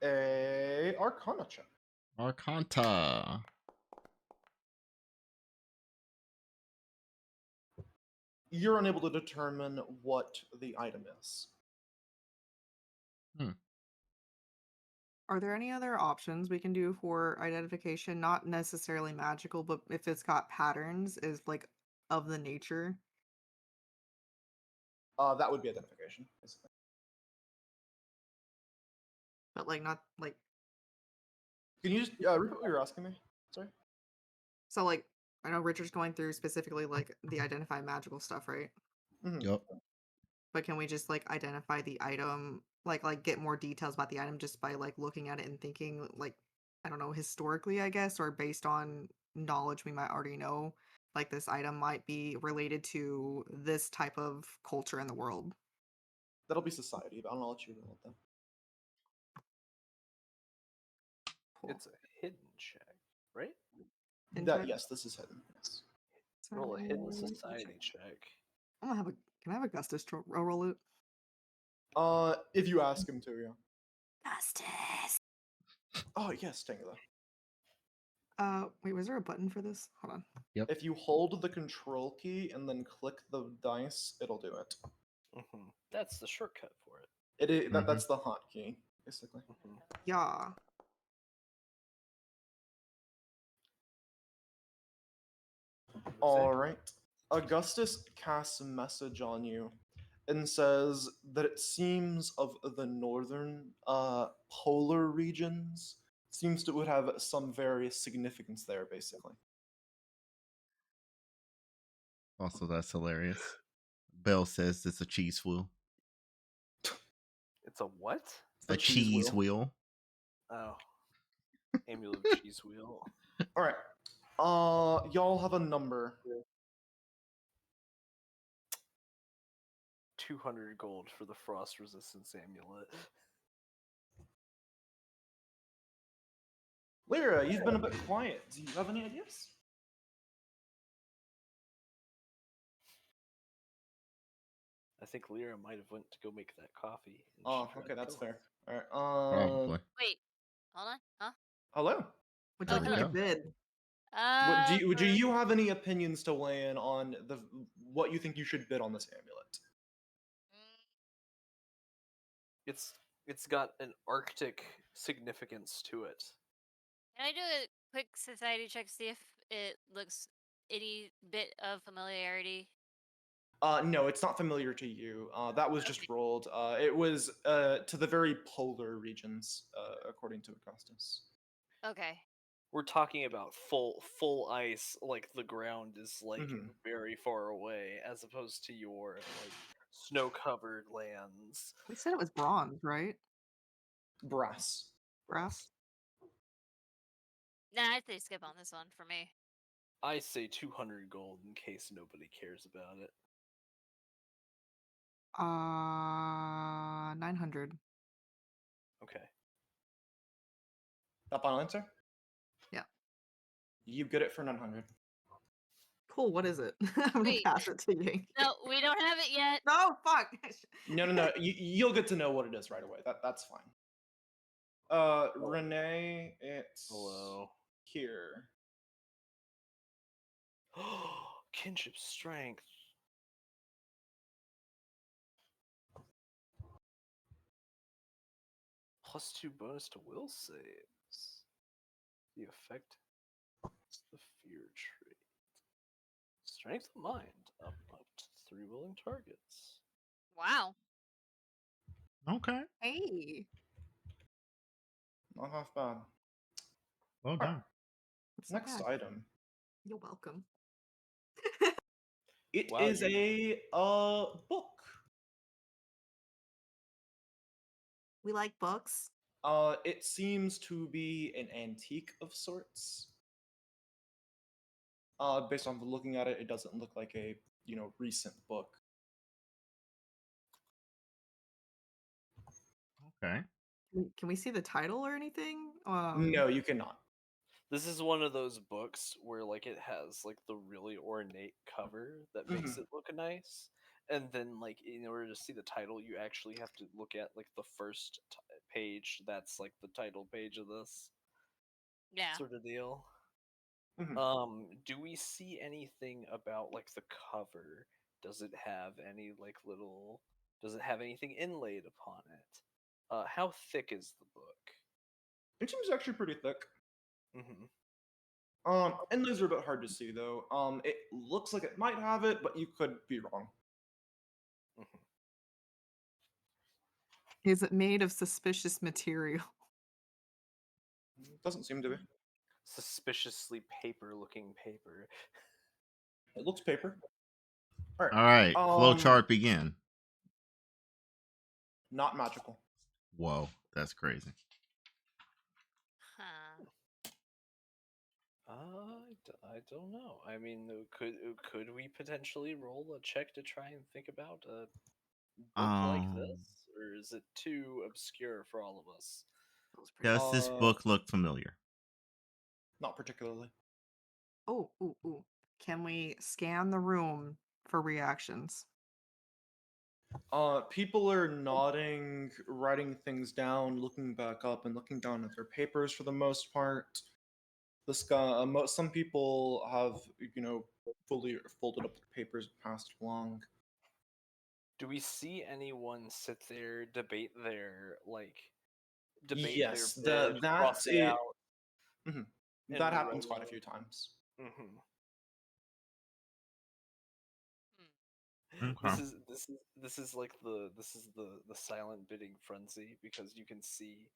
a Arcana check. Arcanta. You're unable to determine what the item is. Are there any other options we can do for identification? Not necessarily magical, but if it's got patterns, is like of the nature. That would be identification, basically. But like not like Can you just repeat what you were asking me? Sorry. so like I know Richard's going through specifically like the identify magical stuff, right? Mhm. Yep. But can we just like identify the item, like get more details about the item just by like looking at it and thinking like I don't know, historically, I guess, or based on knowledge we might already know, like this item might be related to this type of culture in the world. That'll be society, but I'll let you roll it then. Cool. It's a hidden check, right? Insight? Yes, this is hidden. Yes. Roll a hidden So, society check. I'm gonna have a. Can I have Augustus roll it? If you ask him to, yeah. Augustus. Oh yes, Tangela. Wait, was there a button for this? Hold on. If you hold the control key and then click the dice, it'll do it. That's the shortcut for it. That's the hotkey, basically. Yeah. All right. Augustus casts a message on you and says that it seems of the northern polar regions seems to would have some various significance there, basically. Also, that's hilarious. Bell says it's a cheese wheel. It's a what? It's the A cheese wheel. Oh. Amulet of cheese wheel. All right. Y'all have a number. 200 gold for the frost resistance amulet. Lyra, you've been a bit quiet. Do you have any ideas? I think Lyra might have went to go make that coffee. and Oh, she tried okay, to that's kill fair. us. All right. Probably. Wait, hold on. Huh? Hello. Would Oh, you like hello. to bid? What, do For- you have any opinions to weigh in on what you think you should bid on this amulet? Mm, It's got an Arctic significance to it. Can I do a quick society check, see if it looks any bit of familiarity? No, it's not familiar to you. That was just Okay. rolled. It was to the very polar regions, according to Augustus. Okay. We're talking about full ice, like the ground is like Mhm. very far away, as opposed to your like snow-covered lands. We said it was bronze, right? Brass. Brass. Nah, I'd say skip on this one for me. I say 200 gold in case nobody cares about it. 900. Okay. That final answer? Yeah. You get it for 900. Cool. What is it? I'm gonna Wait. pass it to you. No, we don't have it yet. No, fuck. No. You'll get to know what it is right away. That's fine. Renee, it's Hello. here. Kinship strength. +2 bonus to will saves. The effect is the fear trait. Strength of mind up to 3 willing targets. Wow. Okay. Hey. Not half bad. Well Alright, done. It's not next bad. item. You're welcome. It Wow, is a book. We like books. It seems to be an antique of sorts. Based on looking at it, it doesn't look like a recent book. Okay. Can we see the title or anything? No, you cannot. This is one of those books where like it has like the really ornate cover that makes it look nice, and then like in order to see the title, you actually have to look at like the first page that's like the title page of this Yeah. sort of deal. Do we see anything about like the cover? Does it have any like little? Does it have anything inlaid upon it? How thick is the book? It seems actually pretty thick. Hmm. And those are a bit hard to see though. It looks like it might have it, but you could be wrong. Hmm. Is it made of suspicious material? Doesn't seem to be. Suspiciously paper-looking paper. It looks paper. All All right, flow chart begin. Not magical. Whoa, that's crazy. Huh. I don't know. I mean, could we potentially roll a check to try and think about a book like this, or is it too obscure for all of us? Does this book look familiar? Not particularly. Oh, ooh, ooh. Can we scan the room for reactions? People are nodding, writing things down, looking back up, and looking down at their papers for the most part. Some people have, fully folded up their papers and passed along. Do we see anyone sit there, debate their Yes, bid, cross it out? Mhm. and That happens rewrite quite a it? few times. Mm-hmm. Okay. This is like the silent bidding frenzy, because you can see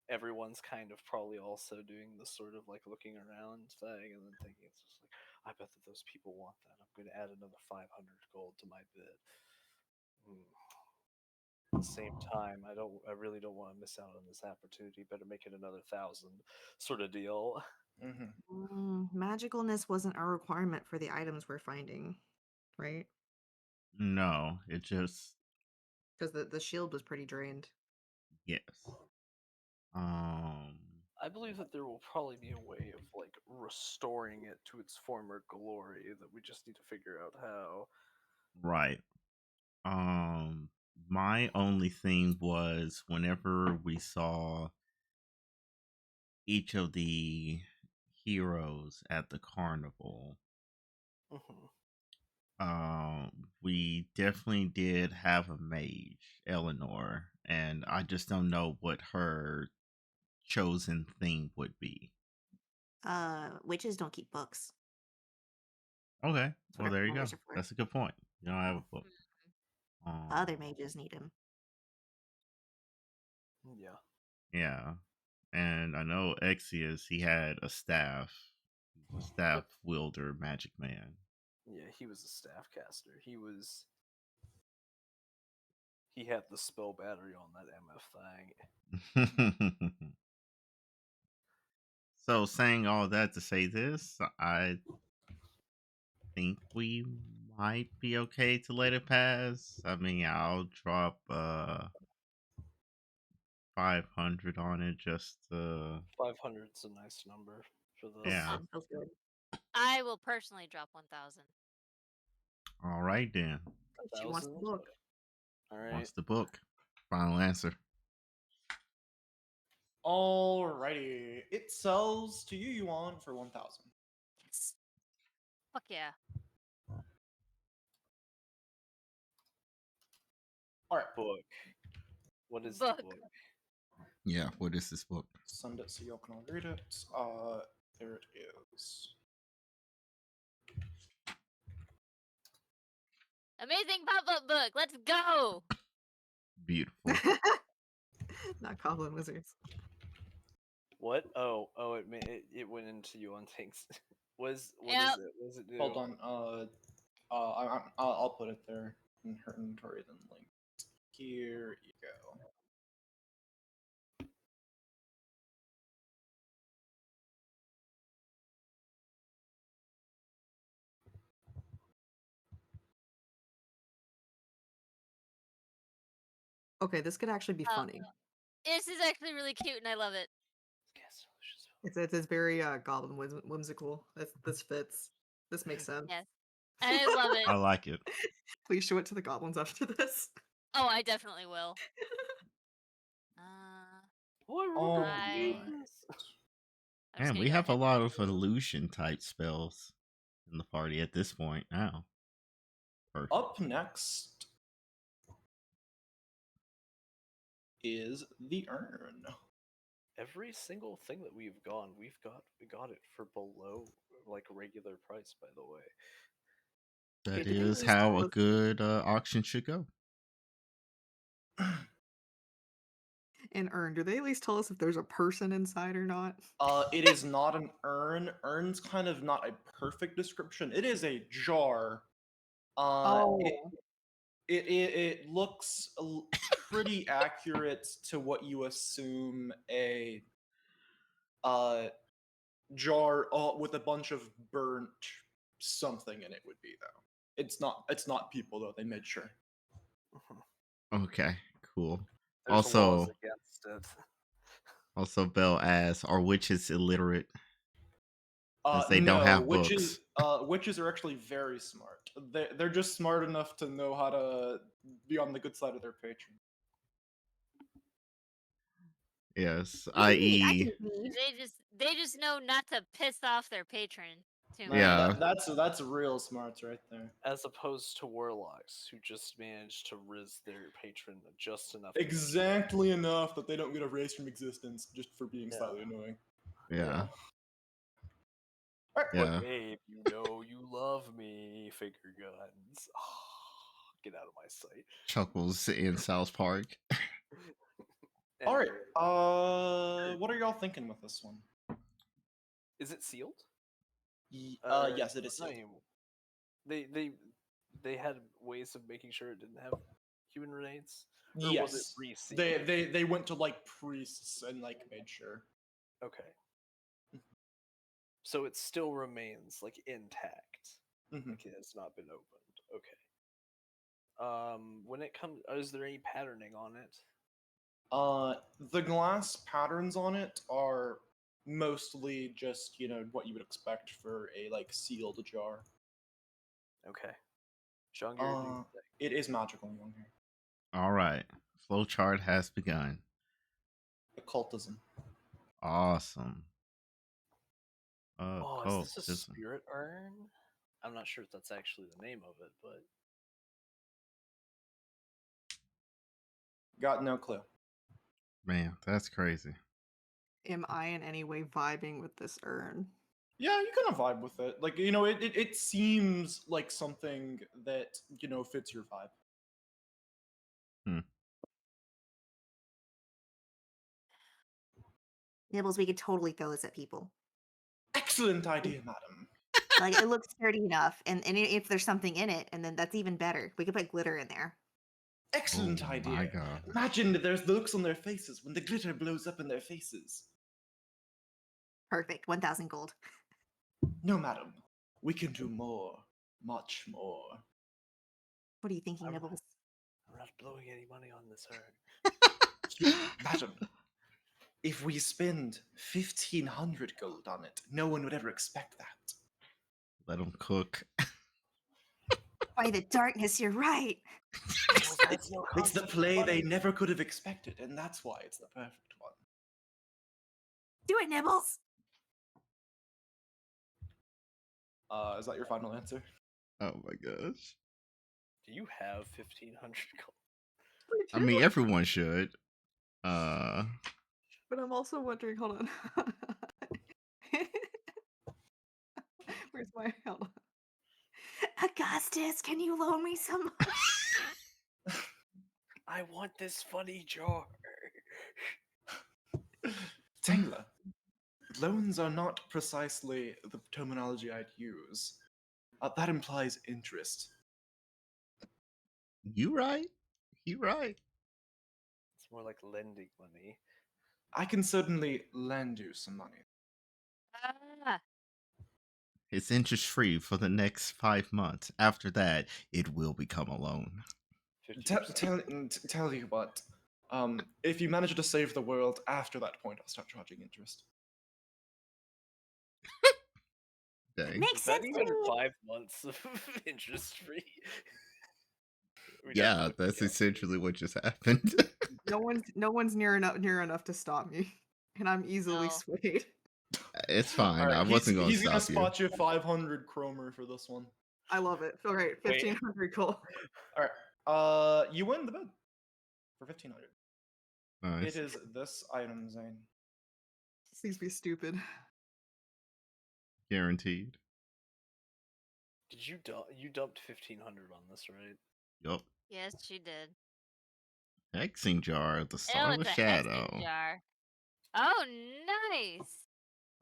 everyone's kind of probably also doing the sort of like looking around thing and then thinking, it's just like, I bet that those people want that. I'm going to add another 500 gold to my bid. At the same time, I really don't want to miss out on this opportunity. Better make it another 1,000 sort of deal. Magicalness wasn't a requirement for the items we're finding, right? No, it just Because the shield was pretty drained. yes. I believe that there will probably be a way of like restoring it to its former glory, that we just need to figure out how. Right. My only thing was whenever we saw each of the heroes at the carnival, Mhm. we definitely did have a mage, Eleanor, and I just don't know what her chosen theme would be. Witches don't keep books. Okay, That's well what there you go. recommenders are for. That's a good point. You don't have a book. Other mages need them. Yeah. Yeah, and I know Exius, he had a staff. He's a staff wielder, magic man. Yeah, he was a staff caster. He had the spell battery on that MF thing. So, saying all that to say this, I think we might be okay to let it pass. I mean, I'll drop 500 on it just to 500's a nice number for this. yeah. Feels good. I will personally drop 1,000. All right then. She wants the 1,000. book. All right. What's the book? Final answer. Alrighty. It sells to you, Yuan, for 1,000. Yes. Fuck yeah. Alright. Book. What is Book. the book? Yeah, what is this book? Send it so y'all can all read it. There it is. Amazing pop-up book. Let's go. Beautiful. Not Goblin Wizards. What? Oh, it went into you on things. What is Yep. it? What does it do? Hold on. I'll put it there in her inventory, then link. Here you go. Okay, this could actually be funny. This is actually really cute, and I love it. It's very goblin whimsical. This fits. This makes sense. Yes, and I love it. I like it. Please show it to the goblins after this. Oh, I definitely will. Oh, I really Oh, don't I- believe this. I'm just Man, gonna we go have a ahead lot and of illusion type spells in the party at this point now. Perfect. up next is the urn. Every single thing that we got it for below like regular price. By the way, That Okay, did they is at least how tell a us- good auction should go. An urn. Do they at least tell us if there's a person inside or not? It is not an urn. Urn's kind of not a perfect description. It is a jar. It looks pretty accurate to what you assume a jar with a bunch of burnt something in it would be, though. It's not people though. They made sure. Okay, cool. there's laws Also, against it. Bell asks, are witches illiterate? Since they don't No, have books. witches are actually very smart. They're just smart enough to know how to be on the good side of their patron. Yes, I i.e., can read. they just know not to piss off their patron too much. Yeah. That's real smarts right there. As opposed to warlocks who just manage to riz their patron just enough. to make sure- Exactly enough that they don't get erased from existence just for being Yeah. slightly annoying. yeah, Alright, yeah. Babe, you know you love me. Finger guns. Get out of my sight. Chuckles in South Park. All right. Anyway, What are y'all thinking with this one? is it sealed? Yes, it is not sealed. anymore. They had ways of making sure it didn't have human remains. Or was it Yes. resealed? They went to like priests and like made sure. Okay. So it still remains like intact. Mhm. Like it has not been opened. Okay. When it comes, is there any patterning on it? The glass patterns on it are mostly just, what you would expect for a like sealed jar. Okay. Sean, do you think? It is magical, young here. All right, flowchart has begun. Occultism. Awesome. Oh, is this a Occultism. spirit urn? I'm not sure if that's actually the name of it, but Got no clue. Man, that's crazy. Am I in any way vibing with this urn? Yeah, you kind of vibe with it. Like, it seems like something that, fits your vibe. Nibbles, we could totally throw this at people. Excellent idea, madam. Like it looks sturdy enough, and if there's something in it, and then that's even better. We could put glitter in there. Excellent Oh idea. my god. Imagine that there's the looks on their faces when the glitter blows up in their faces. Perfect. 1,000 gold. No, madam. We can do more. Much more. What are you thinking, I'm- Nibbles? I'm not blowing any money on this urn. Madam, if we spend 1,500 gold on it, no one would ever expect that. Let them cook. By the darkness, you're right. It's the play they never could have expected, and that's why it's the perfect one. Do it, Nibbles. Is that your final answer? Oh my gosh. Do you have 1,500 gold? I mean, everyone should. Uh, But I'm also wondering, hold on. Where's my hold on. Augustus, can you loan me some money? I want this funny jar. Tangler, loans are not precisely the terminology I'd use. That implies interest. you right? You right? It's more like lending money. I can certainly lend you some money. Ah, It's interest free for the next 5 months. After that, it will become a loan. 50%. Tell you what, if you manage to save the world after that point, I'll start charging interest. Dang. Makes Is that sense even to me. 5 months of interest free? Yeah, that's essentially what just happened. No one's near enough to stop me, and I'm easily No. swayed. It's fine. Alright, I wasn't going to he's gonna stop you. spot you 500 chromer for this one. I love it. All right, Wait. 1500 gold. Alright, you win the bid for 1500. Nice. It is this item, Zane. Please be stupid. Guaranteed. Did you dumped 1500 on this, right? Yup. Yes, she did. Hexing jar, the Oh, star of it's the a shadow. hexing jar. Oh, nice.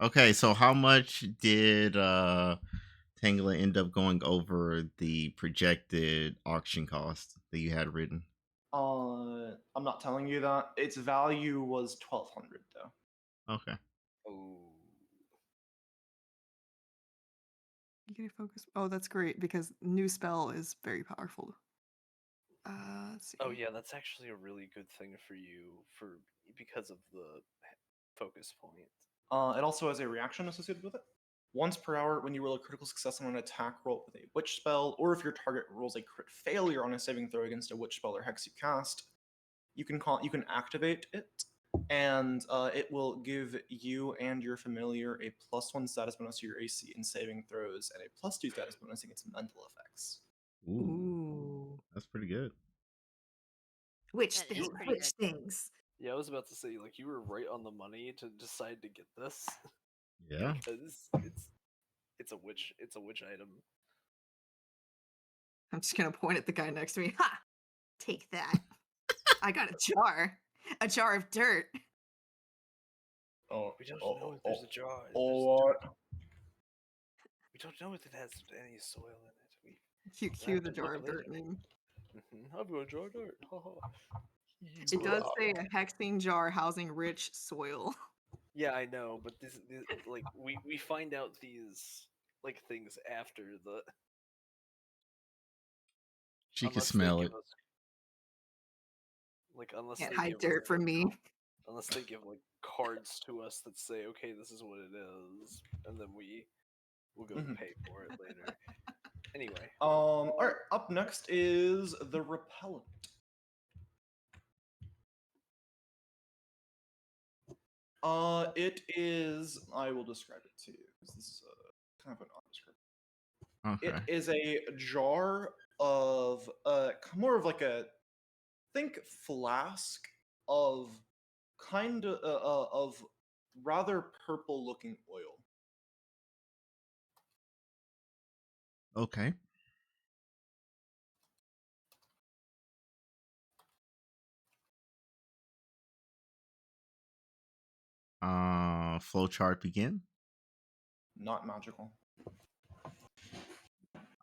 Okay, so how much did Tangela end up going over the projected auction cost that you had written? I'm not telling you that. Its value was 1200 though. Okay. Oh. You get a focus. Oh, that's great because new spell is very powerful. Let's see. Oh yeah, that's actually a really good thing for you because of the focus point. It also has a reaction associated with it. Once per hour, when you roll a critical success on an attack roll with a witch spell, or if your target rolls a crit failure on a saving throw against a witch spell or hex you cast, you can activate it, and it will give you and your familiar a +1 status bonus to your AC in saving throws and a +2 status bonus against mental effects. Ooh. That's pretty good. Which That is things? pretty Which good. things? Yeah, I was about to say, like, you were right on the money to decide to get this. Yeah. Because it's a witch item. I'm just gonna point at the guy next to me. Ha! Take that. I got a jar of dirt. Oh, We don't know if there's a jar. what? We don't know if it has any soil in it. Cue the have to jar look of dirt later. name. I've got a jar of dirt. It does say a hexing jar housing rich soil. Yeah, I know, but this like we find out these like things after the. She can Unless they smell give it. us, like unless Can't they hide give us, dirt from me. unless they give like cards to us that say, okay, this is what it is, and then we'll go pay for it later. Anyway. Alright, up next is the repellent. It is. I will describe it to you because this is kind of an odd description. Okay. It is a jar of more of like a think flask of of rather purple looking oil. Okay. Flowchart begin. Not magical.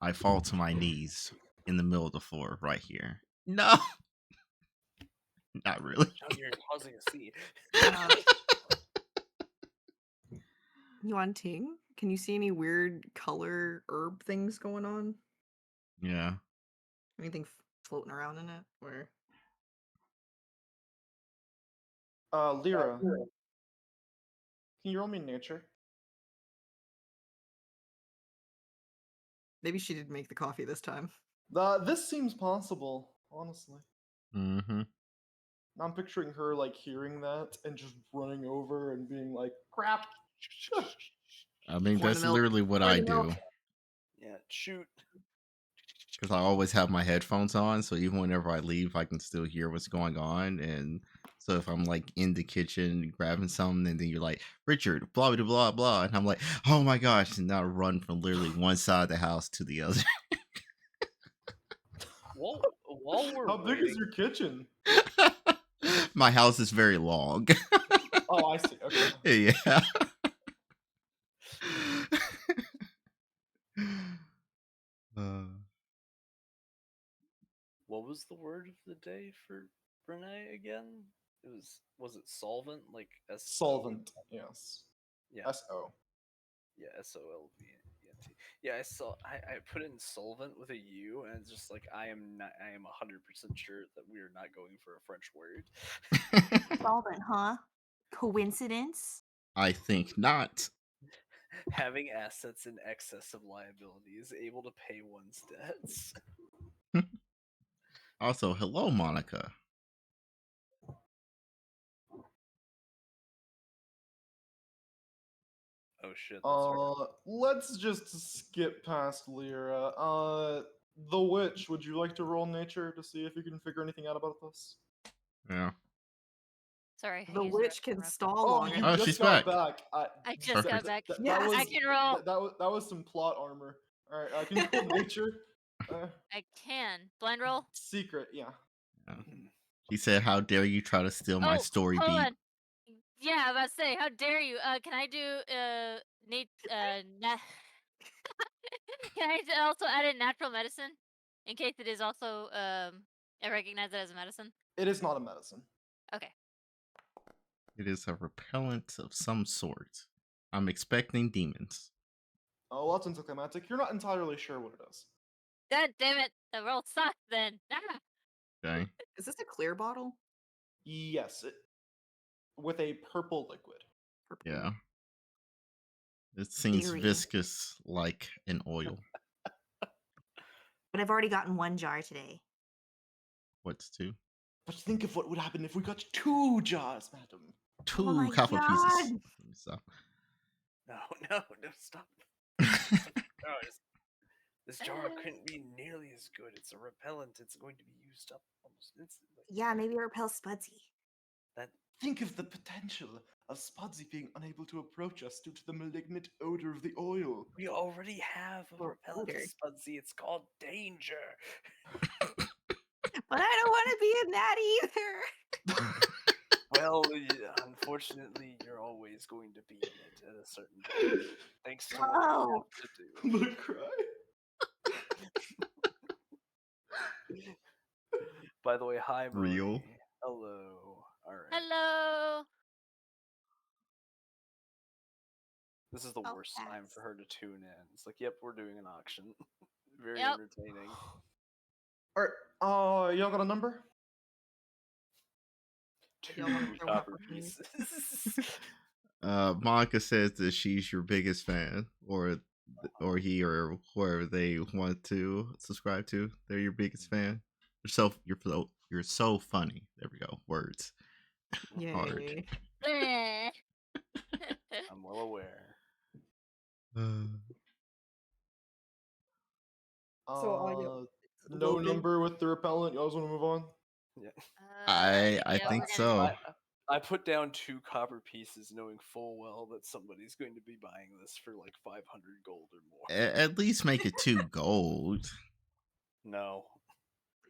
I fall to my knees in the middle of the floor right here. No. Not really. John, you're causing a scene. Yuan Ting, can you see any weird color herb things going on? Yeah. Anything floating around in it? Or Lyra, can you roll me nature? maybe she did make the coffee this time. This seems possible, honestly. Mm-hmm. I'm picturing her like hearing that and just running over and being like, "Crap!" I mean, Pour the that's milk. literally what Pour I the milk. do. Yeah, shoot. Because I always have my headphones on, so even whenever I leave, I can still hear what's going on. And so if I'm like in the kitchen grabbing something, and then you're like, Richard, blah, blah, blah, blah. And I'm like, oh my gosh. And now I run from literally one side of the house to the other. While we're How big is waiting, your kitchen? My house is very long. Oh, I see. Okay. Yeah. what was the word of the day for Renee again? Was it solvent? Like Solvent. Yes. Yeah. S-O. Yeah, SOLVENT. Yeah, I put in solvent with a U, and it's just like I am 100% sure that we are not going for a French word. Solvent, huh? Coincidence? I think not. Having assets in excess of liabilities, able to pay one's debts. Also, hello, Monica. Oh shit, that's hard. Let's just skip past Lyra. The witch, would you like to roll nature to see if you can figure anything out about this? Yeah. Sorry. I The used witch can restroom. stall Oh, long you enough. Oh, just she's got back. back. I just got Perfect. back. Yes. I can roll. That was some plot armor. All right, can you roll nature? I can. Blind roll? Secret, yeah. Yeah. Mhm. She said, "How dare you try to steal my Oh, story hold beat?" on. Yeah, I was about to say, how dare you? Can I do can I also add in natural medicine in case it is also I recognize it as a medicine? It is not a medicine. Okay. It is a repellent of some sort. I'm expecting demons. Oh, well, that's anticlimactic. You're not entirely sure what it is. God damn it! The roll sucks then. Ah! Okay. Is this a clear bottle? Yes, with a purple liquid. Purple. Yeah. It seems Theory. viscous like an oil. But I've already gotten one jar today. What's two? But think of what would happen if we got 2 jars, madam. Two Oh my copper pieces. God. Let me stop. No, stop. No, this jar couldn't be nearly as good. It's a repellent. It's going to be used up almost instantly. Yeah, maybe it repels Spudsy. That Think of the potential of Spudsy being unable to approach us due to the malignant odor of the oil. we already have a Well, repellent odor. to Spudsy. It's called danger. But I don't want to be in that either. Well, unfortunately, you're always going to be in it at a certain point. Thanks to what you Oh. have to do. The cry. By the way, hi, Marie. Real. Hello. All right. Hello. This is the Oh, worst time yes. for her to tune in. It's like, yep, we're doing an auction. Very Yep. entertaining. Alright, y'all got a number? Two Y'all wanna throw copper up a piece? pieces. Monica says that she's your biggest fan, or he or whoever they want to subscribe to. They're your biggest fan. You're so funny. There we go. Words. Hard. Yay. Eh. I'm well aware. No Logan. number with the repellent. You guys want to move on? Yeah. I yeah, we're think gonna so. move on. I put down 2 copper pieces, knowing full well that somebody's going to be buying this for like 500 gold or more. At least make it 2 gold. No.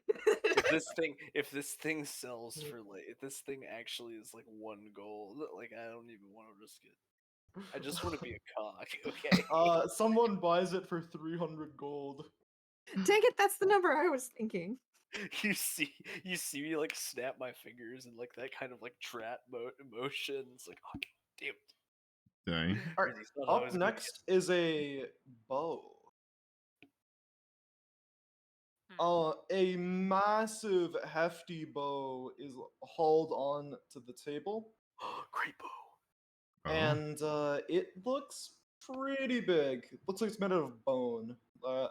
If this thing sells for like, if this thing actually is like 1 gold, like I don't even want to risk it. I just want to be a cock, okay? Someone buys it for 300 gold. Dang it, that's the number I was thinking. You see me like snap my fingers and like that kind of like trap motion. It's like, oh, damn it. Dang. Alright, Really thought I up was gonna next is a bow. A massive, hefty bow is hauled on to the table, Great bow. Oh. and it looks pretty big. Looks like it's made out of bone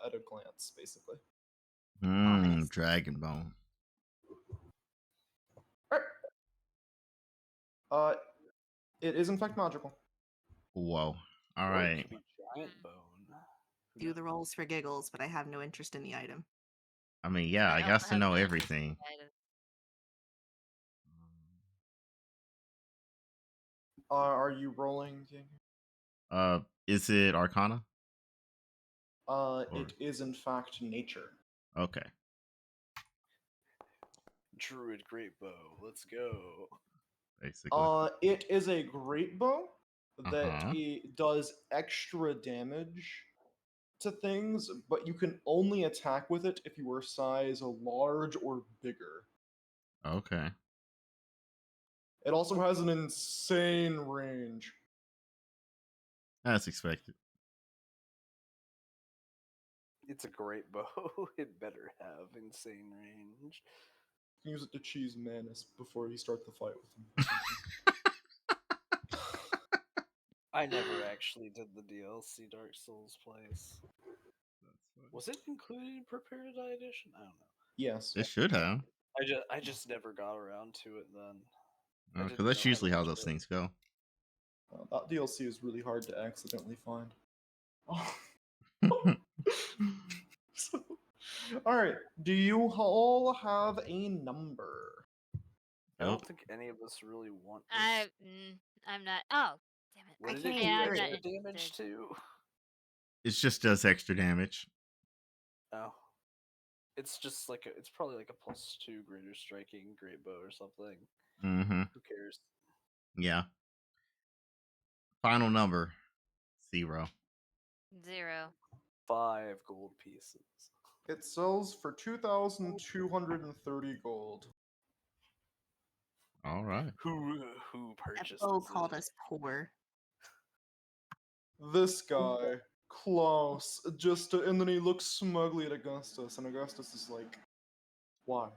at a glance, basically. Ominous. Dragon bone. It is in fact magical. Whoa. All Or it right. could be giant bone. Who Do the knows? rolls for giggles, but I have no interest in the item. I mean, yeah, I also got to have know no interest in everything. the item. Are you rolling? Is it Arcana? It is in fact nature. Okay. Druid great bow. Let's go. Basically. It is a great bow that Uh-huh. it does extra damage to things, but you can only attack with it if you are size large or bigger. Okay. It also has an insane range. As expected. It's a great bow. It better have insane range. You can use it to cheese Manus before you start the fight with him. I never actually did the DLC Dark Souls place. Was it included in Prepare to Die Edition? I don't know. Yes. It should have. I just never got around to it then. I Because didn't that's know usually how much those of it. things go. That DLC is really hard to accidentally find. All right. Do you all have a number? I Nope. don't think any of us really want this. I'm not. Oh, damn it! What I did can't it do Yeah, I'm do not extra damage interested. to? It just does extra damage. Oh. It's just like it's probably like a +2 greater striking, great bow or something. Mm-hmm. Who cares? Yeah. Final number 0. 0. 5 gold pieces. It sells for 2,230 gold. All right. Who That purchases bow called it? us poor. This guy, Klaus, and then he looks smugly at Augustus, and Augustus is like, why?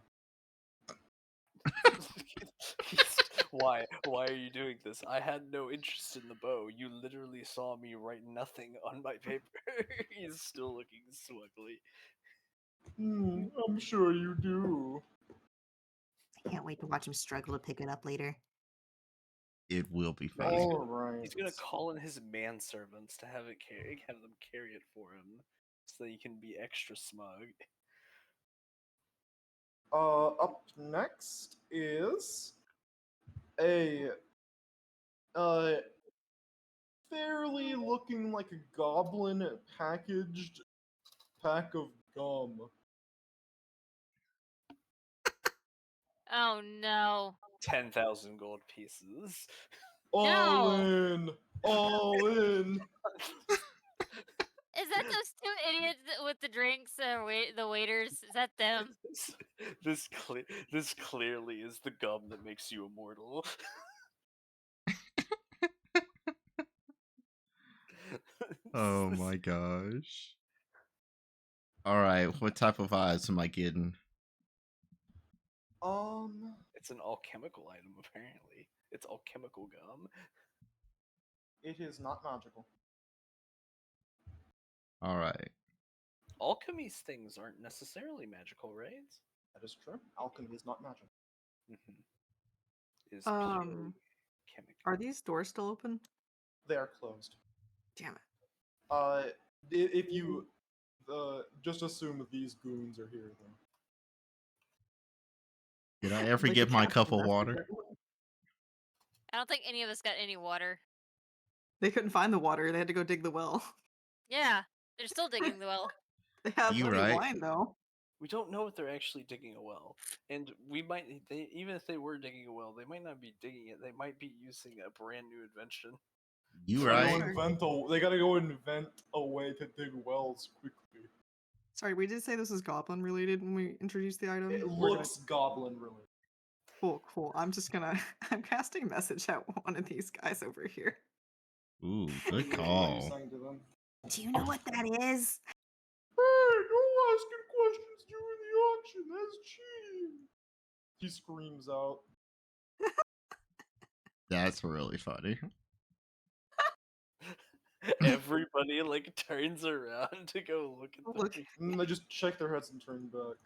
Why are you doing this? I had no interest in the bow. You literally saw me write nothing on my paper. He's still looking smugly. I'm sure you do. I can't wait to watch him struggle to pick it up later. It will be No, funny. Alright. He's gonna call in his manservants to have them carry it for him, so that he can be extra smug. Up next is a fairly looking like a goblin packaged pack of gum. Oh no! 10,000 gold pieces. All No! in! All in! Is that those two idiots with the drinks? The waiters? Is that them? this clearly is the gum that makes you immortal. Oh This- my gosh. All right. What type of eyes am I getting? It's an alchemical item, apparently. It's alchemical gum. It is not magical. All right. Alchemy things aren't necessarily magical, right? That is true. Alchemy is not magic. Is purely chemical. Are these doors still open? They are closed. Damn it. If you just assume that these goons are here, then. Did I ever Like get a my castle cup of water? messenger. I don't think any of us got any water. They couldn't find the water. They had to go dig the well. Yeah, they're still digging the well. They have You plenty of right. wine though. We don't know if they're actually digging a well, and even if they were digging a well, they might not be digging it. They might be using a brand new invention. You They gotta right. they gotta go invent a way to dig wells quickly. Sorry, we did say this is goblin related when we introduced the item. It or did I- looks goblin related. Cool. I'm casting a message at one of these guys over here. Ooh, good What are you call. saying to them? Do you know what that is? Hey, no asking questions during the auction. That's cheating. He screams out. That's really funny. Everybody like turns around to go look at the Look. And they just shake their heads and turn back.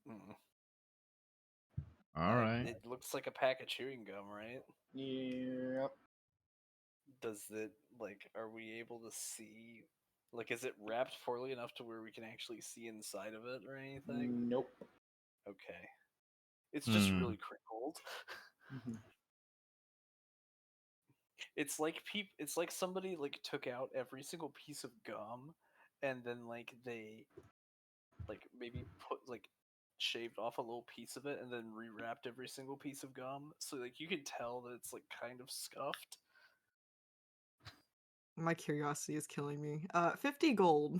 Mm. All right. It looks like a pack of chewing gum, right? Yep. Does it are we able to see is it wrapped poorly enough to where we can actually see inside of it or anything? Nope. Okay. It's just Hmm. really crinkled. Mhm. It's like somebody took out every single piece of gum and then they maybe put shaved off a little piece of it and then rewrapped every single piece of gum, so you can tell that it's kind of scuffed. My curiosity is killing me. 50 gold.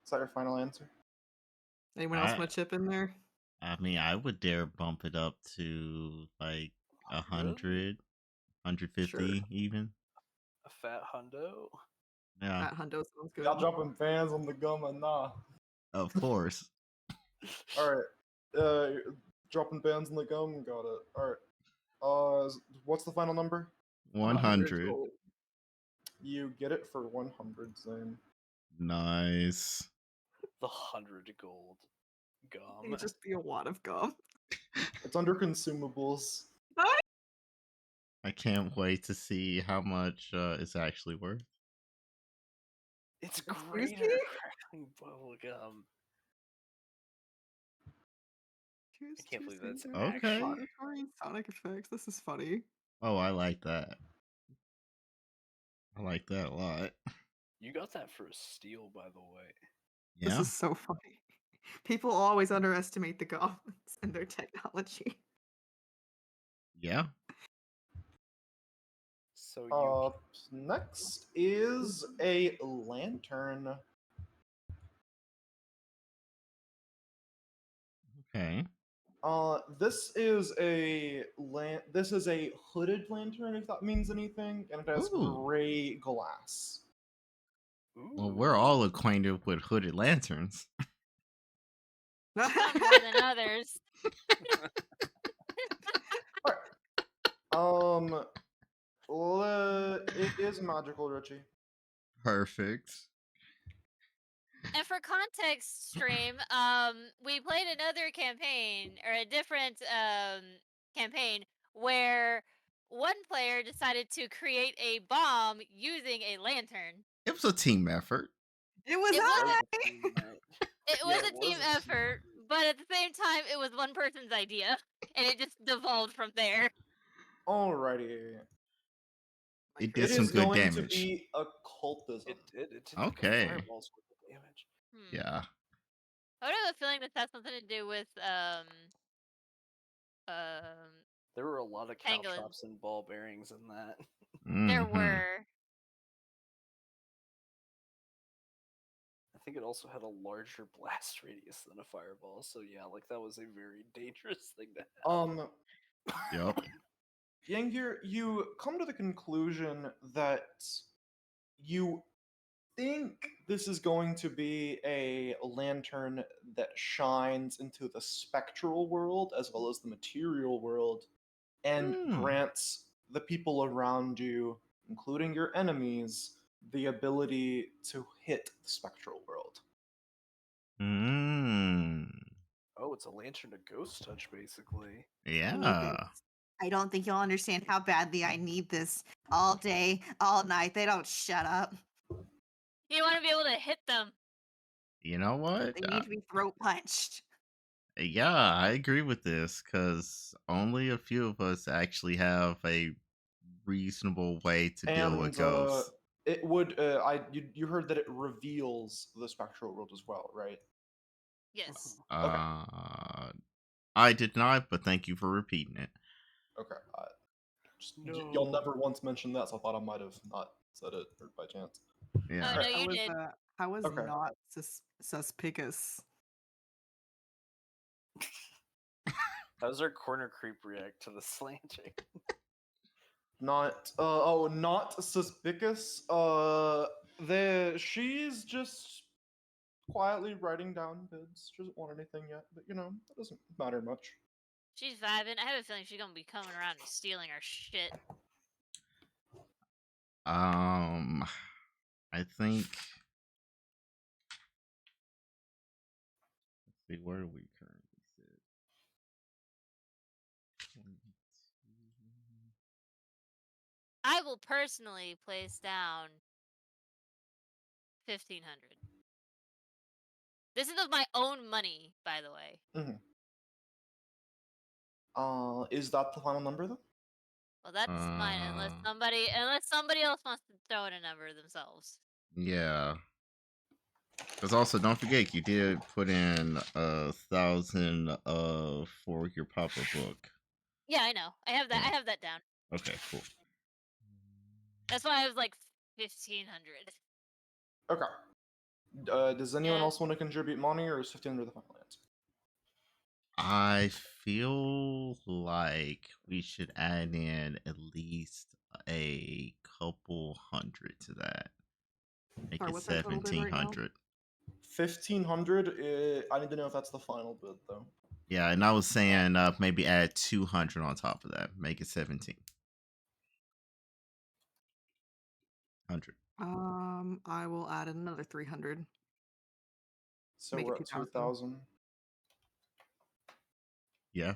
Is that your final answer? Anyone else want to chip in there? I mean, I would dare bump it up to like 100, 150 Sure. even. A fat hundo. Yeah, That hundo sounds good. Y'all dropping fans on the gum and nah. of course. Alright. Dropping bands on the gum, got it. Alright. What's the final number? 100. gold. You get it for 100, Zane. Nice. the 100 gold gum. It'd just be a wad of gum. It's under consumables. I can't wait to see how much it's actually worth. It's Excuse greater me? crackling bubble gum. Choose can't two believe that's singular Okay. auditory and sonic effects. This is funny. Oh, I like that. I like that a lot. You got that for a steal, by the way. This Yeah. is so funny. People always underestimate the goblins and their technology. Yeah. So you Next is a lantern. Okay. This is a hooded lantern, if that means anything, and it has Ooh. gray glass. Well, we're all acquainted with hooded lanterns. Some more than others. It is magical, Richie. Perfect. And for context, stream, we played another campaign or a different campaign where one player decided to create a bomb using a lantern. It was a team effort. It was It I. It Yeah, was it a team was a team effort, but at the same time, it was one person's idea, and it just devolved from there. Alrighty. It It did some is good going to damage. be occultism. It did. It did Okay. fireballs with the damage. Yeah. I would have a feeling this has something to do with There were a lot of Pangolin. caltrops and ball bearings in that. There Mhm. were. I think it also had a larger blast radius than a fireball. So yeah, like that was a very dangerous thing to have. Yep. Yangir, you come to the conclusion that you think this is going to be a lantern that shines into the spectral world as well as the material world and grants the people around you, including your enemies, the ability to hit the spectral world. Mm. Oh, it's a lantern to ghost touch, basically. I need Yeah. this. I don't think you'll understand how badly I need this all day, all night. They don't shut up. You want to be able to hit them. You know what? They need to be throat punched. Yeah, I agree with this because only a few of us actually have a reasonable way to deal with And ghosts. it would you heard that it reveals the spectral world as well, right? Yes. Okay. I did not, but thank you for repeating it. Okay. No. Y'all never once mentioned that, so I thought I might have not said it by chance. Yeah. Oh, no, you did. How was Okay. not suspicious? How does our corner creep react to the slanting? Not suspicious. She's just quietly writing down bids. She doesn't want anything yet, but that doesn't matter much. She's vibing. I have a feeling she's gonna be coming around and stealing our shit. I think. Let's see, where do we currently sit? 22. I will personally place down 1,500. This is of my own money, by the way. Is that the final number though? Well, that's mine, unless somebody else wants to throw in a number themselves. Yeah. Because also, don't forget, you did put in 1,000 for your pop-up book. Yeah, I know. I have that. Yeah. I have that down. Okay, cool. That's why I was like 1,500. Okay. Does anyone else want to contribute money, or is 1,500 the final answer? I feel like we should add in at least a couple hundred to that. Make Sorry, it what's our total bid right now? 1,700. 1,500. I need to know if that's the final bid though. Yeah, and I was saying maybe add 200 on top of that. Make it 1,700. I will add another 300. So Make it we're at 2,000. 2,000. Yeah.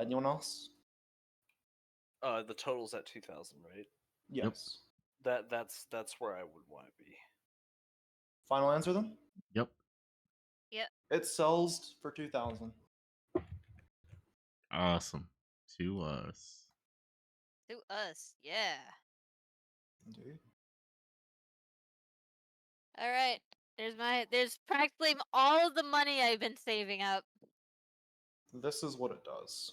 Anyone else? The total's at 2,000, right? Yes. That's where I would want to be. Final answer then? Yep. It sells for 2,000. Awesome. To us. To us, yeah. Indeed. All right. There's practically all of the money I've been saving up. This is what it does.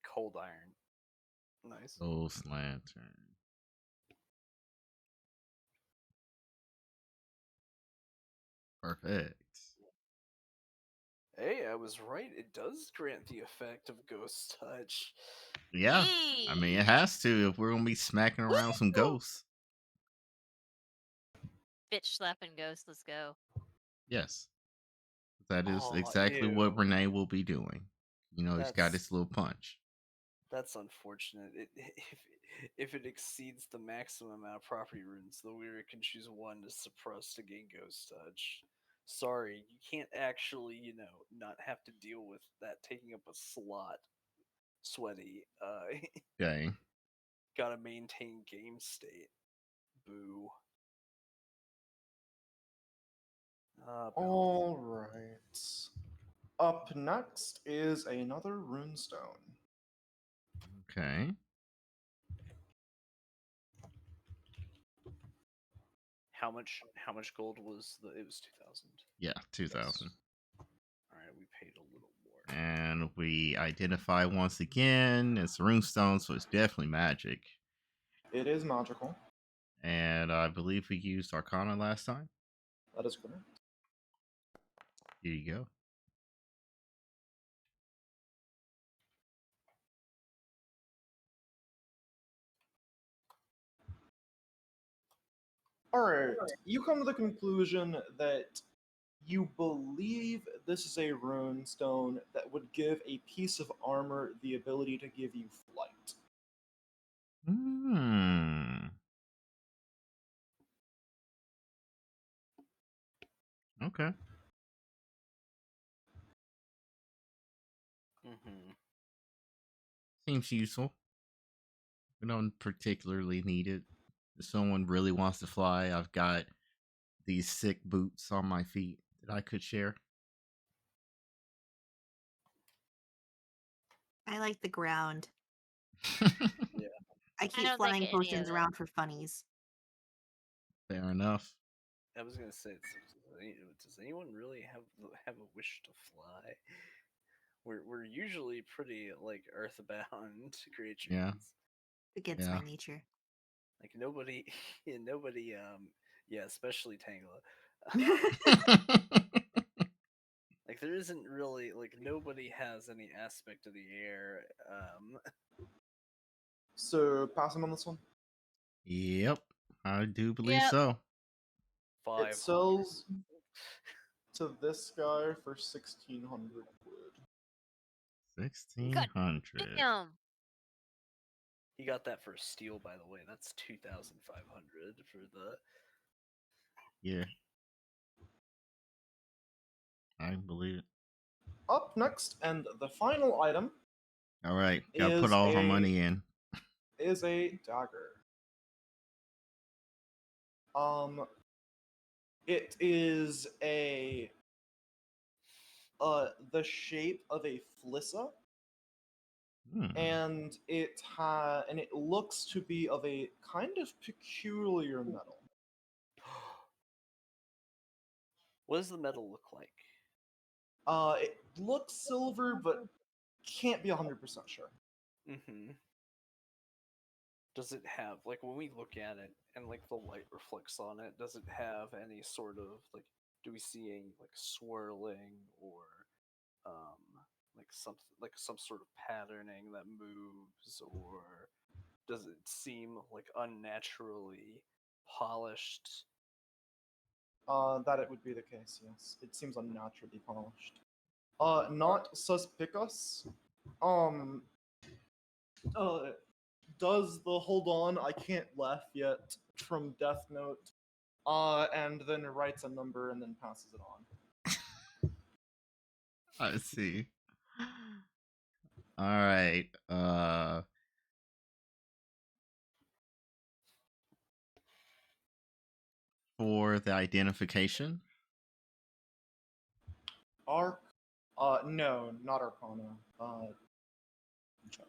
Cold iron. Nice. Ghost Lantern. Perfect. Hey, I was right. It does grant the effect of Ghost Touch. Yeah. I mean, it Yee! has to if we're gonna be smacking around some Woo! ghosts. Bitch slapping ghost. Let's go. Yes. That is Aw, exactly what ew. Renee will be doing. You know, he's got That's his little punch. that's unfortunate. If it exceeds the maximum amount of property runes, the wearer can choose one to suppress to gain Ghost Touch. Sorry, you can't actually, not have to deal with that taking up a slot. Sweaty. Okay. Gotta maintain game state. Boo. Balance. All right. Up next is another runestone. Okay. How much gold was it was 2,000. Yeah, 2,000. Alright, we paid a little more. And we identify once again it's runestone, so it's definitely magic. It is magical. And I believe we used Arcana last time. That is correct. Here you go. All right. You come to the conclusion that you believe this is a rune stone that would give a piece of armor the ability to give you flight. Hmm. Okay. Mm-hmm. Seems useful. We don't particularly need it. If someone really wants to fly, I've got these sick boots on my feet that I could share. I like the ground. Yeah. I keep don't think flying any of potions that. around for funnies. Fair enough. I was gonna say, does anyone really have a wish to fly? We're usually pretty like earthbound creatures. Yeah. Against Yeah. my nature. Like nobody, nobody. Yeah, especially Tangela. Like there isn't really like nobody has any aspect of the air. So passing on this one. Yep. I do believe Yep. so. 500. It sells to this guy for 1,600 quid. 1,600. Damn. He got that for steel, by the way. That's 2,500 for the. Yeah. I believe it. Up next, and the final item All right. Got to put is all of our a money in. is a dagger. It is a the shape of a flissa, Hmm. and it looks to be of a kind of peculiar metal. What does the metal look like? It looks silver, but can't be 100% sure. Mm-hmm. Does it have like when we look at it and like the light reflects on it? Does it have any sort of like? Do we see any like swirling or um like some sort of patterning that moves, or does it seem like unnaturally polished? That it would be the case. Yes, it seems unnaturally polished. Not suspicious. Um, does the hold on, I can't laugh yet from Death Note and then writes a number and then passes it on. I see. All right. For the identification, Arc. No, not Arcana. Check.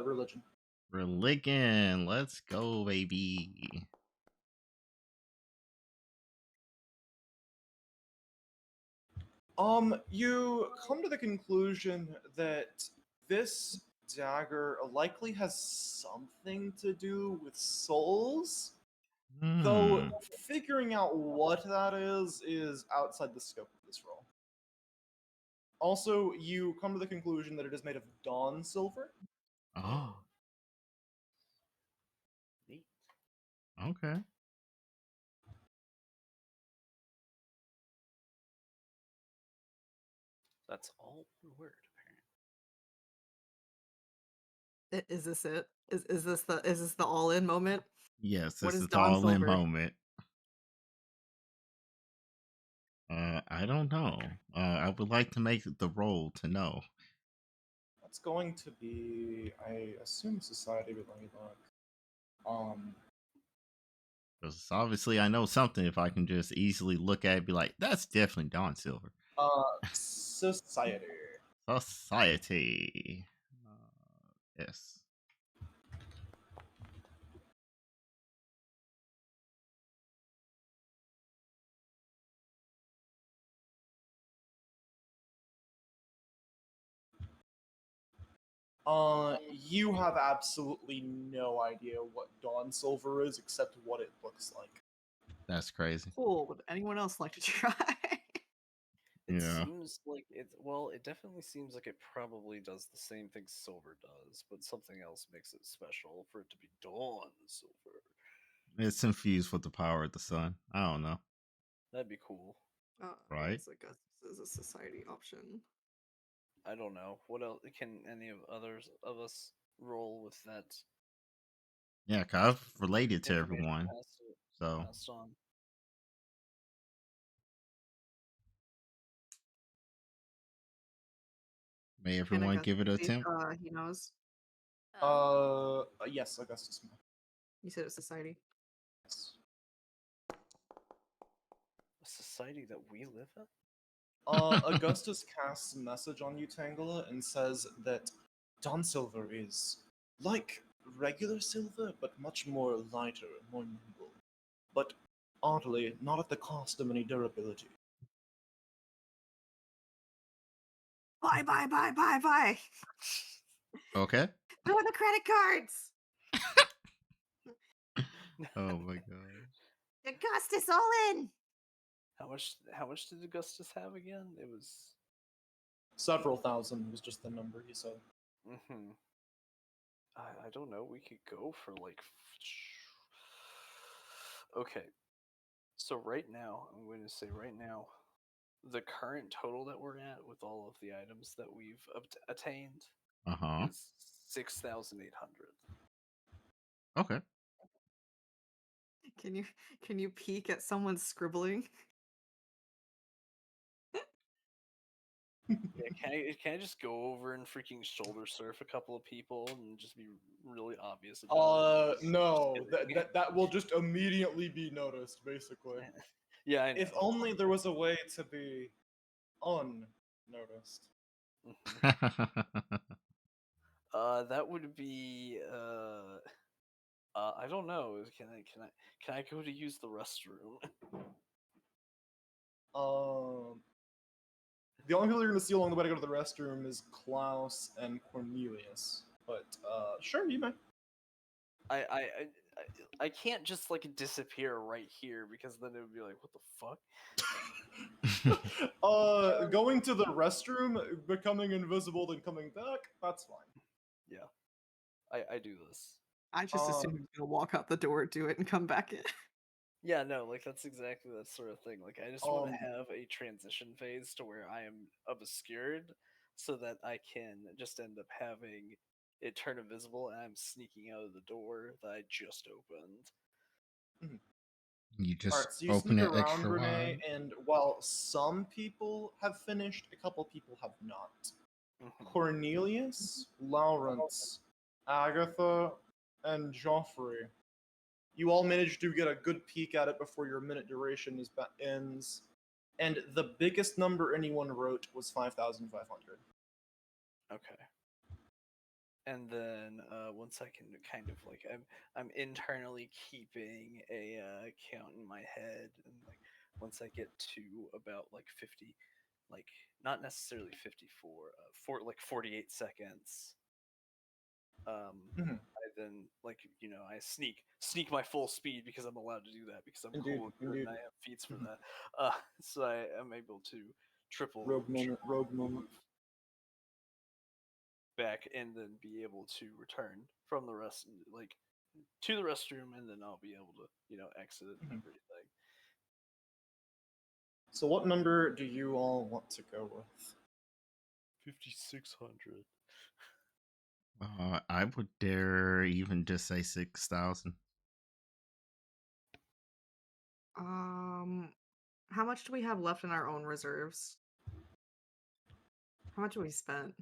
Religion. religion. Let's go, baby. You come to the conclusion that this dagger likely has something to do with souls, though Hmm. figuring out what that is outside the scope of this role. Also, you come to the conclusion that it is made of dawn silver. Oh. Neat. Okay. That's all one word, apparently. Is this it? Is this the all in moment? Yes, What this is is the Dawn all-in Silver? moment. I don't know. I would like to make the roll to know. That's going to be, I assume, society. But let me look. Because obviously I know something if I can just easily look at it and be like, that's definitely Dawn Silver. Society. Society. Yes. You have absolutely no idea what dawn silver is, except what it looks like. That's crazy. Cool. Would anyone else like to try? It Yeah. seems like it definitely seems like it probably does the same thing silver does, but something else makes it special for it to be dawn silver. It's infused with the power of the sun. I don't know. That'd be cool. Right? Yes, I guess this is a society option. I don't know. What else can any of others of us roll with that Yeah, cause I've related to information everyone. So passed on? may Can everyone Augustus give it an see if attempt. he knows? Yes, Augustus. You said it's society. Yes. A society that we live in? Augustus casts a message on you, Tangela, and says that dawn silver is like regular silver, but much more lighter, more nimble. But oddly, not at the cost of any durability. Buy, buy, buy, buy, buy. Okay. Throw the credit cards. Oh my god. Augustus, all in. How much did Augustus have again? It was Several thousand was just the number he said. I don't know. We could go for like okay. So right now, I'm going to say right now, the current total that we're at with all of the items that we've attained Uh-huh. is 6,800. Okay. Can you peek at someone's scribbling? Yeah, can I just go over and freaking shoulder surf a couple of people and just be really obvious about it? No, Just that, kidding. that will just immediately be noticed, basically. Yeah, I know. If only there was a way to be unnoticed. Mhm. That would be I don't know. Can I go to use the restroom? The only people you're gonna see along the way to go to the restroom is Klaus and Cornelius. But sure, you may. I I I I can't just like disappear right here because then it would be like, what the fuck? Going to the restroom, becoming invisible, then coming back, that's fine. Yeah, I do this. I just assumed he was gonna walk out the door, do it, and come back in. Yeah, no, like that's exactly that sort of thing. Like I just want to Um, have a transition phase to where I am obscured so that I can just end up having it turn invisible and I'm sneaking out of the door that I just opened. You just Alright, so you open sneak it around, extra Renee, wide. and while some people have finished, a couple people have not. Mhm. Cornelius, Lawrence, Agatha, and Joffrey. You all managed to get a good peek at it before your minute duration ends, and the biggest number anyone wrote was 5,500. Okay. And then once I can kind of like I'm internally keeping a count in my head, and like once I get to about like 50, like not necessarily 54, for like 48 seconds, Mhm. I then like I sneak my full speed because I'm allowed to do that because I'm Indeed, cool and good indeed. and I have feats for Mhm. that. So I am able to triple Rogue moment. back and then be able to return from the rest, like to the restroom, and then I'll be able to exit it and Mhm. everything. So what number do you all want to go with? 5,600. I would dare even just say 6,000. How much do we have left in our own reserves? How much have we spent?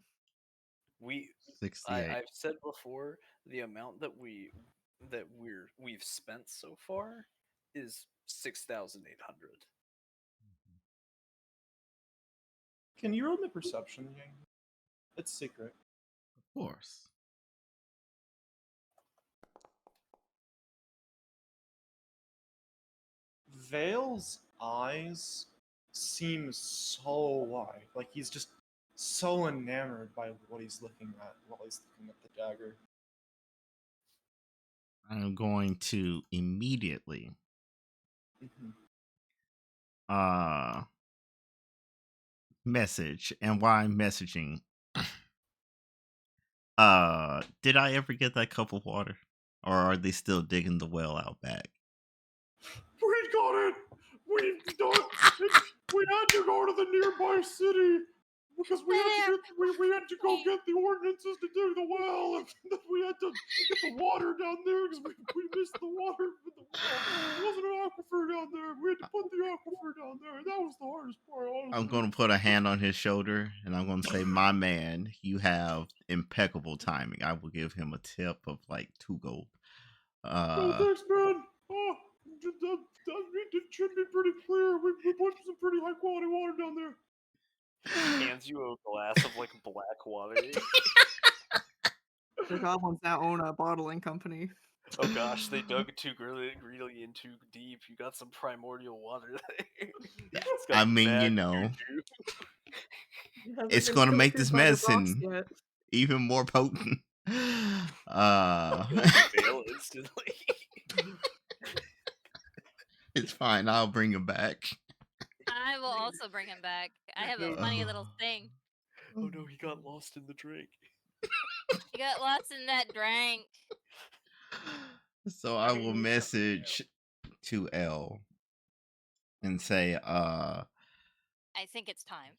$68. I've said before, the amount we've spent so far is 6,800. Can you roll me perception, gang? It's secret. Of course. Vale's eyes seem so wide. Like he's just so enamored by what he's looking at while he's looking at the dagger. I'm going to immediately Mhm. uh message, and while I'm messaging, did I ever get that cup of water? Or are they still digging the well out back? We got it! We don't. We had to go to the nearby city because we had to go get the ordinances to dig the well, and then we had to get the water down there because we missed the water. There wasn't an aquifer down there. We had to put the aquifer down there. That was the hardest part, honestly. I'm going to put a hand on his shoulder and I'm going to say, my man, you have impeccable timing. I will give him a tip of like 2 gold. Oh, thanks, man. Oh, it should be pretty clear. We put some pretty high quality water down there. Hands you a glass of like black water. The goblins now own a bottling company. Oh gosh, they dug too greedily and too deep. You got some primordial water there. It's got I mean, mad you know, juju. Hasn't it's been going to make filtered this by the rocks medicine yet. even more potent. Kills Vale instantly. It's fine. I'll bring him back. I will also bring him back. I have a funny little thing. Oh no, he got lost in the drink. He got lost in that drink. So I will message to L and say, I think it's time.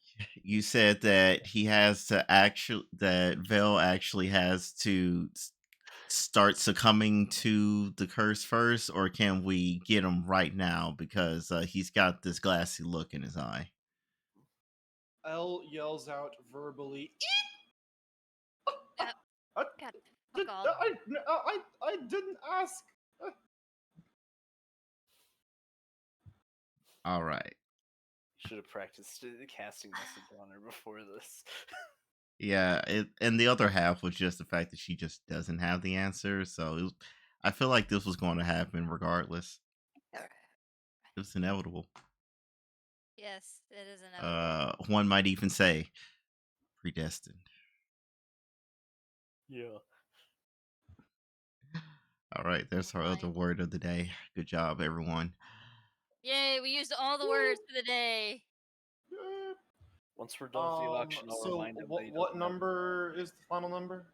you said that he has to that Vel actually has to start succumbing to the curse first, or can we get him right now because he's got this glassy look in his eye? L yells out verbally. God, Did, fuck off. I didn't ask. All right. Should have practiced casting message on her before this. Yeah, and the other half was just the fact that she just doesn't have the answer. So I feel like this was going to happen regardless. It was inevitable. Yes, it is inevitable. One might even say predestined. Yeah. All right, there's our other word of the day. Good job, everyone. Yay, we used all the words for the day. Once we're done with the auction, I'll So remind him that he what doesn't have number is the final number?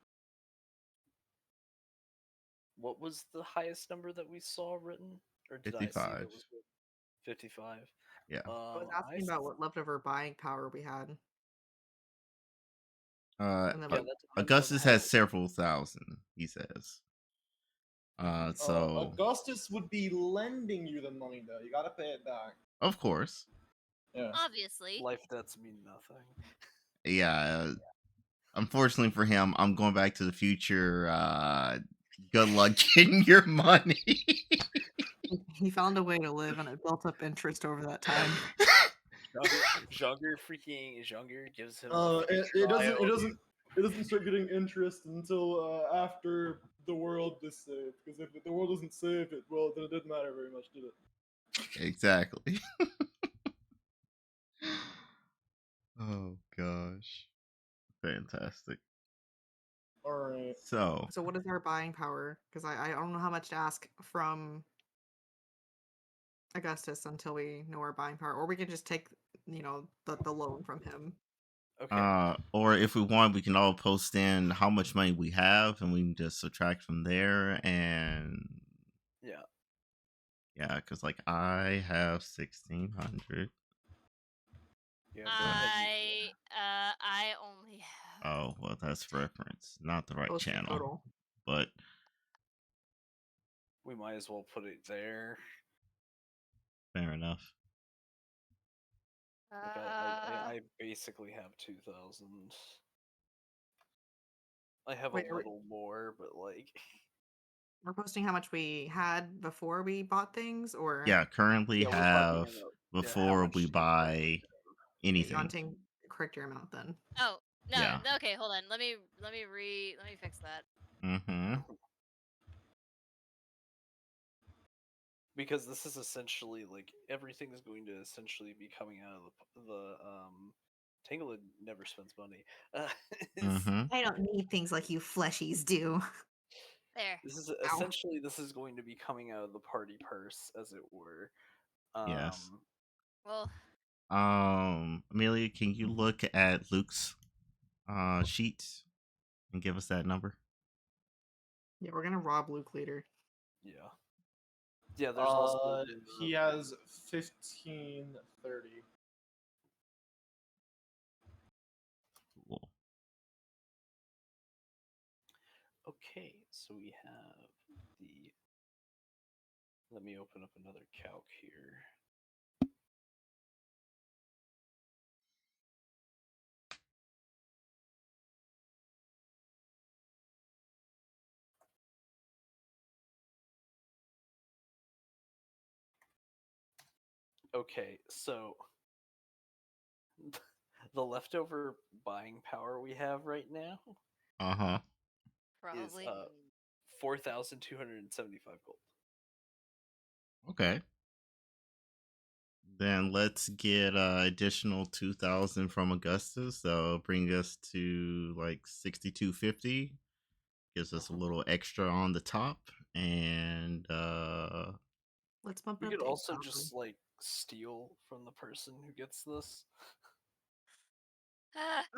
What was the highest number that we saw written? Or did I see 55. that was 55? Yeah. I was asking about what leftover buying power we had. Uh, And then Yeah, like, that depends on Augustus how has several thousand, he says. So Augustus would be lending you the money, though. You gotta pay it back. of course, Yeah. Obviously. Life debts mean nothing. yeah. Unfortunately for him, I'm going back to the future. Good luck getting your money. He found a way to live, and it built up interest over that time. Younger gives him It doesn't start getting interest until after the world is saved. Because if the world isn't saved, then it didn't matter very much, did it? Exactly. Oh gosh, fantastic. All right. So So what is our buying power? Because I don't know how much to ask from Augustus until we know our buying power, or we can just take the loan from him. Okay. Or if we want, we can all post in how much money we have, and we can just subtract from there. And yeah, because like I have 1,600. Yeah. I only have. Oh well, that's reference, not the right Post the channel. total. But we might as well put it there. fair enough. Like I basically have 2,000. I have Wait, a little more, but like we're posting how much we had before we bought things, or Yeah, currently we're talking have about how before much we do you buy currently you anything. want to correct your amount then? Oh no. Yeah. Okay, hold on. Let me fix that. Mm-hmm. because this is essentially like everything is going to essentially be coming out of the Tanglewood never spends money. Mm-hmm. I don't need things like you fleshies do. There. This is essentially this is going to be coming out of the party purse, as it were. Yes. Well, Amelia, can you look at Luke's sheet and give us that number? Yeah, we're gonna rob Luke later. Yeah. Yeah, there's also he has 1530. Cool. Okay, so we have the. Let me open up another calc here. Okay, so the leftover buying power we have right now Uh-huh. is probably. 4,275 gold. Okay. Then let's get additional 2,000 from Augustus. So bring us to like 6,250. Gives us a little extra on the top. And Let's bump We it up could to also 8,000. just like steal from the person who gets this.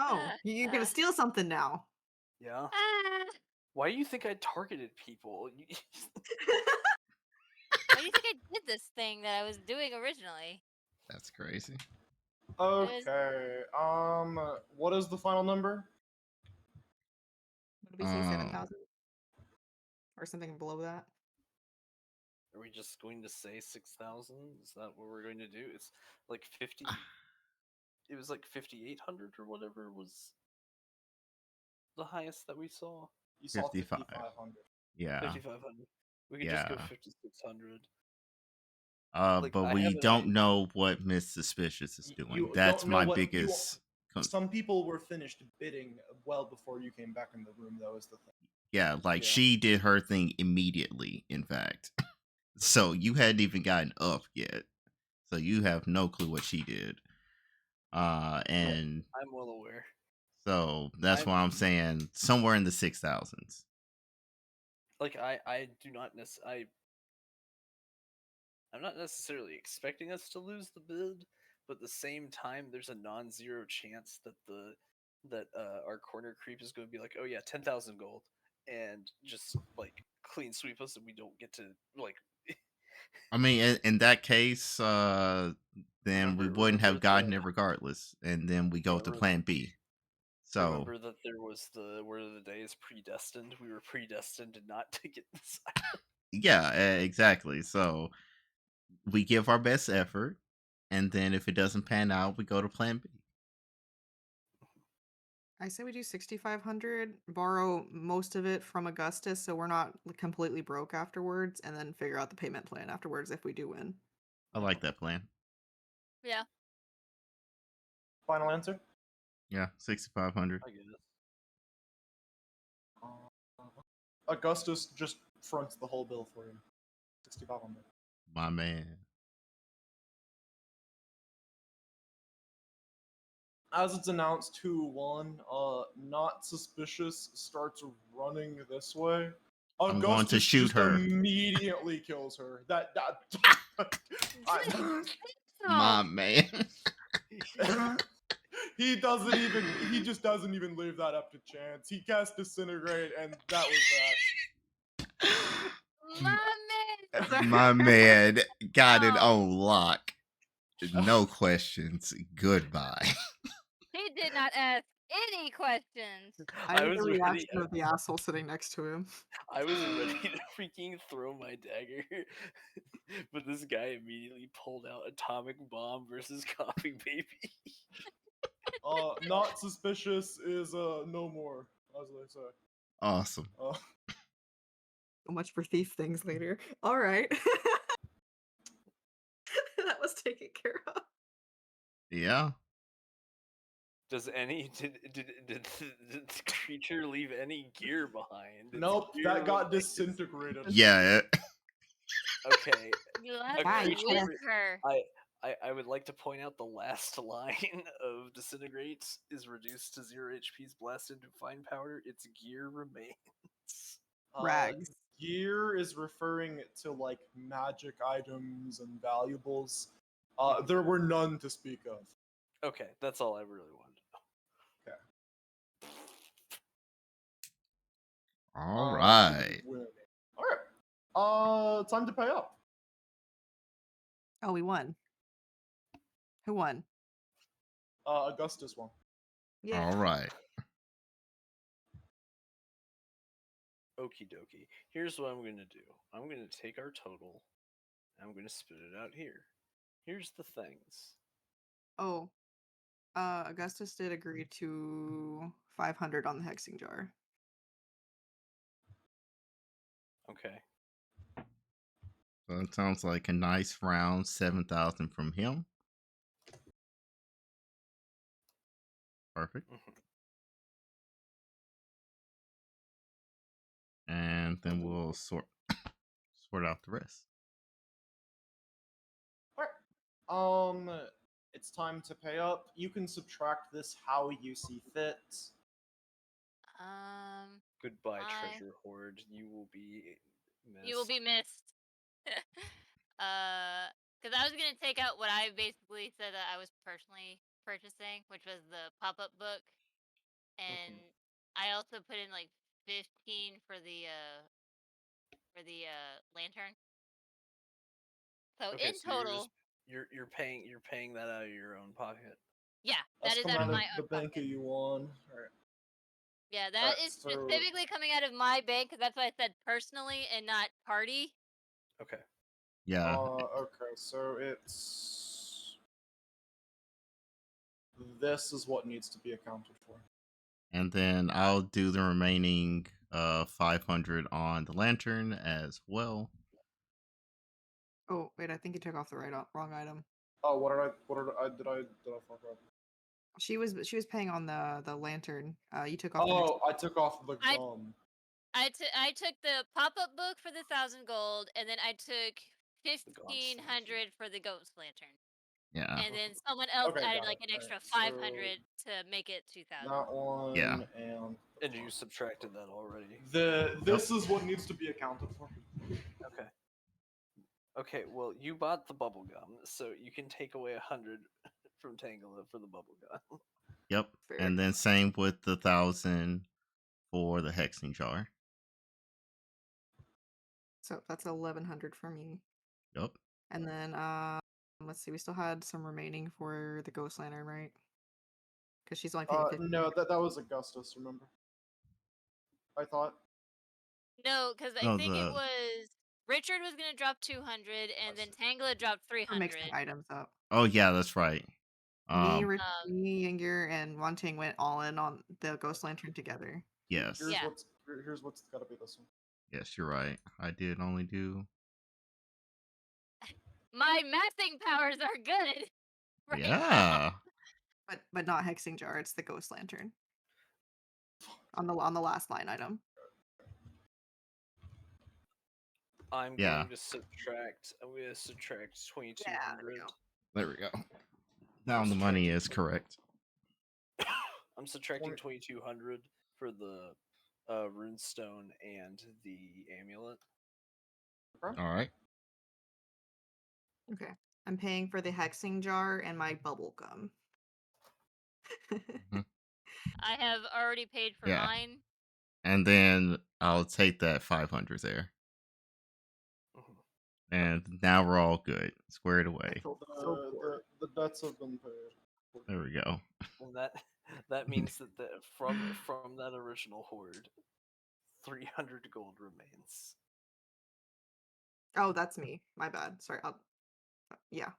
Oh, you're gonna steal something now. Yeah. Why do you think I targeted people? Why do you think I did this thing that I was doing originally? that's crazy. Okay. What is the final number? What did we say, 7,000? Or something below that? Are we just going to say 6,000? Is that what we're going to do? It's like 50. It was like 5,800 or whatever was the highest that we saw. You saw 55. 5,500. Yeah. 5,500. We could just go Yeah. 5,600. Like, But I we have an don't know what Miss Suspicious is doing. You That's don't know my what biggest. Some people were finished bidding well before you came back in the room, though, is the thing. Yeah, like Yeah. she did her thing immediately, in fact. So you hadn't even gotten up yet. So you have no clue what she did. And I'm well aware. so that's why I'm saying somewhere in the 6,000s. Like, I do not I'm not necessarily expecting us to lose the bid, but at the same time, there's a non-zero chance that our corner creep is going to be like, oh yeah, 10,000 gold, and just like clean sweep us, and we don't get to like. I mean, in that case, then we wouldn't have remember gotten it regardless, and then we go to remember- Plan B. So Remember that there was where the day is predestined. We were predestined not to get this. yeah, exactly. So we give our best effort, and then if it doesn't pan out, we go to Plan B. I say we do 6,500, borrow most of it from Augustus so we're not completely broke afterwards, and then figure out the payment plan afterwards if we do win. I like that plan. Yeah. Final answer? Yeah, 6,500. I guess. Augustus just fronts the whole bill for you. 6,500. My man. As it's announced 2-1, Not Suspicious starts running this way. I'm going to Augustus shoot just her. immediately kills her. My man. He just doesn't even leave that up to chance. He cast Disintegrate, and that was that. My man. My man got it Oh. on lock. No questions. Goodbye. He did not ask any questions. I need was the ready. reaction of the asshole sitting next to him. I was ready to freaking throw my dagger, but this guy immediately pulled out atomic bomb versus coffee baby. Not Suspicious is no more, as they say. Awesome. So much for thief things later. All right. That was taken care of. Yeah. Did the creature leave any gear behind? Its Nope, gear that got remains. disintegrated. Yeah. Okay. You left A her creature- with her. I would like to point out the last line of Disintegrate is reduced to 0 HP's blasted to fine powder. Its gear remains. Rags. Gear is referring to like magic items and valuables. There were none to speak of. Okay, that's all I really wanted to know. All right. All right. Time to pay up. Oh, we won. Who won? Augustus won. Yeah. All right. Okie dokie. Here's what I'm going to do. I'm going to take our total. And I'm going to spit it out here. Here's the things. Oh. Augustus did agree to 500 on the hexing jar. Okay. So it sounds like a nice round 7,000 from him. Perfect. Mhm. And then we'll sort out the rest. Alright. It's time to pay up. You can subtract this how you see fit. Goodbye, I- treasure hoard. You will be missed. You will be missed. Because I was gonna take out what I basically said that I was personally purchasing, which was the pop-up book, and I also put in like 15 for the lantern. So Okay, in so total, you're paying that out of your own pocket. yeah, That's that is coming out of out my the own bank pocket. of Yuan. Alright. Yeah, that is So- specifically coming out of my bank because that's why I said personally and not party. Okay. Yeah. Okay, so it's this is what needs to be accounted for. And then I'll do the remaining 500 on the lantern as well. Oh, wait, I think you took off the wrong item. Oh, did I fuck up? She was paying on the lantern. You took off the Oh, I took off the I- gum. I took the pop-up book for the 1,000 gold, and then I took God's 1,500 for the ghost lantern. Yeah. And then someone else Okay, added got like it. an extra Alright, 500 to make it 2,000. That one Yeah. And you subtracted that already. This is what needs to be accounted for. Okay. Okay, well, you bought the bubble gum, so you can take away 100 from Tangela for the bubble gum. Yep. Fair. And then same with the 1,000 for the hexing jar. So that's 1,100 for me. Yep. And then let's see, we still had some remaining for the ghost lantern, right? because she's only paying 50. No, that was Augustus. Remember? I thought. No, because I No, think it the was Richard was gonna drop 200, and then Tangela dropped We're 300. mixing items up. oh yeah, that's right. Me, Um, me, Yinger, and Wanting went all in on the Ghost Lantern together. yes, Here's Yeah. what's got to be this one. yes, you're right. I did only do My mathing powers are good. Right now. yeah. But not Hexing Jar, it's the Ghost Lantern. On the last line item. I'm Yeah. going to subtract. I'm going to subtract 2200. There we go. Down the money is correct. I'm subtracting 2200 for the runestone and the amulet. All right. Okay. I'm paying for the Hexing Jar and my bubble gum. Mhm. I have already paid for Yeah. mine. And then I'll take that 500 there. Mhm. And now we're all good. Squared away. The debts have been paid. There we go. And that means that from that original hoard, 300 gold remains. Oh, that's me. My bad. Sorry. Yeah.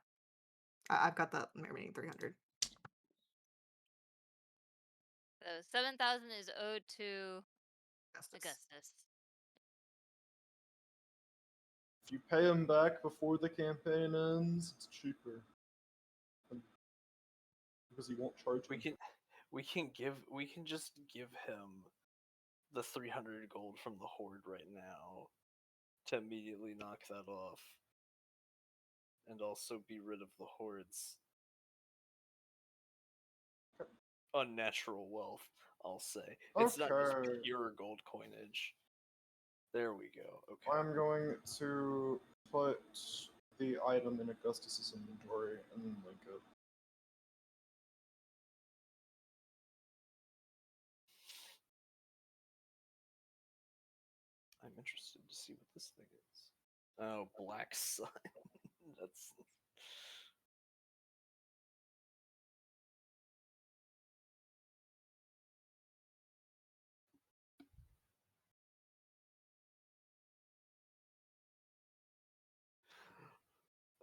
I've got that remaining 300. So 7,000 is owed to Augustus. If you pay him back before the campaign ends, it's cheaper. Because he won't charge you. We can just give him the 300 gold from the hoard right now to immediately knock that off, and also be rid of the hoard's unnatural wealth. I'll say it's not just Okay. pure gold coinage. There we go. Okay. I'm going to put the item in Augustus's inventory and then link it. I'm interested to see what this thing is. Oh, Black Sun. That's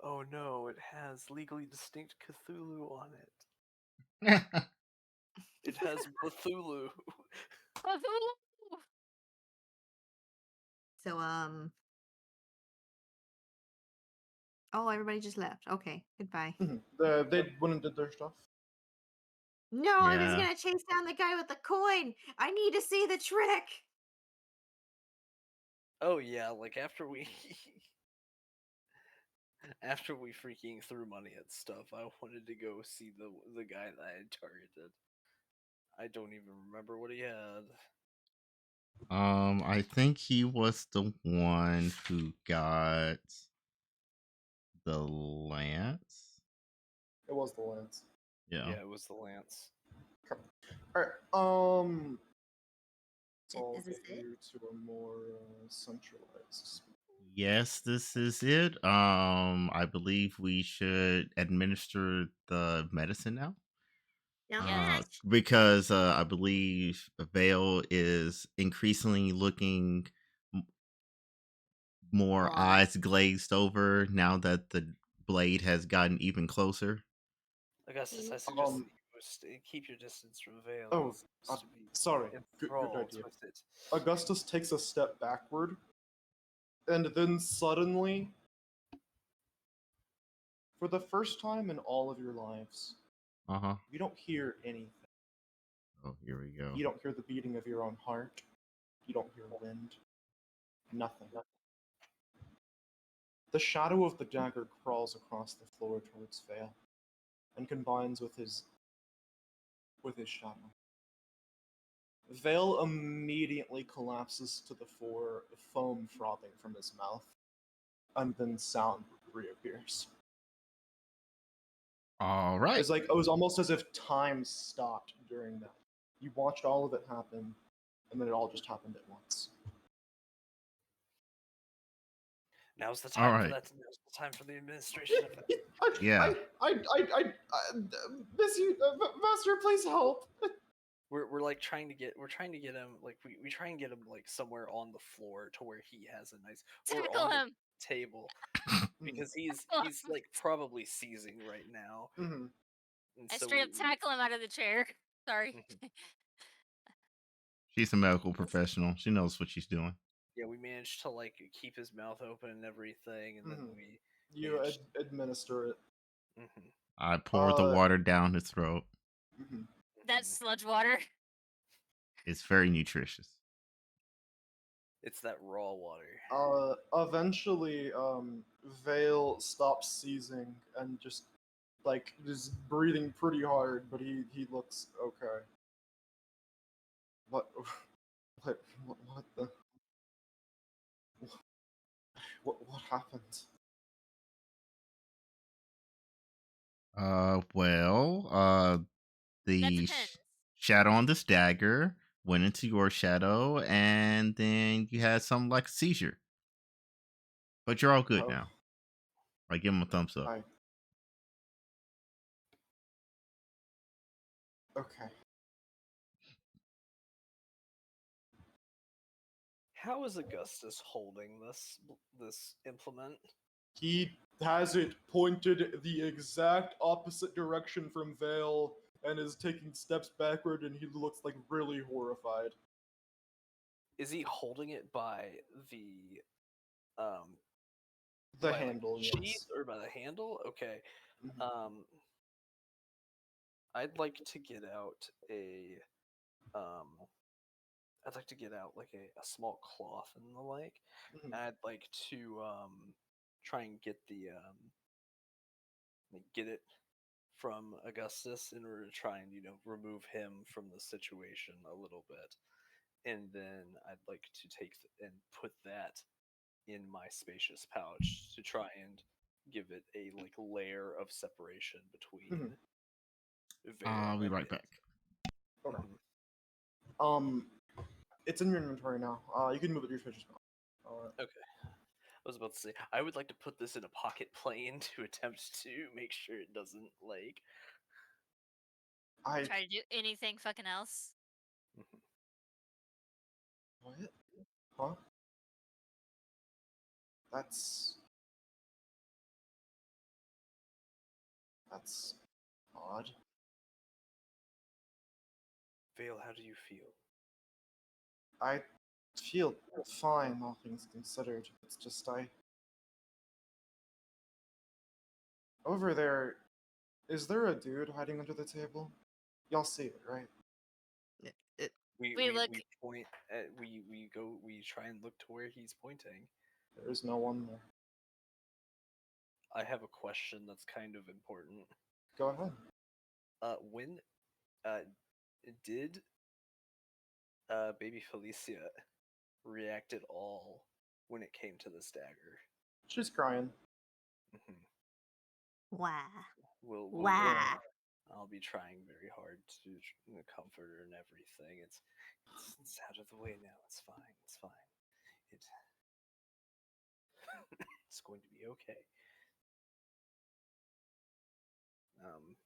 oh no, it has legally distinct Cthulhu on it. It has Cthulhu. So oh, everybody just left. Okay, goodbye. They went and did their stuff. No, I was Yeah. gonna chase down the guy with the coin. I need to see the trick. Oh yeah, like after we freaking threw money at stuff, I wanted to go see the guy that I had targeted. I don't even remember what he had. I think he was the one who got the lance. It was the Lance. Yeah. Yeah, it was the Lance. Alright, let's all Is this get it? you to a more centralized. Yes, this is it. I believe we should administer the medicine now. Yes. Because I believe Vale is increasingly looking more Wrong. eyes glazed over now that the blade has gotten even closer. Augustus, I suggest that you keep your distance from Vale. Oh, He seems to be sorry. Good enthralled idea. with it. Augustus takes a step backward, and then suddenly, for the first time in all of your lives, you don't hear anything. Oh, here we go. You don't hear the beating of your own heart. You don't hear wind. Nothing. The shadow of the dagger crawls across the floor towards Vale, and combines with his shadow. Vale immediately collapses to the floor, foam frothing from his mouth, and then sound reappears. All right. It's like it was almost as if time stopped during that. You watched all of it happen, and then it all just happened at once. Now's the All time for right. that. Now's the time for the administration of that. Yeah. Master, please help. We're like trying to get him like we try and get him like somewhere on the floor to where he has a nice or Tackle on the him. table because he's Tackle him. like probably seizing right now. Mhm. And I so straight up tackle him out of the chair. Sorry. Mhm. She's a medical professional. She knows what she's doing. yeah, we managed to like keep his mouth open and everything, and then Mhm. we You managed. administer it. Mhm, I poured the Uh, water down his throat. Mhm. That's mhm. sludge water. It's very nutritious. It's that raw water. Eventually, Vale stops seizing and just is breathing pretty hard, but he looks okay. What? What the? What happened? Well, That the depends. shadow on this dagger went into your shadow, and then you had something like a seizure. But you're all good Oh, now. I give him a thumbs up. I. Okay. How is Augustus holding this implement? He has it pointed the exact opposite direction from Vale and is taking steps backward, and he looks like really horrified. Is he holding it by the um The by like handle, the sheath yes. or by the handle? Okay. Mhm. I'd like to get out a um I'd like to get out like a small cloth and the like. Mhm. And I'd like to try and get the like get it from Augustus in order to try and remove him from the situation a little bit. And then I'd like to take and put that in my spacious pouch to try and give it a like layer of separation between Vale I'll be and right it. back. Okay. Mhm. Um, it's in your inventory now. You can move it to your fidget spinner. Okay. I was about to say I would like to put this in a pocket plane to attempt to make sure it doesn't like. I Try to do anything fucking else. Mhm. what? Huh? That's odd. Vale, how do you feel? I feel fine, all things considered. It's just over there. Is there a dude hiding under the table? Y'all see it, right? We look. We point at we try and look to where he's pointing. There is no one there. I have a question that's kind of important. Go ahead. When uh did baby Felicia react at all when it came to this dagger? She's crying. Mhm. Wow. We'll Wow. I'll be trying very hard to comfort her and everything. It's out of the way now. It's fine. It's fine. It it's going to be okay. Um,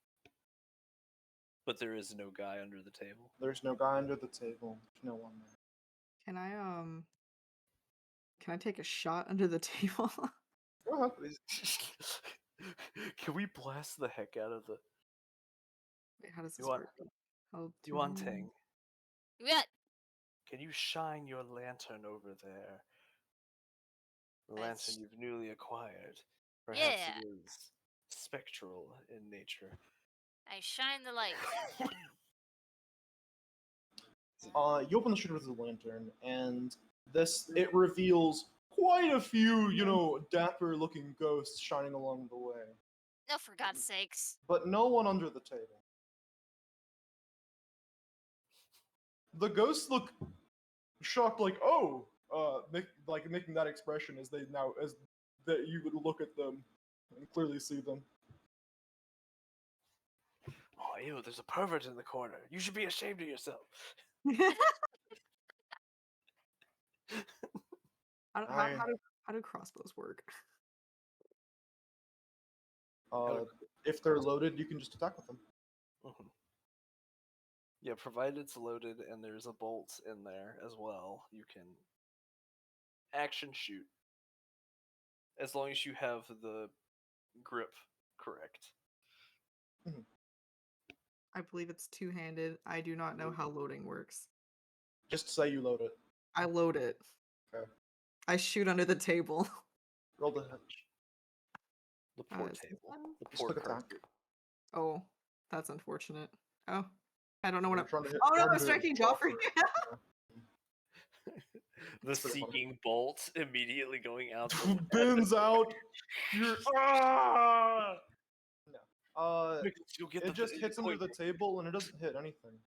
but there is no guy under the table. There's no guy under the table. There's no one there. Can I take a shot under the table? Go ahead. Can we blast the heck out of the Wait, how does this Yuan work? Held to Yuan hand. Ting? Yeah. Can you shine your lantern over there? The I lantern sh- you've newly acquired. Perhaps Yeah. it is spectral in nature. I shine the light. You open the shutter of the lantern, and it reveals quite a few, dapper-looking ghosts shining along the way, No, for God's sakes. but no one under the table. The ghosts look shocked, like, "Oh," making that expression as that you would look at them and clearly see them. Oh, ew, there's a pervert in the corner. You should be ashamed of yourself. How, how, I how, do, How do crossbows work? If they're loaded, you can just attack with them. Mhm. Yeah, provided it's loaded and there's a bolt in there as well, you can action shoot. As long as you have the grip correct. I believe it's two-handed. I do not know how loading works. Just say you load it. I load it. Okay. I shoot under the table. Roll the hit. The poor is this table. one? The Just poor click attack. carpet. Oh, that's unfortunate. Oh, I don't know what You're I'm. trying to hit- Oh no, trying I'm to striking draw Joffrey. for The It's pretty funny. seeking bolt immediately going out. Bins out. You're ah! No. Quick, let's go get It just hits under the pointer. table and it doesn't hit anything.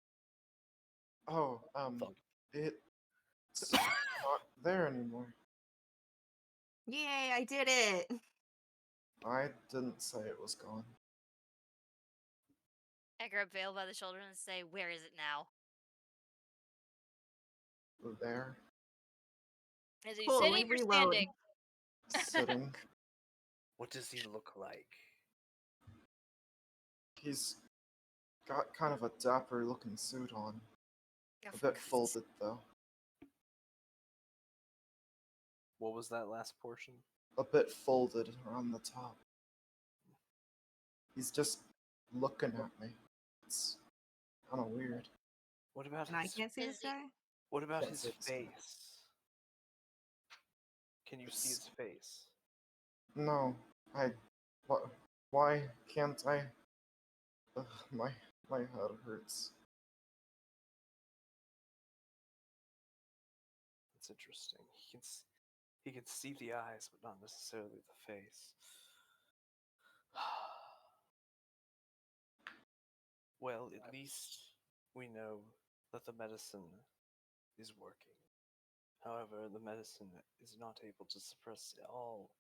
Oh, Fuck. it's not there anymore. Yay, I did it. I didn't say it was gone. I grab Vale by the shoulder and say, "Where is it now?" There, Is he Cool, let me sitting or reload. standing? sitting. What does he look like? He's got kind of a dapper looking suit on. Oh, A for bit God's folded though. What was that last portion? A bit folded around the top. He's just looking at me. It's kind of weird. What about And I his? can't see this Is he- guy? What about Can't his see this guy. face? Can you see his face? No, what? Why can't I? Ugh, my head hurts. That's interesting. He can see the eyes, but not necessarily the face. Well, at least we know that the medicine is working. However, the medicine is not able to suppress all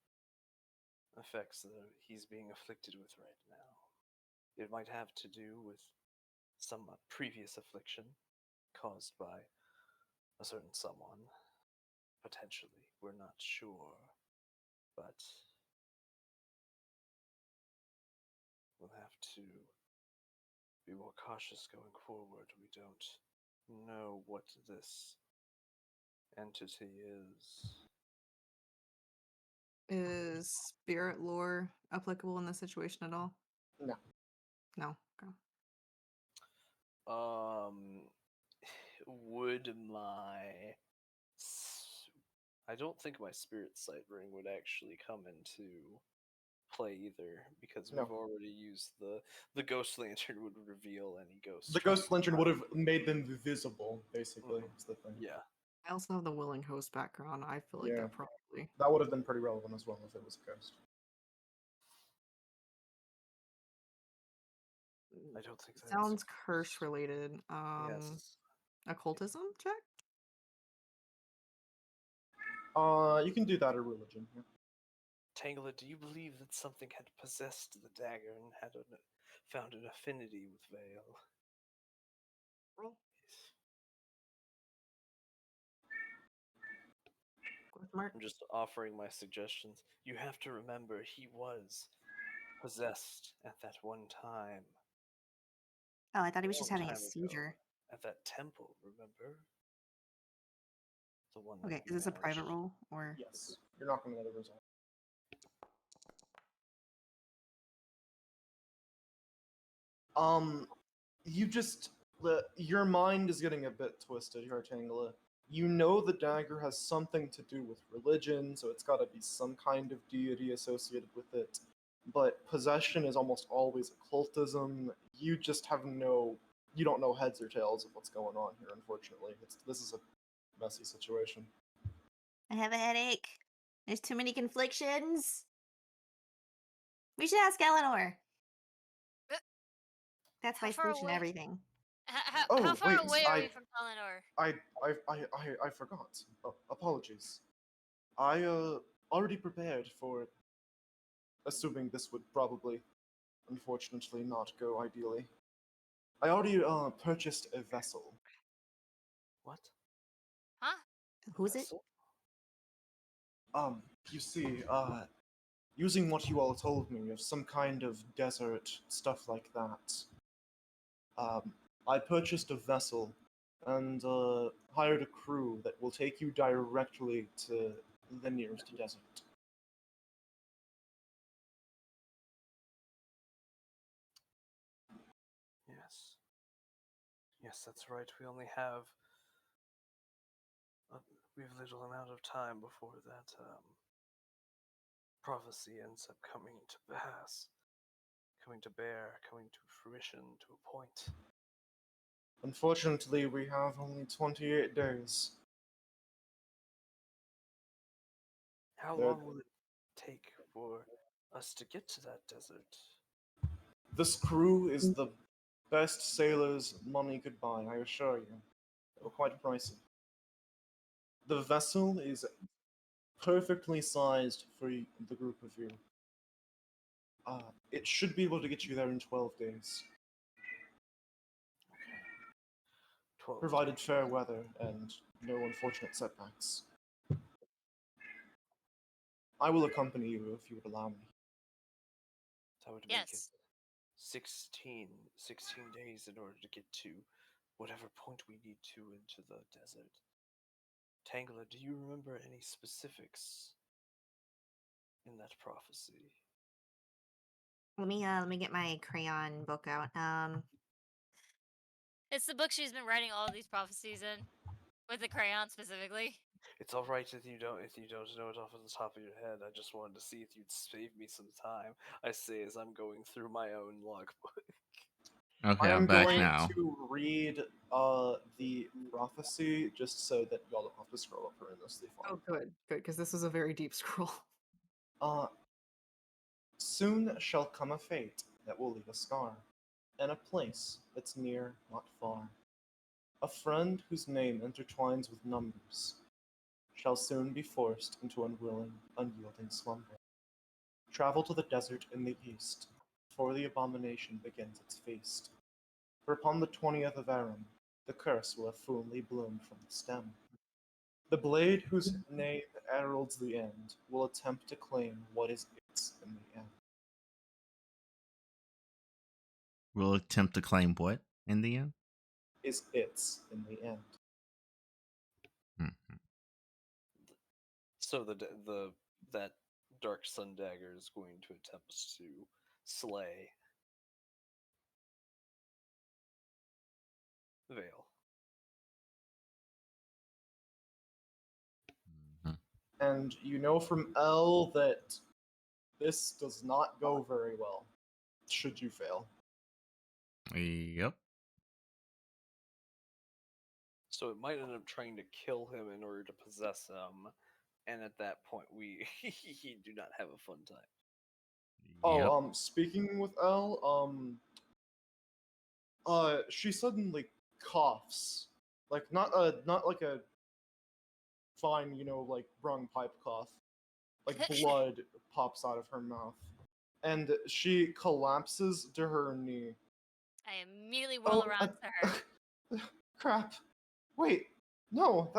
effects that he's being afflicted with right now. It might have to do with some previous affliction caused by a certain someone. Potentially. We're not sure. But we'll have to be more cautious going forward. We don't know what this entity is. Is spirit lore applicable in this situation at all? No. No. Okay. Would I don't think my spirit sight ring would actually come into play either, because No. we've already used the ghost lantern would reveal any ghosts. The ghost lantern would have made them visible, basically. Is the thing. Yeah. I also have the willing host background. I feel like Yeah. that probably. That would have been pretty relevant as well if it was a ghost. I don't think that's Sounds curse related. Yes. Occultism check? You can do that or religion. Yeah. Tangela, do you believe that something had possessed the dagger and had found an affinity with Vale? Roll. Question mark. I'm just offering my suggestions. You have to remember he was possessed at that one time. Oh, I thought he was just long having a time ago. seizure. At that temple, remember? The one that Okay, we is this a private managed. roll or? Yes. You're not going to know the result. You just your mind is getting a bit twisted here, Tangela. You know the dagger has something to do with religion, so it's got to be some kind of deity associated with it. But possession is almost always occultism. You just have you don't know heads or tails of what's going on here. Unfortunately, this is a messy situation. I have a headache. There's too many conflictions. We should ask Eleanor. Uh, That's how my far solution to away? everything. How Oh, far wait, away are we from Eleanor? I forgot. Apologies. I already prepared for assuming this would probably, unfortunately, not go ideally. I already purchased a vessel. What? Huh? Who's it? Vessel? You see, using what you all told me of some kind of desert, stuff like that, I purchased a vessel and hired a crew that will take you directly to the nearest desert. Yes. Yes, that's right. We only have we have little amount of time before that prophecy ends up coming to pass, coming to bear, coming to fruition to a point. Unfortunately, we have only 28 days. How There- long will it take for us to get to that desert? This crew is the best sailors money could buy, I assure you. They're quite pricey. The vessel is perfectly sized for the group of you. It should be able to get you there in 12 days, 12 provided days. fair weather and no unfortunate setbacks. I will accompany you if you would allow me. That would make it Yes. 16 days in order to get to whatever point we need to into the desert. Tangela, do you remember any specifics in that prophecy? Let me get my crayon book out. It's the book she's been writing all of these prophecies in, with the crayon specifically. It's all right if you don't know it off of the top of your head. I just wanted to see if you'd save me some time. I say as I'm going through my own logbook. Okay, I I'm am back going now. to read the prophecy just so that y'all don't have to scroll up horrendously far. Oh, good, because this is a very deep scroll. Soon shall come a fate that will leave a scar, and a place that's near, not far. A friend whose name intertwines with numbers shall soon be forced into unwilling, unyielding slumber. Travel to the desert in the east, before the abomination begins its feast. For upon the 20th of Aram, the curse will have fully bloomed from the stem. The blade whose name heralds the end will attempt to claim what is its in the end. We'll attempt to claim what in the end? Is its in the end. Mhm. So that dark sun dagger is going to attempt to slay Vale. Mhm. And you know from L that this does not go very well, should you fail. Yep. So it might end up trying to kill him in order to possess him, and at that point we do not have a fun time. Oh, Yep. speaking with L, she suddenly coughs. Like not like a fine, like wrong pipe cough. Like blood pops out of her mouth. And she collapses to her knee. I immediately whirl around to her. Crap. Wait. No.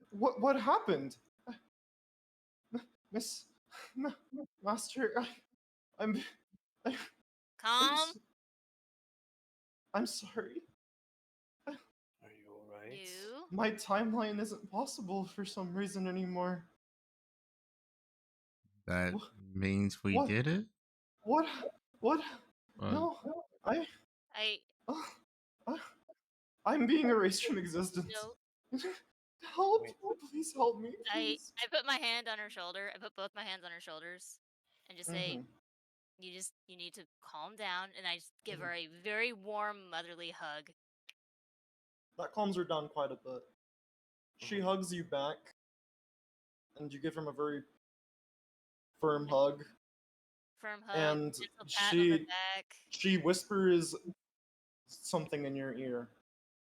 What happened? Miss Master, I'm I'm Calm. I'm sorry. Are you alright? You. My timeline isn't possible for some reason anymore. That Wh- means we What? did it? What? What? Uh, No. I I. uh, I'm being erased from existence. No. Help! Wait. Please help me, I please. put my hand on her shoulder. I put both my hands on her shoulders, and just say, Mhm. you need to calm down. And I just give Mhm. her a very warm motherly hug. That calms her down quite a bit. She Mhm. hugs you back, and you give him a very firm hug. Firm hug. And Gentle pat on the back. she whispers something in your ear.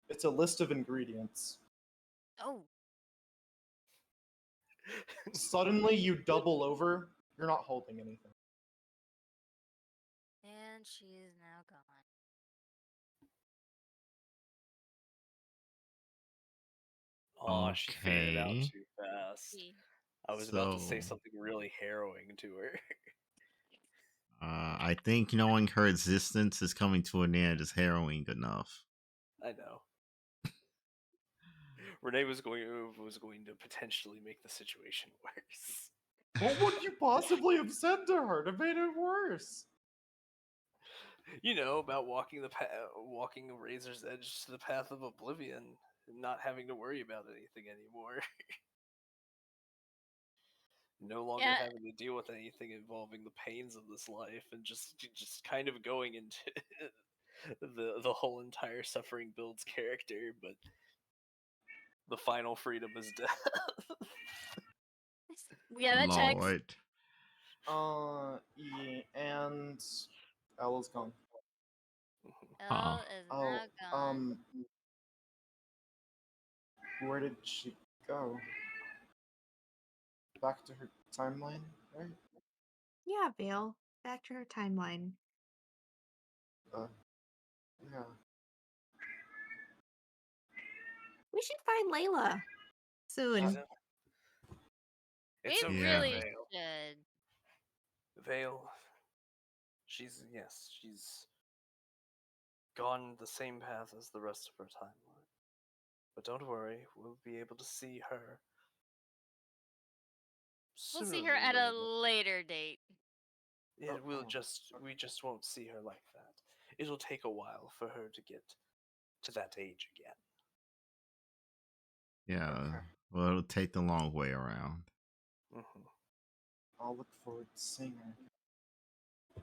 It's a list of ingredients. Oh. Suddenly, you double over. You're not holding anything. And she is now gone. Aw, she figured it out Okay. too fast. She I was about to say So, something really harrowing to her. I think knowing her existence is coming to an end is harrowing enough. I know. Renee was going to potentially make the situation worse. What would you possibly have said to her to make it worse? You know, about walking walking a razor's edge to the path of oblivion, and not having to worry about anything anymore. No longer Yeah. having to deal with anything involving the pains of this life, and just kind of going into the whole entire suffering builds character, but the final freedom is death. Yeah, that checks. Lord. Yeah, and Ella's gone. Elle is Oh, now gone. where did she go? Back to her timeline, right? Yeah, Vale. Back to her timeline. Yeah. We should find Layla soon. It's We okay, Yeah. really Vale. should. Vale. She's gone the same path as the rest of her timeline. But don't worry, we'll be able to see her. We'll Sooner see her than at a later. later date. We just won't see her like that. It'll take a while for her to get to that age again. Yeah. Okay. Well, it'll take the long way around. Hmm. I'll look forward to seeing her.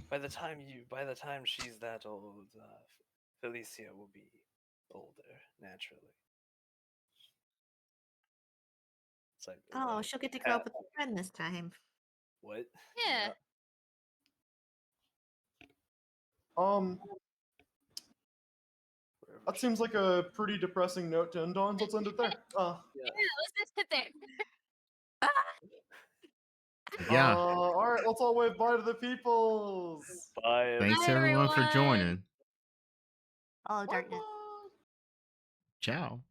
By the time she's that old, Felicia will be older naturally. It's like, Oh, she'll get to grow up with a friend this time. what? Yeah. Wherever That she- seems like a pretty depressing note to end on. So let's end it there. Yeah, let's just sit there. Yeah. All right, let's all wave bye to the peoples. Bye. Thanks Bye, everyone for everyone. joining. Follow darkness. Bye-bye. Ciao.